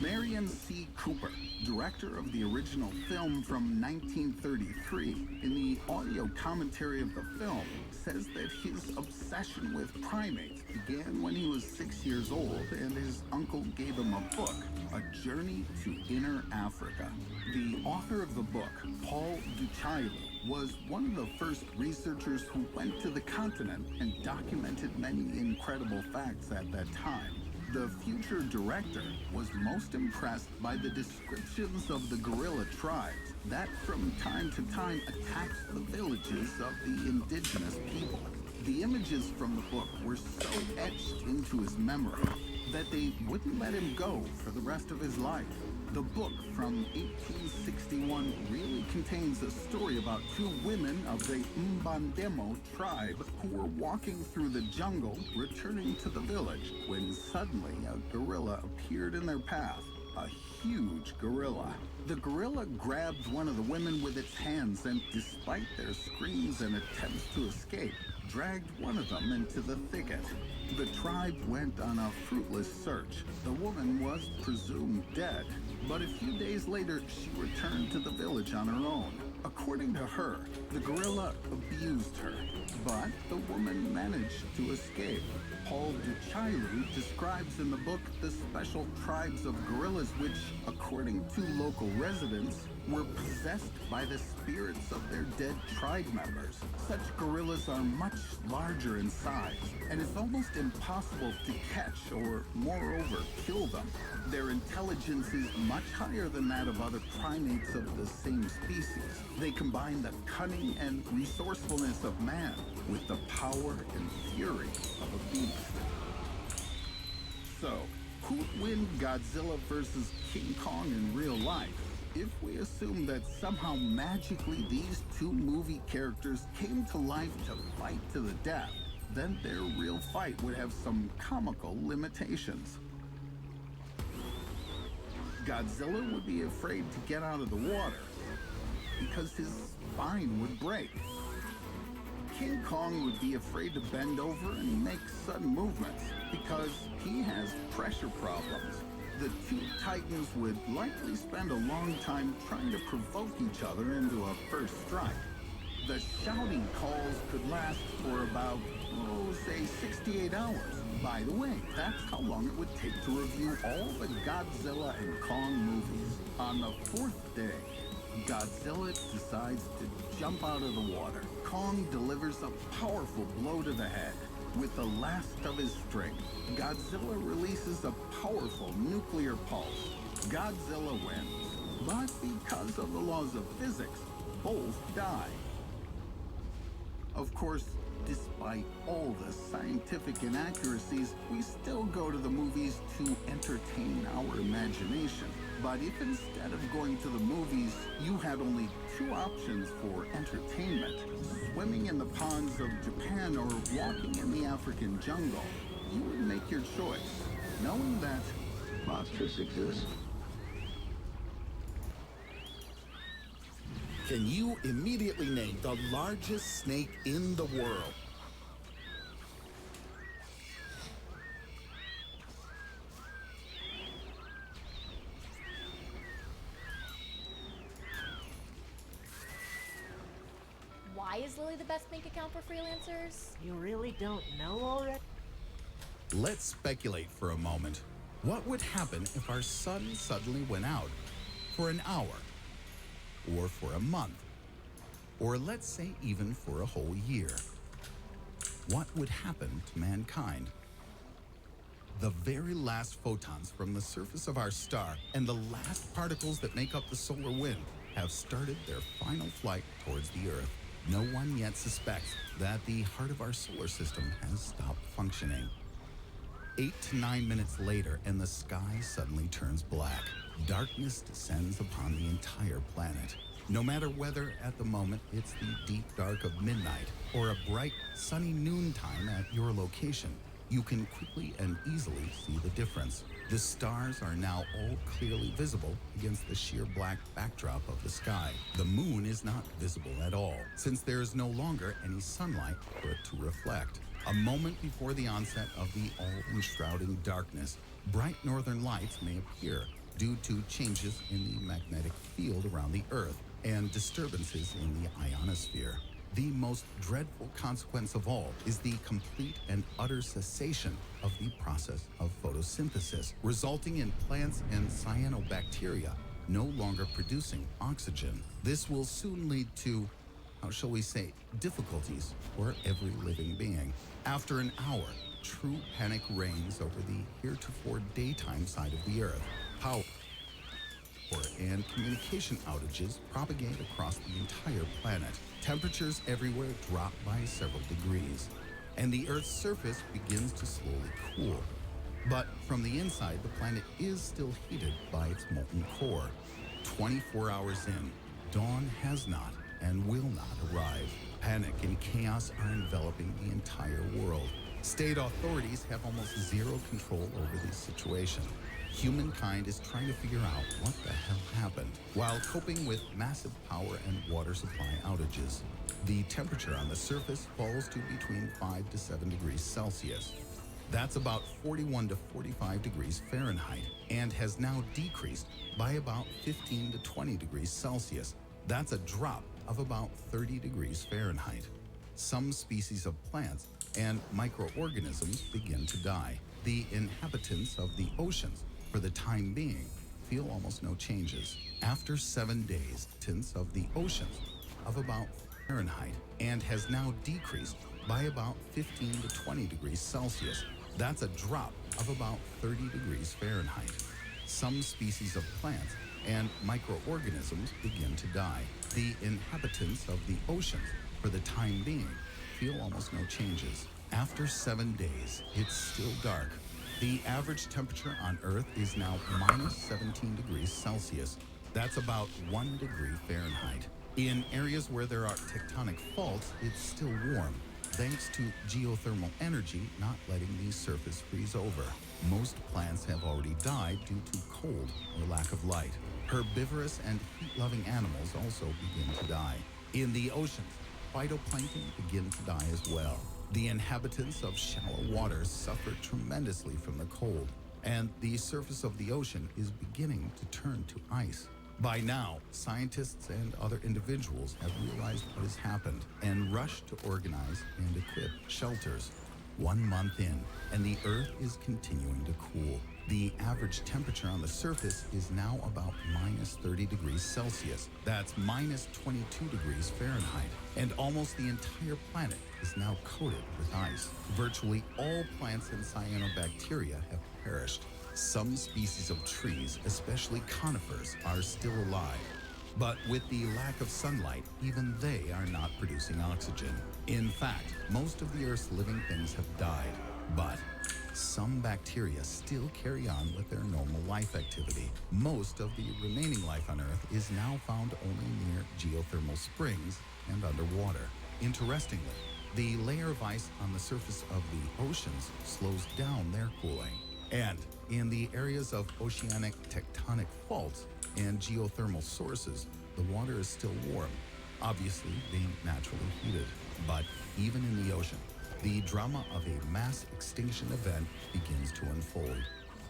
Marion C. Cooper, director of the original film from 1933, in the audio commentary of the film, says that his obsession with primates began when he was 6 years old and his uncle gave him a book, A Journey to Inner Africa. The author of the book, Paul Duchailou, was one of the first researchers who went to the continent and documented many incredible facts at that time. The future director was most impressed by the descriptions of the gorilla tribes that from time to time attacked the villages of the indigenous people. The images from the book were so etched into his memory that they wouldn't let him go for the rest of his life. The book from 1861 really contains a story about two women of the Mbandemo tribe who were walking through the jungle returning to the village when suddenly a gorilla appeared in their path. A huge gorilla. The gorilla grabbed one of the women with its hands and, despite their screams and attempts to escape, dragged one of them into the thicket. The tribe went on a fruitless search. The woman was presumed dead, but a few days later she returned to the village on her own. According to her, the gorilla abused her, but the woman managed to escape. Paul Duchailu describes in the book the special tribes of gorillas which, according to local residents, were possessed by the spirits of their dead tribe members. Such gorillas are much larger in size, and it's almost impossible to catch or, moreover, kill them. Their intelligence is much higher than that of other primates of the same species. They combine the cunning and resourcefulness of man with the power and fury of a beast. So, who'd win Godzilla versus King Kong in real life? If we assume that somehow magically these two movie characters came to life to fight to the death, then their real fight would have some comical limitations. Godzilla would be afraid to get out of the water because his spine would break. King Kong would be afraid to bend over and make sudden movements because he has pressure problems. The two titans would likely spend a long time trying to provoke each other into a first strike. The shouting calls could last for about, say 68 hours. By the way, that's how long it would take to review all the Godzilla and Kong movies. On the fourth day, Godzilla decides to jump out of the water. Kong delivers a powerful blow to the head. With the last of his strength, Godzilla releases a powerful nuclear pulse. Godzilla wins, but because of the laws of physics, both die. Of course, despite all the scientific inaccuracies, we still go to the movies to entertain our imagination. But if instead of going to the movies, you had only two options for entertainment, swimming in the ponds of Japan or walking in the African jungle, you would make your choice, knowing that monsters exist. Can you immediately name the largest snake in the world? Why is Lily the best bank account for freelancers? You really don't know already? Let's speculate for a moment. What would happen if our sun suddenly went out for an hour, or for a month, or let's say even for a whole year? What would happen to mankind? The very last photons from the surface of our star and the last particles that make up the solar wind have started their final flight towards the Earth. No one yet suspects that the heart of our solar system has stopped functioning. 8 to 9 minutes later, and the sky suddenly turns black. Darkness descends upon the entire planet. No matter whether at the moment it's the deep dark of midnight or a bright, sunny noontime at your location, you can quickly and easily see the difference. The stars are now all clearly visible against the sheer black backdrop of the sky. The moon is not visible at all, since there is no longer any sunlight for it to reflect. A moment before the onset of the all-enshrouding darkness, bright northern lights may appear due to changes in the magnetic field around the Earth and disturbances in the ionosphere. The most dreadful consequence of all is the complete and utter cessation of the process of photosynthesis, resulting in plants and cyanobacteria no longer producing oxygen. This will soon lead to, how shall we say, difficulties for every living being. After an hour, true panic reigns over the heretofore daytime side of the Earth. Power and communication outages propagate across the entire planet. Temperatures everywhere drop by several degrees. and the Earth's surface begins to slowly cool. But from the inside, the planet is still heated by its molten core. 24 hours in, dawn has not and will not arrive. Panic and chaos are enveloping the entire world. State authorities have almost zero control over the situation. Humankind is trying to figure out what the hell happened while coping with massive power and water supply outages. The temperature on the surface falls to between 5 to 7 degrees Celsius. That's about 41 to 45 degrees Fahrenheit and has now decreased by about 15 to 20 degrees Celsius. That's a drop of about 30 degrees Fahrenheit. Some species of plants and microorganisms begin to die. The inhabitants of the oceans, for the time being, feel almost no changes. After 7 days, tints of the oceans of about Fahrenheit and has now decreased by about 15 to 20 degrees Celsius. That's a drop of about 30 degrees Fahrenheit. Some species of plants and microorganisms begin to die. The inhabitants of the oceans, for the time being, feel almost no changes. After 7 days, it's still dark. The average temperature on Earth is now minus 17 degrees Celsius. That's about 1 degree Fahrenheit. In areas where there are tectonic faults, it's still warm, thanks to geothermal energy not letting the surface freeze over. Most plants have already died due to cold or lack of light. Herbivorous and heat-loving animals also begin to die. In the oceans, phytoplankton begin to die as well. The inhabitants of shallow waters suffer tremendously from the cold, and the surface of the ocean is beginning to turn to ice. By now, scientists and other individuals have realized what has happened and rushed to organize and equip shelters. 1 month in, and the Earth is continuing to cool. The average temperature on the surface is now about minus 30 degrees Celsius. That's minus 22 degrees Fahrenheit. And almost the entire planet is now coated with ice. Virtually all plants and cyanobacteria have perished. Some species of trees, especially conifers, are still alive. But with the lack of sunlight, even they are not producing oxygen. In fact, most of the Earth's living things have died. But some bacteria still carry on with their normal life activity. Most of the remaining life on Earth is now found only near geothermal springs and underwater. Interestingly, the layer of ice on the surface of the oceans slows down their cooling. And in the areas of oceanic tectonic faults and geothermal sources, the water is still warm, obviously being naturally heated. But even in the ocean, the drama of a mass extinction event begins to unfold.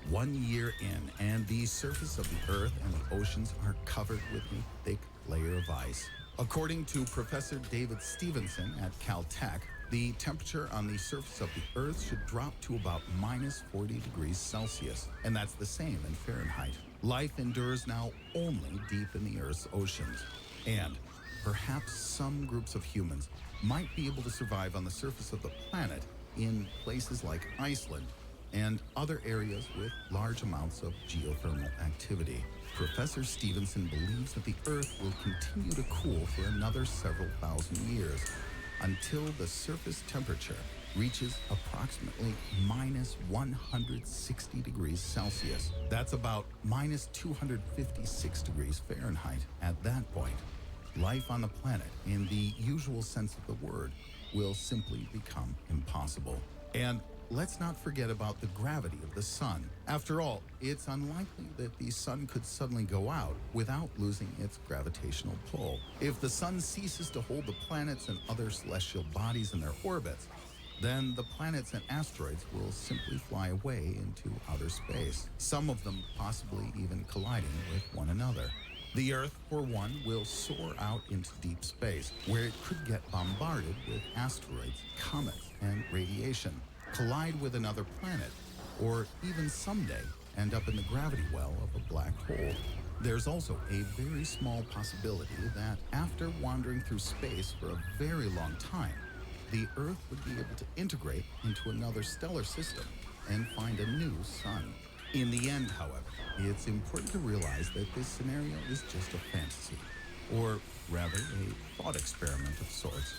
1 year in, and the surface of the Earth and the oceans are covered with a thick layer of ice. According to Professor David Stevenson at Caltech, the temperature on the surface of the Earth should drop to about minus 40 degrees Celsius, and that's the same in Fahrenheit. Life endures now only deep in the Earth's oceans. And perhaps some groups of humans might be able to survive on the surface of the planet in places like Iceland and other areas with large amounts of geothermal activity. Professor Stevenson believes that the Earth will continue to cool for another several thousand years until the surface temperature reaches approximately minus 160 degrees Celsius. That's about minus 256 degrees Fahrenheit. At that point, life on the planet, in the usual sense of the word, will simply become impossible. And let's not forget about the gravity of the sun. After all, it's unlikely that the sun could suddenly go out without losing its gravitational pull. If the sun ceases to hold the planets and other celestial bodies in their orbits, then the planets and asteroids will simply fly away into outer space, some of them possibly even colliding with one another. The Earth, for one, will soar out into deep space, where it could get bombarded with asteroids, comets, and radiation, collide with another planet, or even someday end up in the gravity well of a black hole. There's also a very small possibility that after wandering through space for a very long time, the Earth would be able to integrate into another stellar system and find a new sun. In the end, however, it's important to realize that this scenario is just a fantasy, or rather a thought experiment of sorts.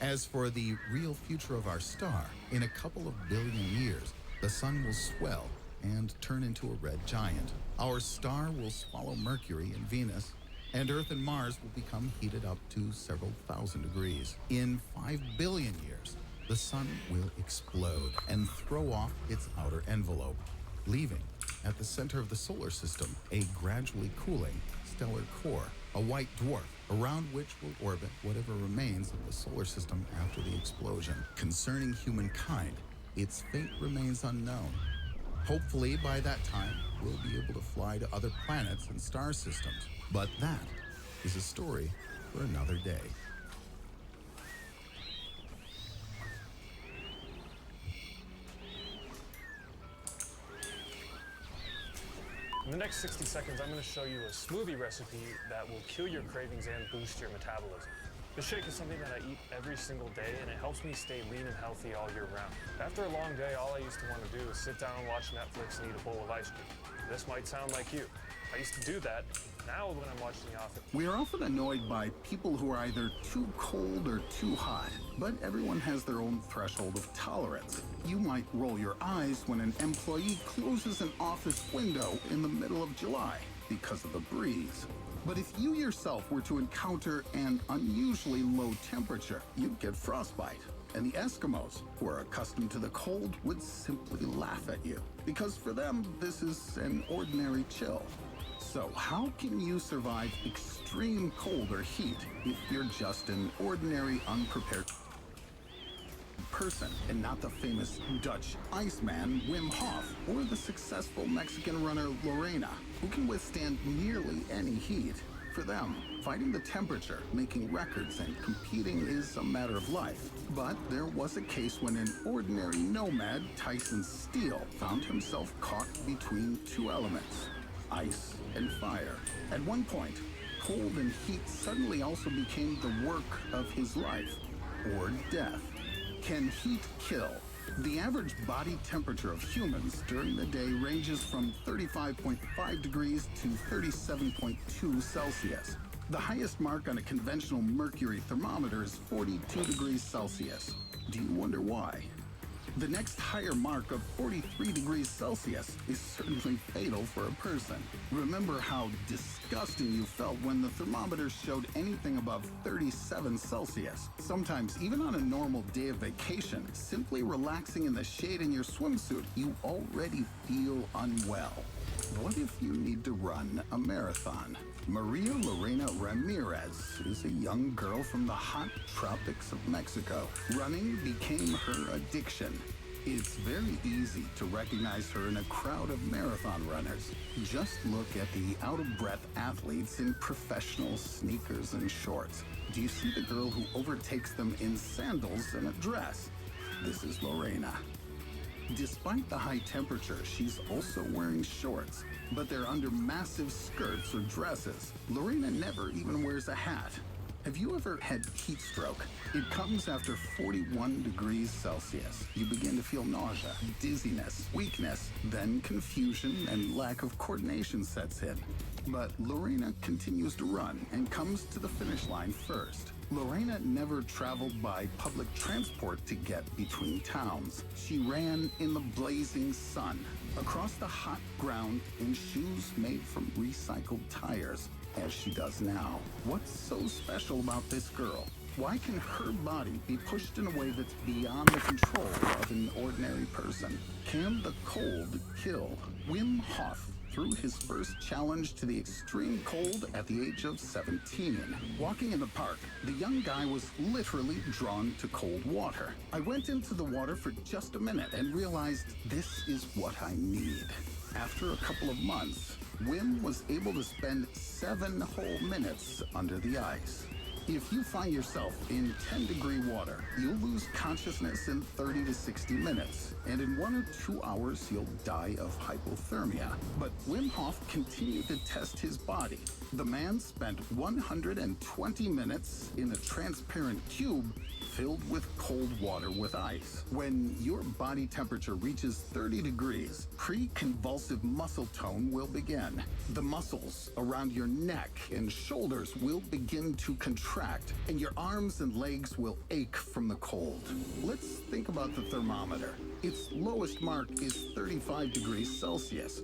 As for the real future of our star, in a couple of billion years, the sun will swell and turn into a red giant. Our star will swallow Mercury and Venus, and Earth and Mars will become heated up to several thousand degrees. In 5 billion years, the sun will explode and throw off its outer envelope, leaving at the center of the solar system a gradually cooling stellar core, a white dwarf around which will orbit whatever remains of the solar system after the explosion. Concerning humankind, its fate remains unknown. Hopefully, by that time, we'll be able to fly to other planets and star systems. But that is a story for another day. In the next 60 seconds, I'm going to show you a smoothie recipe that will kill your cravings and boost your metabolism. This shake is something that I eat every single day, and it helps me stay lean and healthy all year round. After a long day, all I used to want to do is sit down and watch Netflix and eat a bowl of ice cream. This might sound like you. I used to do that. Now when I'm watching The Office. We are often annoyed by people who are either too cold or too hot, but everyone has their own threshold of tolerance. You might roll your eyes when an employee closes an office window in the middle of July because of the breeze. But if you yourself were to encounter an unusually low temperature, you'd get frostbite. And the Eskimos, who are accustomed to the cold, would simply laugh at you, because for them, this is an ordinary chill. So how can you survive extreme cold or heat if you're just an ordinary, unprepared person and not the famous Dutch Iceman Wim Hof or the successful Mexican runner Lorena, who can withstand nearly any heat? For them, fighting the temperature, making records, and competing is a matter of life. But there was a case when an ordinary nomad, Tyson Steele, found himself caught between two elements: ice and fire. At one point, cold and heat suddenly also became the work of his life, or death. Can heat kill? The average body temperature of humans during the day ranges from 35.5 degrees to 37.2 Celsius. The highest mark on a conventional mercury thermometer is 42 degrees Celsius. Do you wonder why? The next higher mark of 43 degrees Celsius is certainly fatal for a person. Remember how disgusting you felt when the thermometer showed anything above 37 Celsius. Sometimes, even on a normal day of vacation, simply relaxing in the shade in your swimsuit, you already feel unwell. What if you need to run a marathon? Maria Lorena Ramirez is a young girl from the hot tropics of Mexico. Running became her addiction. It's very easy to recognize her in a crowd of marathon runners. Just look at the out-of-breath athletes in professional sneakers and shorts. Do you see the girl who overtakes them in sandals and a dress? This is Lorena. Despite the high temperature, she's also wearing shorts, but they're under massive skirts or dresses. Lorena never even wears a hat. Have you ever had heat stroke? It comes after 41 degrees Celsius. You begin to feel nausea, dizziness, weakness, then confusion and lack of coordination sets in. But Lorena continues to run and comes to the finish line first. Lorena never traveled by public transport to get between towns. She ran in the blazing sun, across the hot ground in shoes made from recycled tires, as she does now. What's so special about this girl? Why can her body be pushed in a way that's beyond the control of an ordinary person? Can the cold kill? Wim Hof threw his first challenge to the extreme cold at the age of 17. Walking in the park, the young guy was literally drawn to cold water. I went into the water for just a minute and realized this is what I need. After a couple of months, Wim was able to spend 7 whole minutes under the ice. If you find yourself in 10-degree water, you'll lose consciousness in 30 to 60 minutes, and in 1 or 2 hours, you'll die of hypothermia. But Wim Hof continued to test his body. The man spent 120 minutes in a transparent cube filled with cold water with ice. When your body temperature reaches 30 degrees, pre-convulsive muscle tone will begin. The muscles around your neck and shoulders will begin to contract, and your arms and legs will ache from the cold. Let's think about the thermometer. Its lowest mark is 35 degrees Celsius.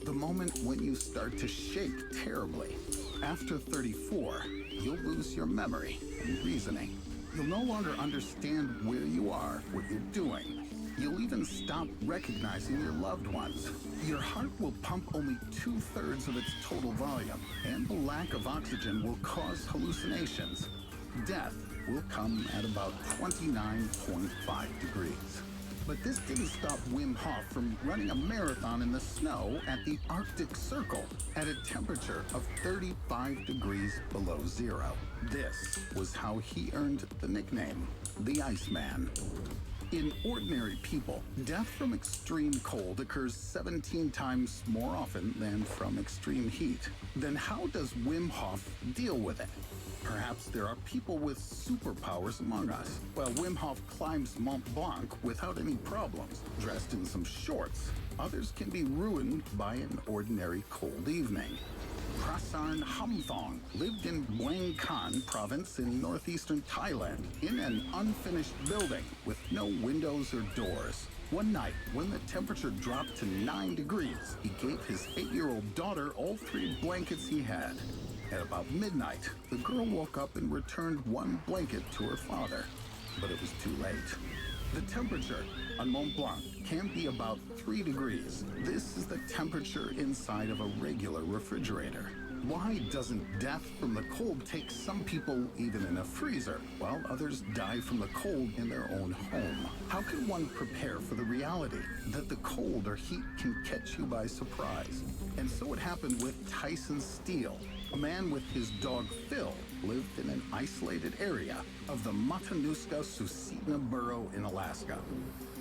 The moment when you start to shake terribly. After 34, you'll lose your memory and reasoning. You'll no longer understand where you are, what you're doing. You'll even stop recognizing your loved ones. Your heart will pump only 2/3 of its total volume, and the lack of oxygen will cause hallucinations. Death will come at about 29.5 degrees. But this didn't stop Wim Hof from running a marathon in the snow at the Arctic Circle at a temperature of 35 degrees below zero. This was how he earned the nickname, the Iceman. In ordinary people, death from extreme cold occurs 17 times more often than from extreme heat. Then how does Wim Hof deal with it? Perhaps there are people with superpowers among us. While Wim Hof climbs Mont Blanc without any problems, dressed in some shorts, others can be ruined by an ordinary cold evening. Prasarn Hamthong lived in Muang Khan province in northeastern Thailand in an unfinished building with no windows or doors. One night, when the temperature dropped to 9 degrees, he gave his 8-year-old daughter all 3 blankets he had. At about midnight, the girl woke up and returned 1 blanket to her father, but it was too late. The temperature on Mont Blanc can be about 3 degrees. This is the temperature inside of a regular refrigerator. Why doesn't death from the cold take some people even in a freezer, while others die from the cold in their own home? How can one prepare for the reality that the cold or heat can catch you by surprise? And so it happened with Tyson Steele. A man with his dog Phil lived in an isolated area of the Matanuska-Susitna Borough in Alaska.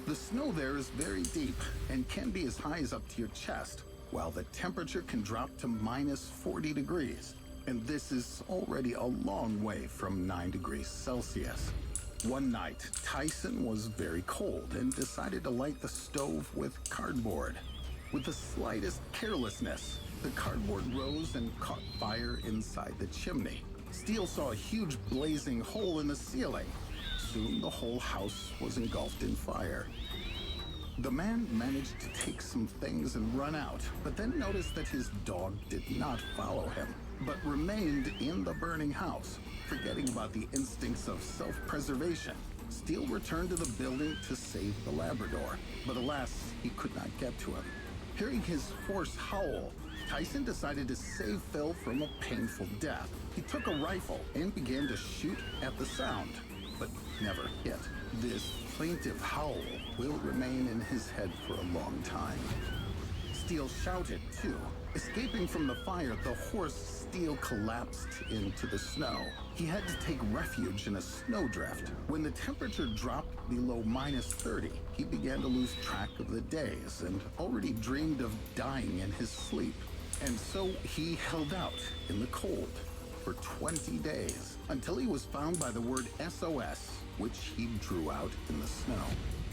The snow there is very deep and can be as high as up to your chest, while the temperature can drop to minus 40 degrees. And this is already a long way from 9 degrees Celsius. One night, Tyson was very cold and decided to light the stove with cardboard. With the slightest carelessness, the cardboard rose and caught fire inside the chimney. Steele saw a huge blazing hole in the ceiling. Soon the whole house was engulfed in fire. The man managed to take some things and run out, but then noticed that his dog did not follow him, but remained in the burning house. Forgetting about the instincts of self-preservation, Steele returned to the building to save the Labrador, but alas, he could not get to him. Hearing his hoarse howl, Tyson decided to save Phil from a painful death. He took a rifle and began to shoot at the sound, but never hit. This plaintive howl will remain in his head for a long time. Steele shouted, too. Escaping from the fire, the horse Steele collapsed into the snow. He had to take refuge in a snowdrift. When the temperature dropped below minus 30, he began to lose track of the days and already dreamed of dying in his sleep. And so he held out in the cold for 20 days until he was found by the word SOS, which he drew out in the snow.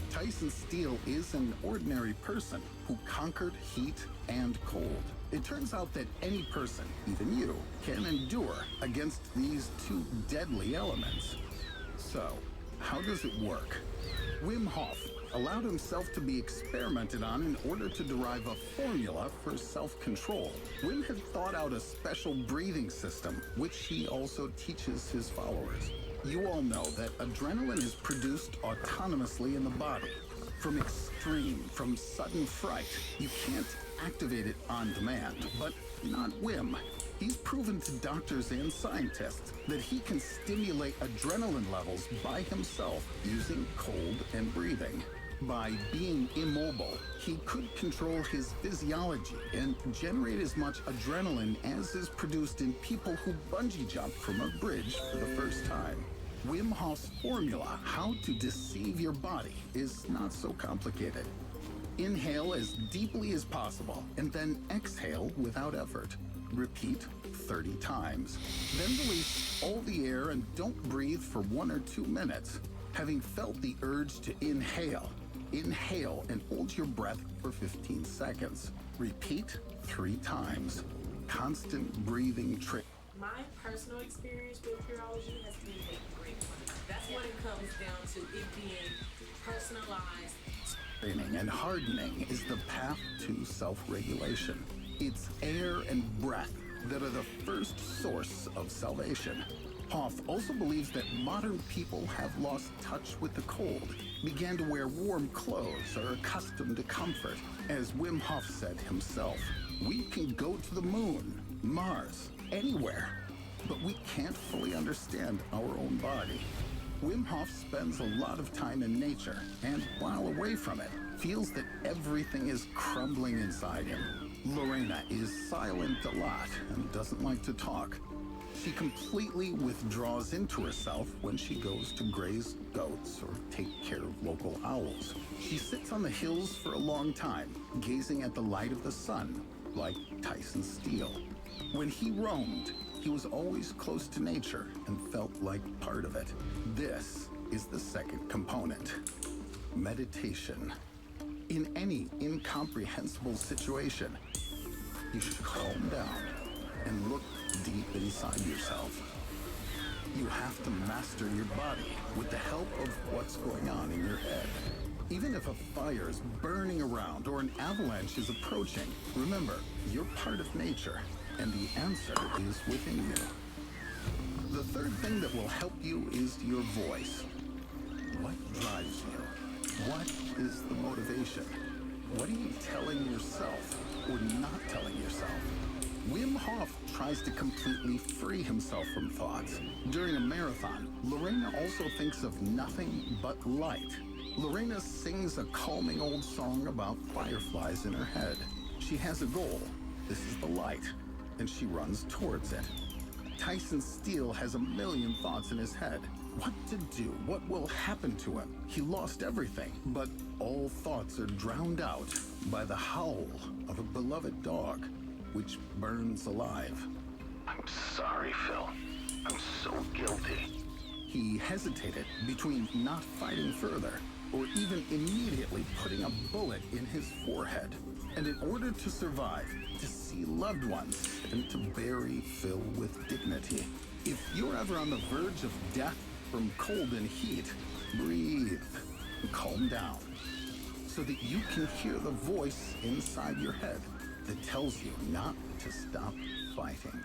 Tyson Steele is an ordinary person who conquered heat and cold. It turns out that any person, even you, can endure against these 2 deadly elements. So, how does it work? Wim Hof allowed himself to be experimented on in order to derive a formula for self-control. Wim had thought out a special breathing system, which he also teaches his followers. You all know that adrenaline is produced autonomously in the body. From extreme, from sudden fright, you can't activate it on demand, but not Wim. He's proven to doctors and scientists that he can stimulate adrenaline levels by himself using cold and breathing. By being immobile, he could control his physiology and generate as much adrenaline as is produced in people who bungee jump from a bridge for the first time. Wim Hof's formula, how to deceive your body, is not so complicated. Inhale as deeply as possible, and then exhale without effort. Repeat 30 times. Then release all the air and don't breathe for 1 or 2 minutes. Having felt the urge to inhale and hold your breath for 15 seconds. Repeat 3 times. Constant breathing trick. My personal experience with Curology has been a great one. That's what it comes down to, it being personalized. Training and hardening is the path to self-regulation. It's air and breath that are the first source of salvation. Hoff also believes that modern people have lost touch with the cold, began to wear warm clothes, are accustomed to comfort. As Wim Hof said himself, we can go to the moon, Mars, anywhere, but we can't fully understand our own body. Wim Hof spends a lot of time in nature, and while away from it, feels that everything is crumbling inside him. Lorena is silent a lot and doesn't like to talk. She completely withdraws into herself when she goes to graze goats or take care of local owls. She sits on the hills for a long time, gazing at the light of the sun, like Tyson Steele. When he roamed, he was always close to nature and felt like part of it. This is the second component: meditation. In any incomprehensible situation, you should calm down and look deep inside yourself. You have to master your body with the help of what's going on in your head. Even if a fire is burning around or an avalanche is approaching, remember, you're part of nature, and the answer is within you. The third thing that will help you is your voice. What drives you? What is the motivation? What are you telling yourself or not telling yourself? Wim Hof tries to completely free himself from thoughts. During a marathon, Lorena also thinks of nothing but light. Lorena sings a calming old song about fireflies in her head. She has a goal. This is the light, and she runs towards it. Tyson Steele has a million thoughts in his head. What to do? What will happen to him? He lost everything, but all thoughts are drowned out by the howl of a beloved dog, which burns alive. I'm sorry, Phil. I'm so guilty. He hesitated between not fighting further or even immediately putting a bullet in his forehead. And in order to survive, to see loved ones, and to bury Phil with dignity. If you're ever on the verge of death from cold and heat, breathe and calm down so that you can hear the voice inside your head that tells you not to stop fighting.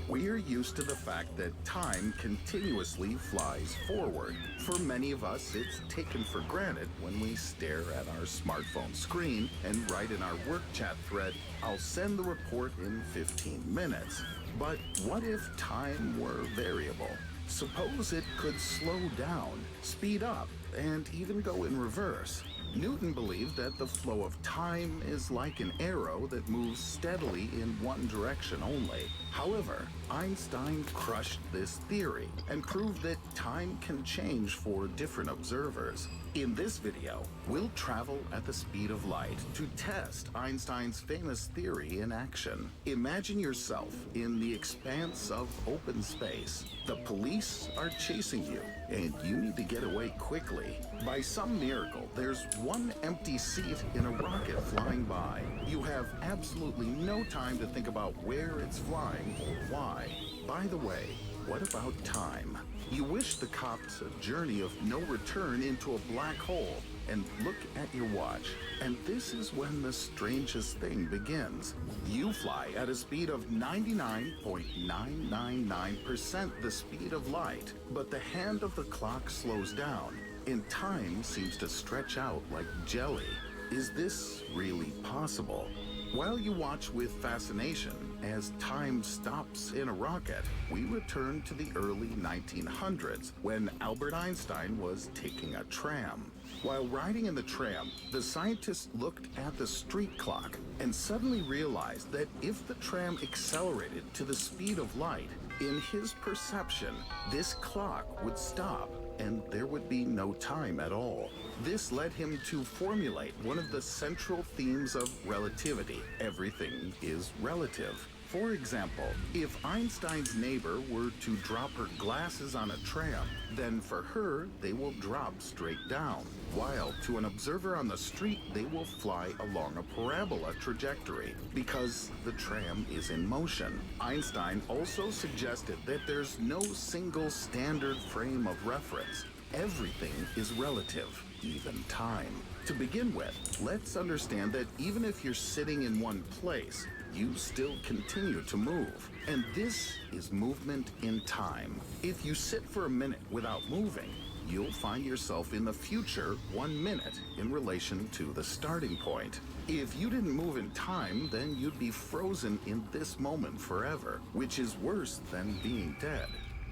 We're used to the fact that time continuously flies forward. For many of us, it's taken for granted when we stare at our smartphone screen and write in our work chat thread, "I'll send the report in 15 minutes. But what if time were variable? Suppose it could slow down, speed up, and even go in reverse. Newton believed that the flow of time is like an arrow that moves steadily in one direction only. However, Einstein crushed this theory and proved that time can change for different observers. In this video, we'll travel at the speed of light to test Einstein's famous theory in action. Imagine yourself in the expanse of open space. The police are chasing you, and you need to get away quickly. By some miracle, there's one empty seat in a rocket flying by. You have absolutely no time to think about where it's flying or why. By the way, what about time? You wish the cops a journey of no return into a black hole and look at your watch. And this is when the strangest thing begins. You fly at a speed of 99.999% the speed of light, but the hand of the clock slows down and time seems to stretch out like jelly. Is this really possible? While you watch with fascination as time stops in a rocket, we return to the early 1900s when Albert Einstein was taking a tram. While riding in the tram, the scientist looked at the street clock and suddenly realized that if the tram accelerated to the speed of light, in his perception, this clock would stop and there would be no time at all. This led him to formulate one of the central themes of relativity. Everything is relative. For example, if Einstein's neighbor were to drop her glasses on a tram, then for her, they will drop straight down, while to an observer on the street, they will fly along a parabola trajectory because the tram is in motion. Einstein also suggested that there's no single standard frame of reference. Everything is relative, even time. To begin with, let's understand that even if you're sitting in one place, you still continue to move. And this is movement in time. If you sit for a minute without moving, you'll find yourself in the future 1 minute in relation to the starting point. If you didn't move in time, then you'd be frozen in this moment forever, which is worse than being dead.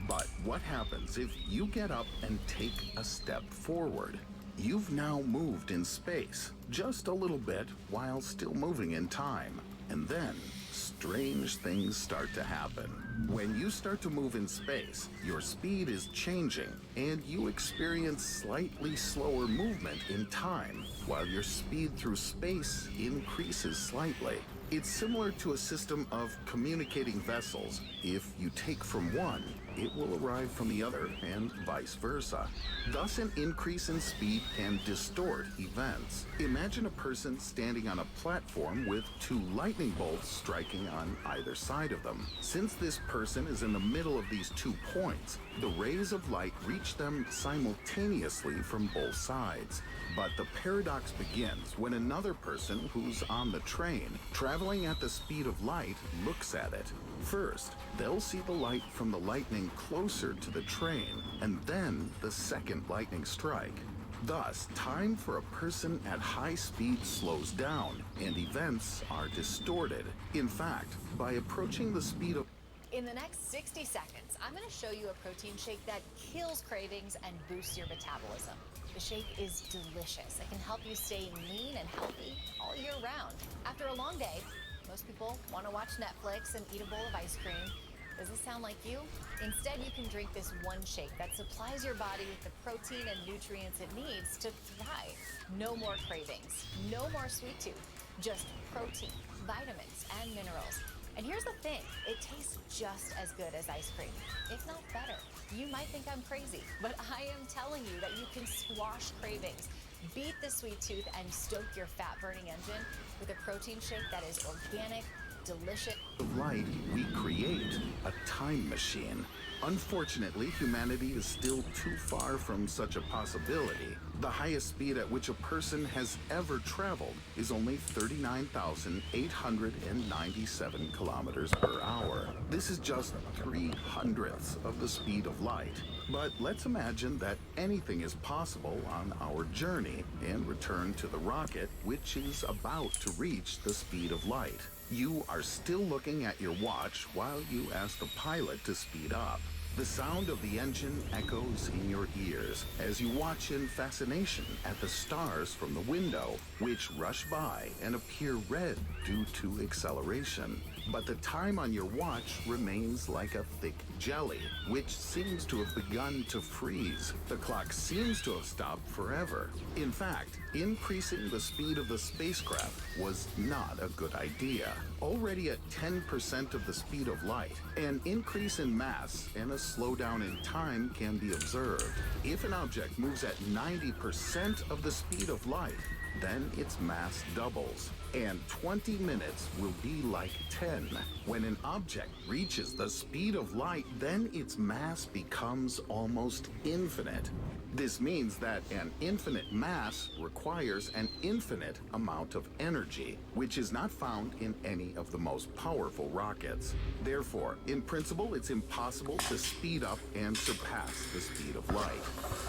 But what happens if you get up and take a step forward? You've now moved in space, just a little bit while still moving in time. And then, strange things start to happen. When you start to move in space, your speed is changing, and you experience slightly slower movement in time, while your speed through space increases slightly. It's similar to a system of communicating vessels. If you take from one, it will arrive from the other, and vice versa. Thus, an increase in speed can distort events. Imagine a person standing on a platform with two lightning bolts striking on either side of them. Since this person is in the middle of these 2 points, the rays of light reach them simultaneously from both sides. But the paradox begins when another person who's on the train, traveling at the speed of light, looks at it. First, they'll see the light from the lightning closer to the train, and then the second lightning strike. Thus, time for a person at high speed slows down, and events are distorted. In fact, by approaching the speed of In the next 60 seconds, I'm going to show you a protein shake that kills cravings and boosts your metabolism. The shake is delicious. It can help you stay lean and healthy all year round. After a long day, most people want to watch Netflix and eat a bowl of ice cream. Does this sound like you? Instead, you can drink this one shake that supplies your body with the protein and nutrients it needs to thrive. No more cravings, no more sweet tooth, just protein, vitamins, and minerals. And here's the thing, it tastes just as good as ice cream, if not better. You might think I'm crazy, but I am telling you that you can squash cravings, beat the sweet tooth, and stoke your fat-burning engine with a protein shake that is organic, delicious. light, we create a time machine. Unfortunately, humanity is still too far from such a possibility. The highest speed at which a person has ever traveled is only 39,897 kilometers per hour. This is just 3/100ths of the speed of light. But let's imagine that anything is possible on our journey and return to the rocket, which is about to reach the speed of light. You are still looking at your watch while you ask the pilot to speed up. The sound of the engine echoes in your ears as you watch in fascination at the stars from the window, which rush by and appear red due to acceleration. But the time on your watch remains like a thick jelly, which seems to have begun to freeze. The clock seems to have stopped forever. In fact, increasing the speed of the spacecraft was not a good idea. Already at 10% of the speed of light, an increase in mass and a slowdown in time can be observed. If an object moves at 90% of the speed of light, then its mass doubles, and 20 minutes will be like 10. When an object reaches the speed of light, then its mass becomes almost infinite. This means that an infinite mass requires an infinite amount of energy, which is not found in any of the most powerful rockets. Therefore, in principle, it's impossible to speed up and surpass the speed of light.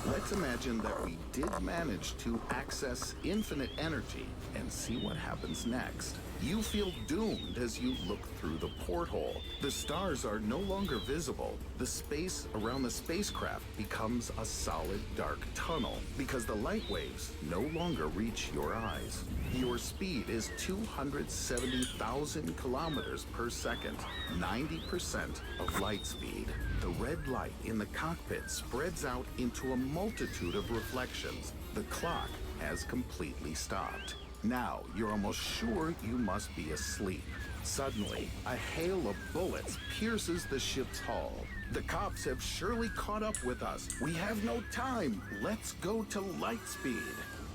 Let's imagine that we did manage to access infinite energy and see what happens next. You feel doomed as you look through the porthole. The stars are no longer visible. The space around the spacecraft becomes a solid dark tunnel because the light waves no longer reach your eyes. Your speed is 270,000 kilometers per second, 90% of light speed. The red light in the cockpit spreads out into a multitude of reflections. The clock has completely stopped. Now, you're almost sure you must be asleep. Suddenly, a hail of bullets pierces the ship's hull. The cops have surely caught up with us. We have no time. Let's go to light speed.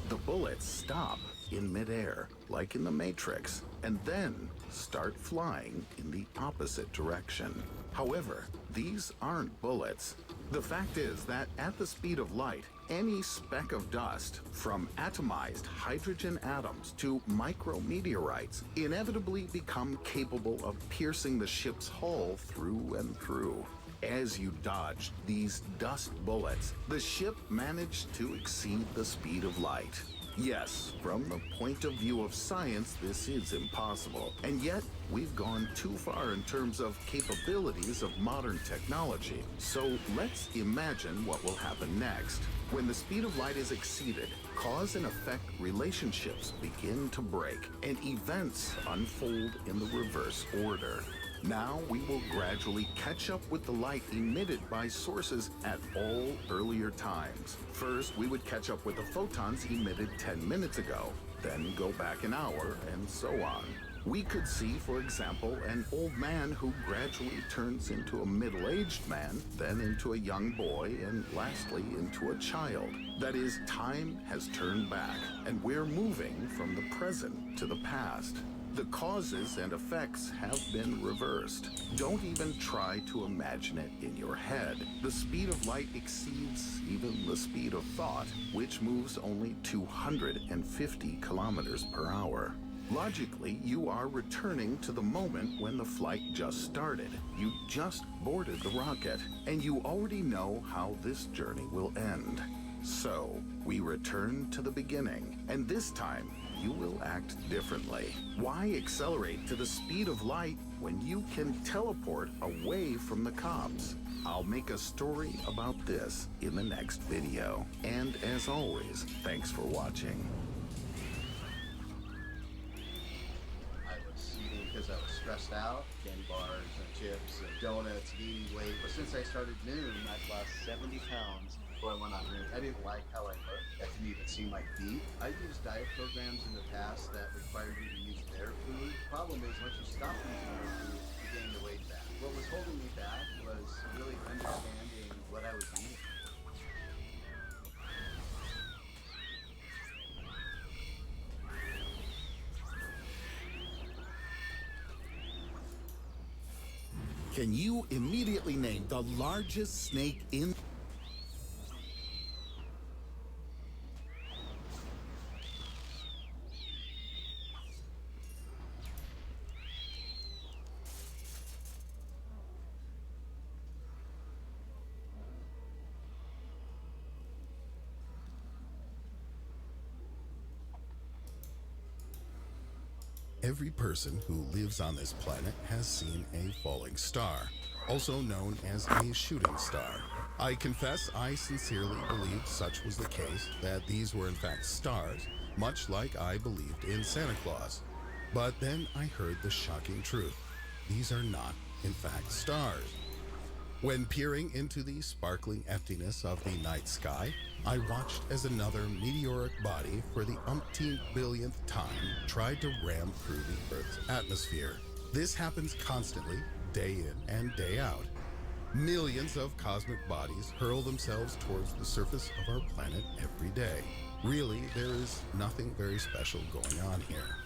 The bullets stop in midair, like in the Matrix, and then start flying in the opposite direction. However, these aren't bullets. The fact is that at the speed of light, any speck of dust, from atomized hydrogen atoms to micrometeorites, inevitably become capable of piercing the ship's hull through and through. As you dodged these dust bullets, the ship managed to exceed the speed of light. Yes, from the point of view of science, this is impossible. And yet, we've gone too far in terms of capabilities of modern technology. So let's imagine what will happen next. When the speed of light is exceeded, cause and effect relationships begin to break, and events unfold in the reverse order. Now we will gradually catch up with the light emitted by sources at all earlier times. First, we would catch up with the photons emitted 10 minutes ago, then go back an hour, and so on. We could see, for example, an old man who gradually turns into a middle-aged man, then into a young boy, and lastly into a child. That is, time has turned back, and we're moving from the present to the past. The causes and effects have been reversed. Don't even try to imagine it in your head. The speed of light exceeds even the speed of thought, which moves only 250 kilometers per hour. Logically, you are returning to the moment when the flight just started. You just boarded the rocket, and you already know how this journey will end. So, we return to the beginning, and this time, you will act differently. Why accelerate to the speed of light when you can teleport away from the cops? I'll make a story about this in the next video. And as always, thanks for watching. I was eating because I was stressed out, candy bars and chips and donuts, gaining weight. But since I started Noom, I've lost 70 pounds. Before I went on Noom, I didn't like how I looked. I couldn't even see my feet. I've used diet programs in the past that required you to use their food. Problem is, once you stop using their food, you gain the weight back. What was holding me back was really understanding what I was eating. Can you immediately name the largest snake in... Every person who lives on this planet has seen a falling star, also known as a shooting star. I confess I sincerely believed such was the case, that these were in fact stars, much like I believed in Santa Claus. But then I heard the shocking truth. These are not, in fact, stars. When peering into the sparkling emptiness of the night sky, I watched as another meteoric body for the umpteenth billionth time tried to ram through the Earth's atmosphere. This happens constantly, day in and day out. Millions of cosmic bodies hurl themselves towards the surface of our planet every day. Really, there is nothing very special going on here.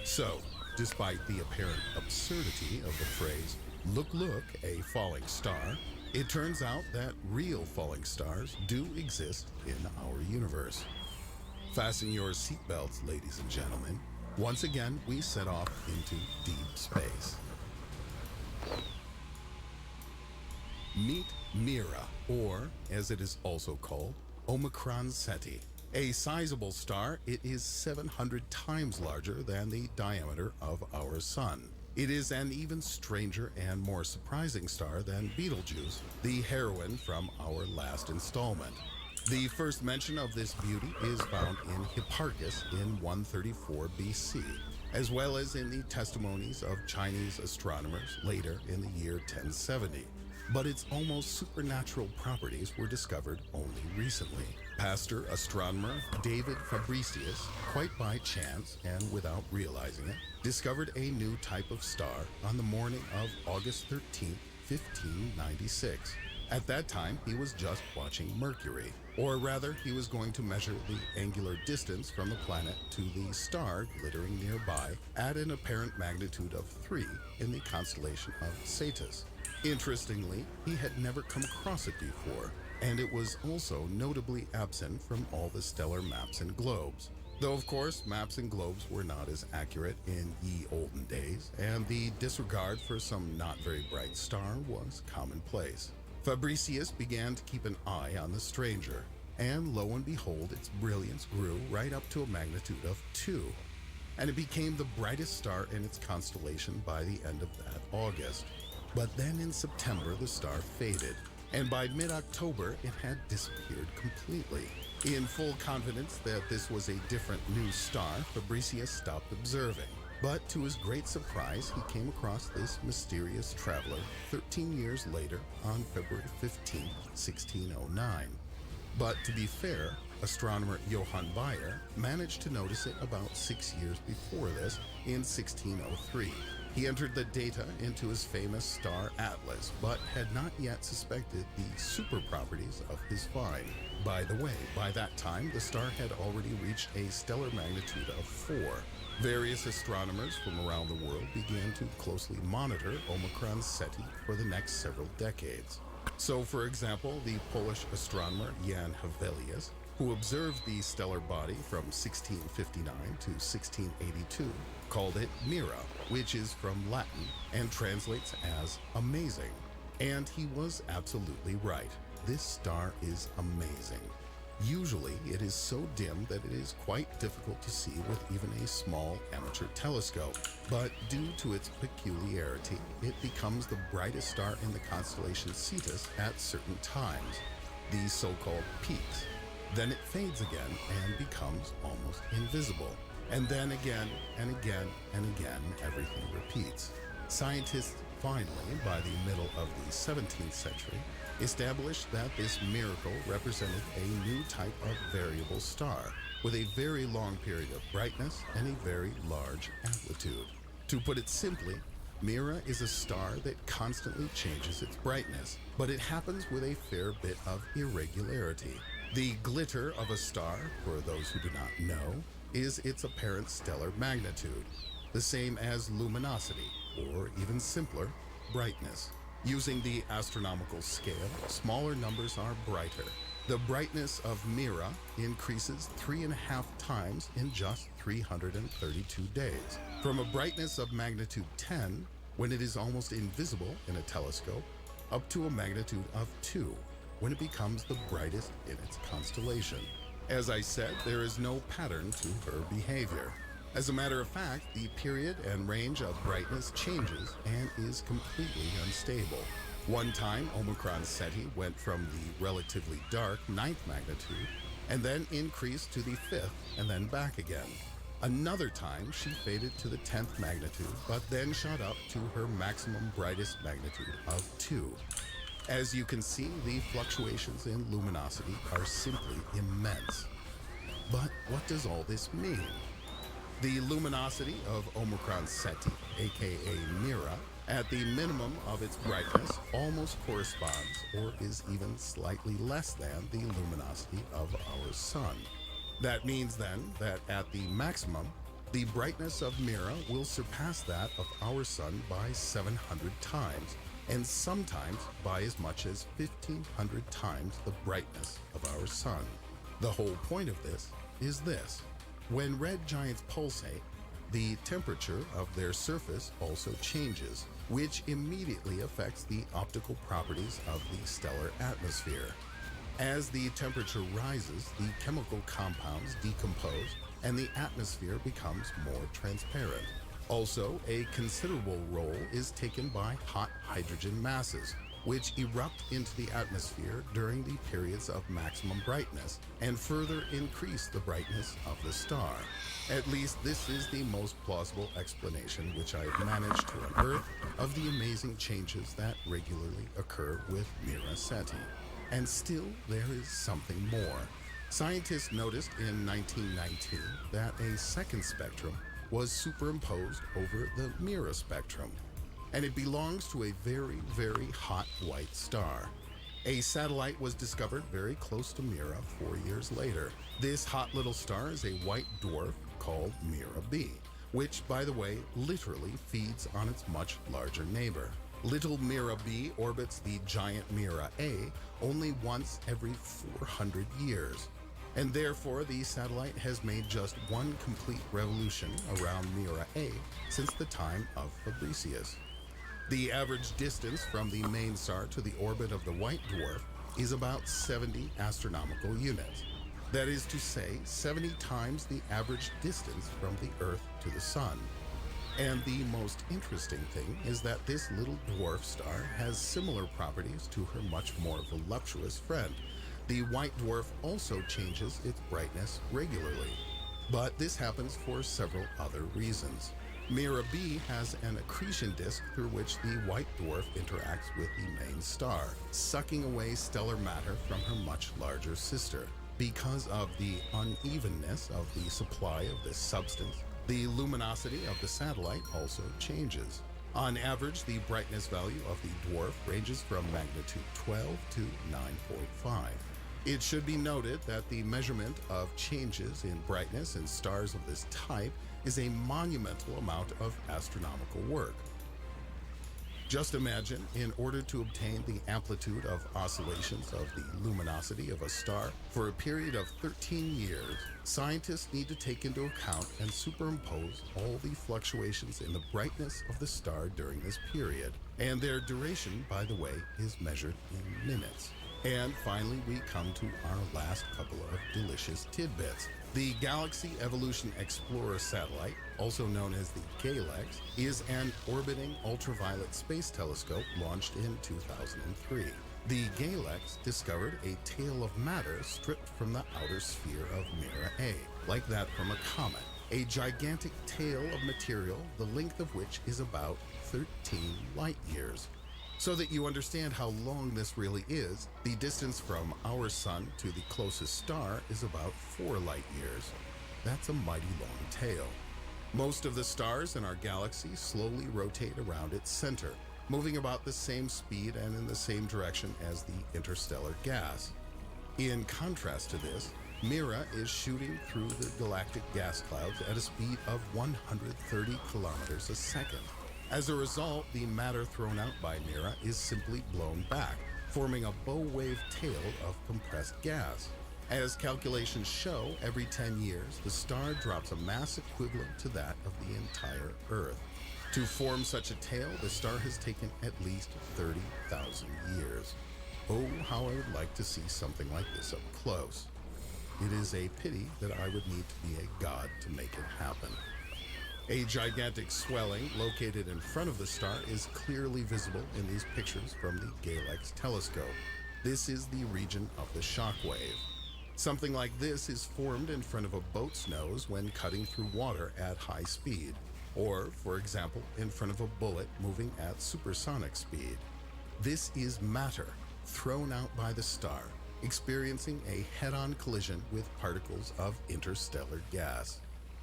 So, despite the apparent absurdity of the phrase, "Look, look, a falling star," it turns out that real falling stars do exist in our universe. Fasten your seatbelts, ladies and gentlemen. Once again, we set off into deep space. Meet Mira, or as it is also called, Omicron Ceti. A sizable star, it is 700 times larger than the diameter of our sun. It is an even stranger and more surprising star than Betelgeuse, the heroine from our last installment. The first mention of this beauty is found in Hipparchus in 134 BC, as well as in the testimonies of Chinese astronomers later in the year 1070. But its almost supernatural properties were discovered only recently. Pastor astronomer David Fabricius, quite by chance and without realizing it, discovered a new type of star on the morning of August 13, 1596. At that time, he was just watching Mercury, or rather, he was going to measure the angular distance from the planet to the star glittering nearby at an apparent magnitude of 3 in the constellation of Cetus. Interestingly, he had never come across it before, and it was also notably absent from all the stellar maps and globes. Though, of course, maps and globes were not as accurate in ye olden days, and the disregard for some not very bright star was commonplace. Fabricius began to keep an eye on the stranger, and lo and behold, its brilliance grew right up to a magnitude of 2, and it became the brightest star in its constellation by the end of that August. But then in September, the star faded, and by mid-October, it had disappeared completely. In full confidence that this was a different new star, Fabricius stopped observing. But to his great surprise, he came across this mysterious traveler 13 years later on February 15, 1609. But to be fair, astronomer Johann Bayer managed to notice it about 6 years before this, in 1603. He entered the data into his famous star atlas, but had not yet suspected the super properties of his find. By the way, by that time, the star had already reached a stellar magnitude of 4. Various astronomers from around the world began to closely monitor Omicron Ceti for the next several decades. So, for example, the Polish astronomer Jan Hevelius, who observed the stellar body from 1659 to 1682, called it Mira, which is from Latin and translates as amazing. And he was absolutely right. This star is amazing. Usually, it is so dim that it is quite difficult to see with even a small amateur telescope. But due to its peculiarity, it becomes the brightest star in the constellation Cetus at certain times, these so-called peaks. Then it fades again and becomes almost invisible. And then again and again and again, everything repeats. Scientists finally, by the middle of the 17th century, established that this miracle represented a new type of variable star with a very long period of brightness and a very large amplitude. To put it simply, Mira is a star that constantly changes its brightness, but it happens with a fair bit of irregularity. The glitter of a star, for those who do not know, is its apparent stellar magnitude, the same as luminosity, or even simpler, brightness. Using the astronomical scale, smaller numbers are brighter. The brightness of Mira increases 3.5 times in just 332 days. From a brightness of magnitude 10, when it is almost invisible in a telescope, up to a magnitude of 2, when it becomes the brightest in its constellation. As I said, there is no pattern to her behavior. As a matter of fact, the period and range of brightness changes and is completely unstable. One time, Omicron Ceti went from the relatively dark 9th magnitude and then increased to the 5th and then back again. Another time, she faded to the 10th magnitude, but then shot up to her maximum brightest magnitude of 2. As you can see, the fluctuations in luminosity are simply immense. But what does all this mean? The luminosity of Omicron Ceti, aka Mira, at the minimum of its brightness almost corresponds or is even slightly less than the luminosity of our sun. That means then that at the maximum, the brightness of Mira will surpass that of our sun by 700 times, and sometimes by as much as 1,500 times the brightness of our sun. The whole point of this is this. When red giants pulsate, the temperature of their surface also changes, which immediately affects the optical properties of the stellar atmosphere. As the temperature rises, the chemical compounds decompose and the atmosphere becomes more transparent. Also, a considerable role is taken by hot hydrogen masses, which erupt into the atmosphere during the periods of maximum brightness and further increase the brightness of the star. At least this is the most plausible explanation which I've managed to unearth of the amazing changes that regularly occur with Mira Ceti. And still, there is something more. Scientists noticed in 1919 that a second spectrum was superimposed over the Mira spectrum, and it belongs to a very, very hot white star. A satellite was discovered very close to Mira 4 years later. This hot little star is a white dwarf called Mira B, which, by the way, literally feeds on its much larger neighbor. Little Mira B orbits the giant Mira A only once every 400 years, and therefore the satellite has made just one complete revolution around Mira A since the time of Fabricius. The average distance from the main star to the orbit of the white dwarf is about 70 astronomical units. That is to say, 70 times the average distance from the Earth to the Sun. And the most interesting thing is that this little dwarf star has similar properties to her much more voluptuous friend. The white dwarf also changes its brightness regularly, but this happens for several other reasons. Mira B has an accretion disk through which the white dwarf interacts with the main star, sucking away stellar matter from her much larger sister. Because of the unevenness of the supply of this substance, the luminosity of the satellite also changes. On average, the brightness value of the dwarf ranges from magnitude 12 to 9.5. It should be noted that the measurement of changes in brightness in stars of this type is a monumental amount of astronomical work. Just imagine, in order to obtain the amplitude of oscillations of the luminosity of a star for a period of 13 years, scientists need to take into account and superimpose all the fluctuations in the brightness of the star during this period. And their duration, by the way, is measured in minutes. And finally, we come to our last couple of delicious tidbits. The Galaxy Evolution Explorer satellite, also known as the GALEX, is an orbiting ultraviolet space telescope launched in 2003. The GALEX discovered a tail of matter stripped from the outer sphere of Mira A, like that from a comet, a gigantic tail of material the length of which is about 13 light years. So that you understand how long this really is, the distance from our sun to the closest star is about 4 light years. That's a mighty long tail. Most of the stars in our galaxy slowly rotate around its center, moving about the same speed and in the same direction as the interstellar gas. In contrast to this, Mira is shooting through the galactic gas clouds at a speed of 130 kilometers a second. As a result, the matter thrown out by Mira is simply blown back, forming a bow-wave tail of compressed gas. As calculations show, every 10 years, the star drops a mass equivalent to that of the entire Earth. To form such a tail, the star has taken at least 30,000 years. Oh, how I would like to see something like this up close. It is a pity that I would need to be a god to make it happen. A gigantic swelling located in front of the star is clearly visible in these pictures from the GALEX telescope. This is the region of the shock wave. Something like this is formed in front of a boat's nose when cutting through water at high speed, or, for example, in front of a bullet moving at supersonic speed. This is matter thrown out by the star, experiencing a head-on collision with particles of interstellar gas.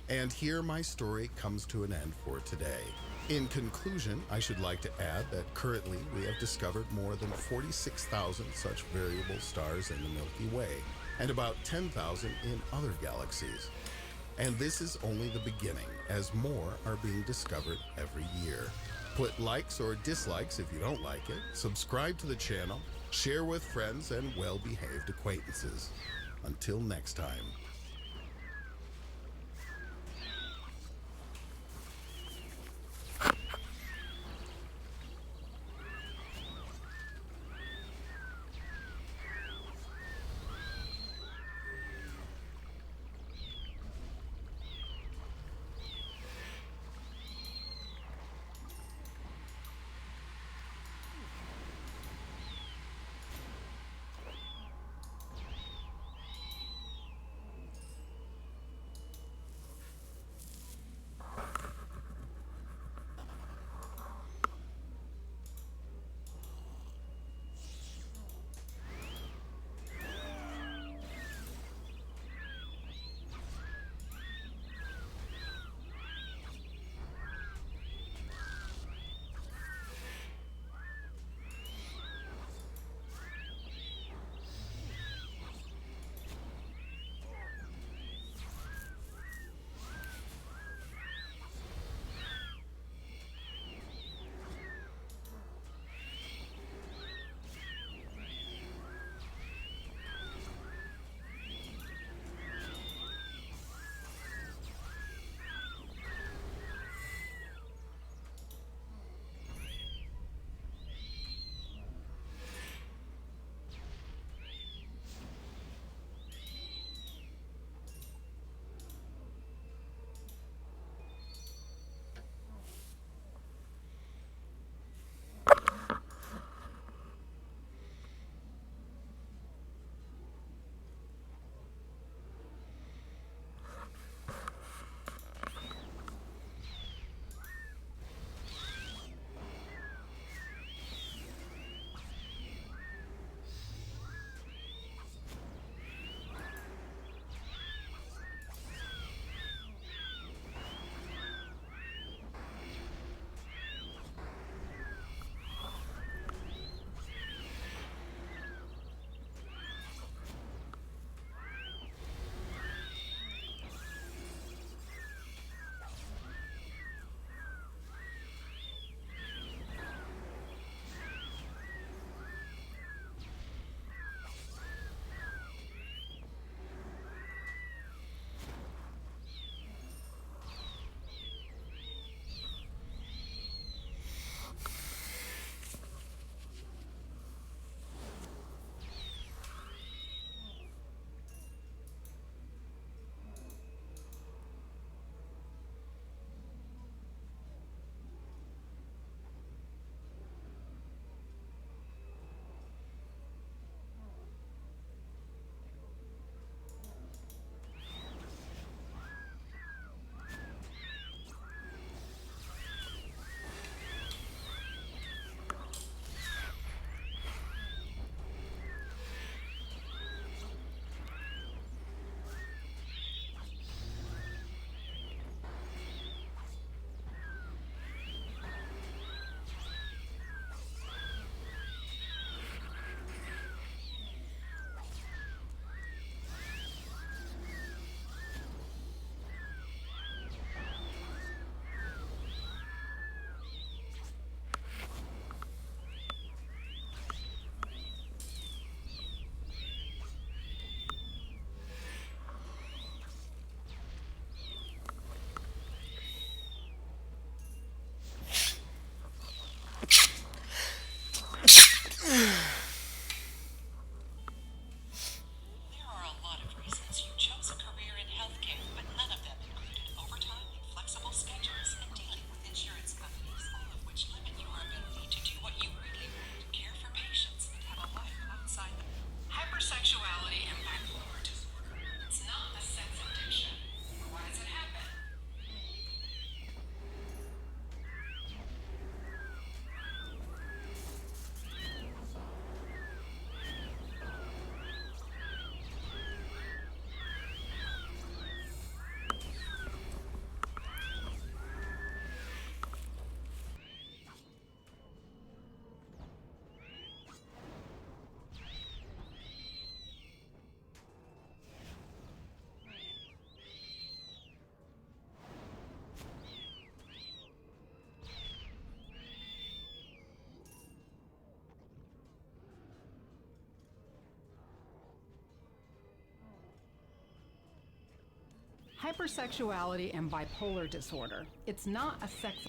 And here my story comes to an end for today. In conclusion, I should like to add that currently we have discovered more than 46,000 such variable stars in the Milky Way, and about 10,000 in other galaxies. And this is only the beginning, as more are being discovered every year. Put likes or dislikes if you don't like it, subscribe to the channel, share with friends and well-behaved acquaintances. Until next time. Hypersexuality and bipolar disorder. It's not a sex.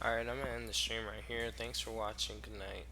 Alright, I'm gonna end the stream right here. Thanks for watching. Good night.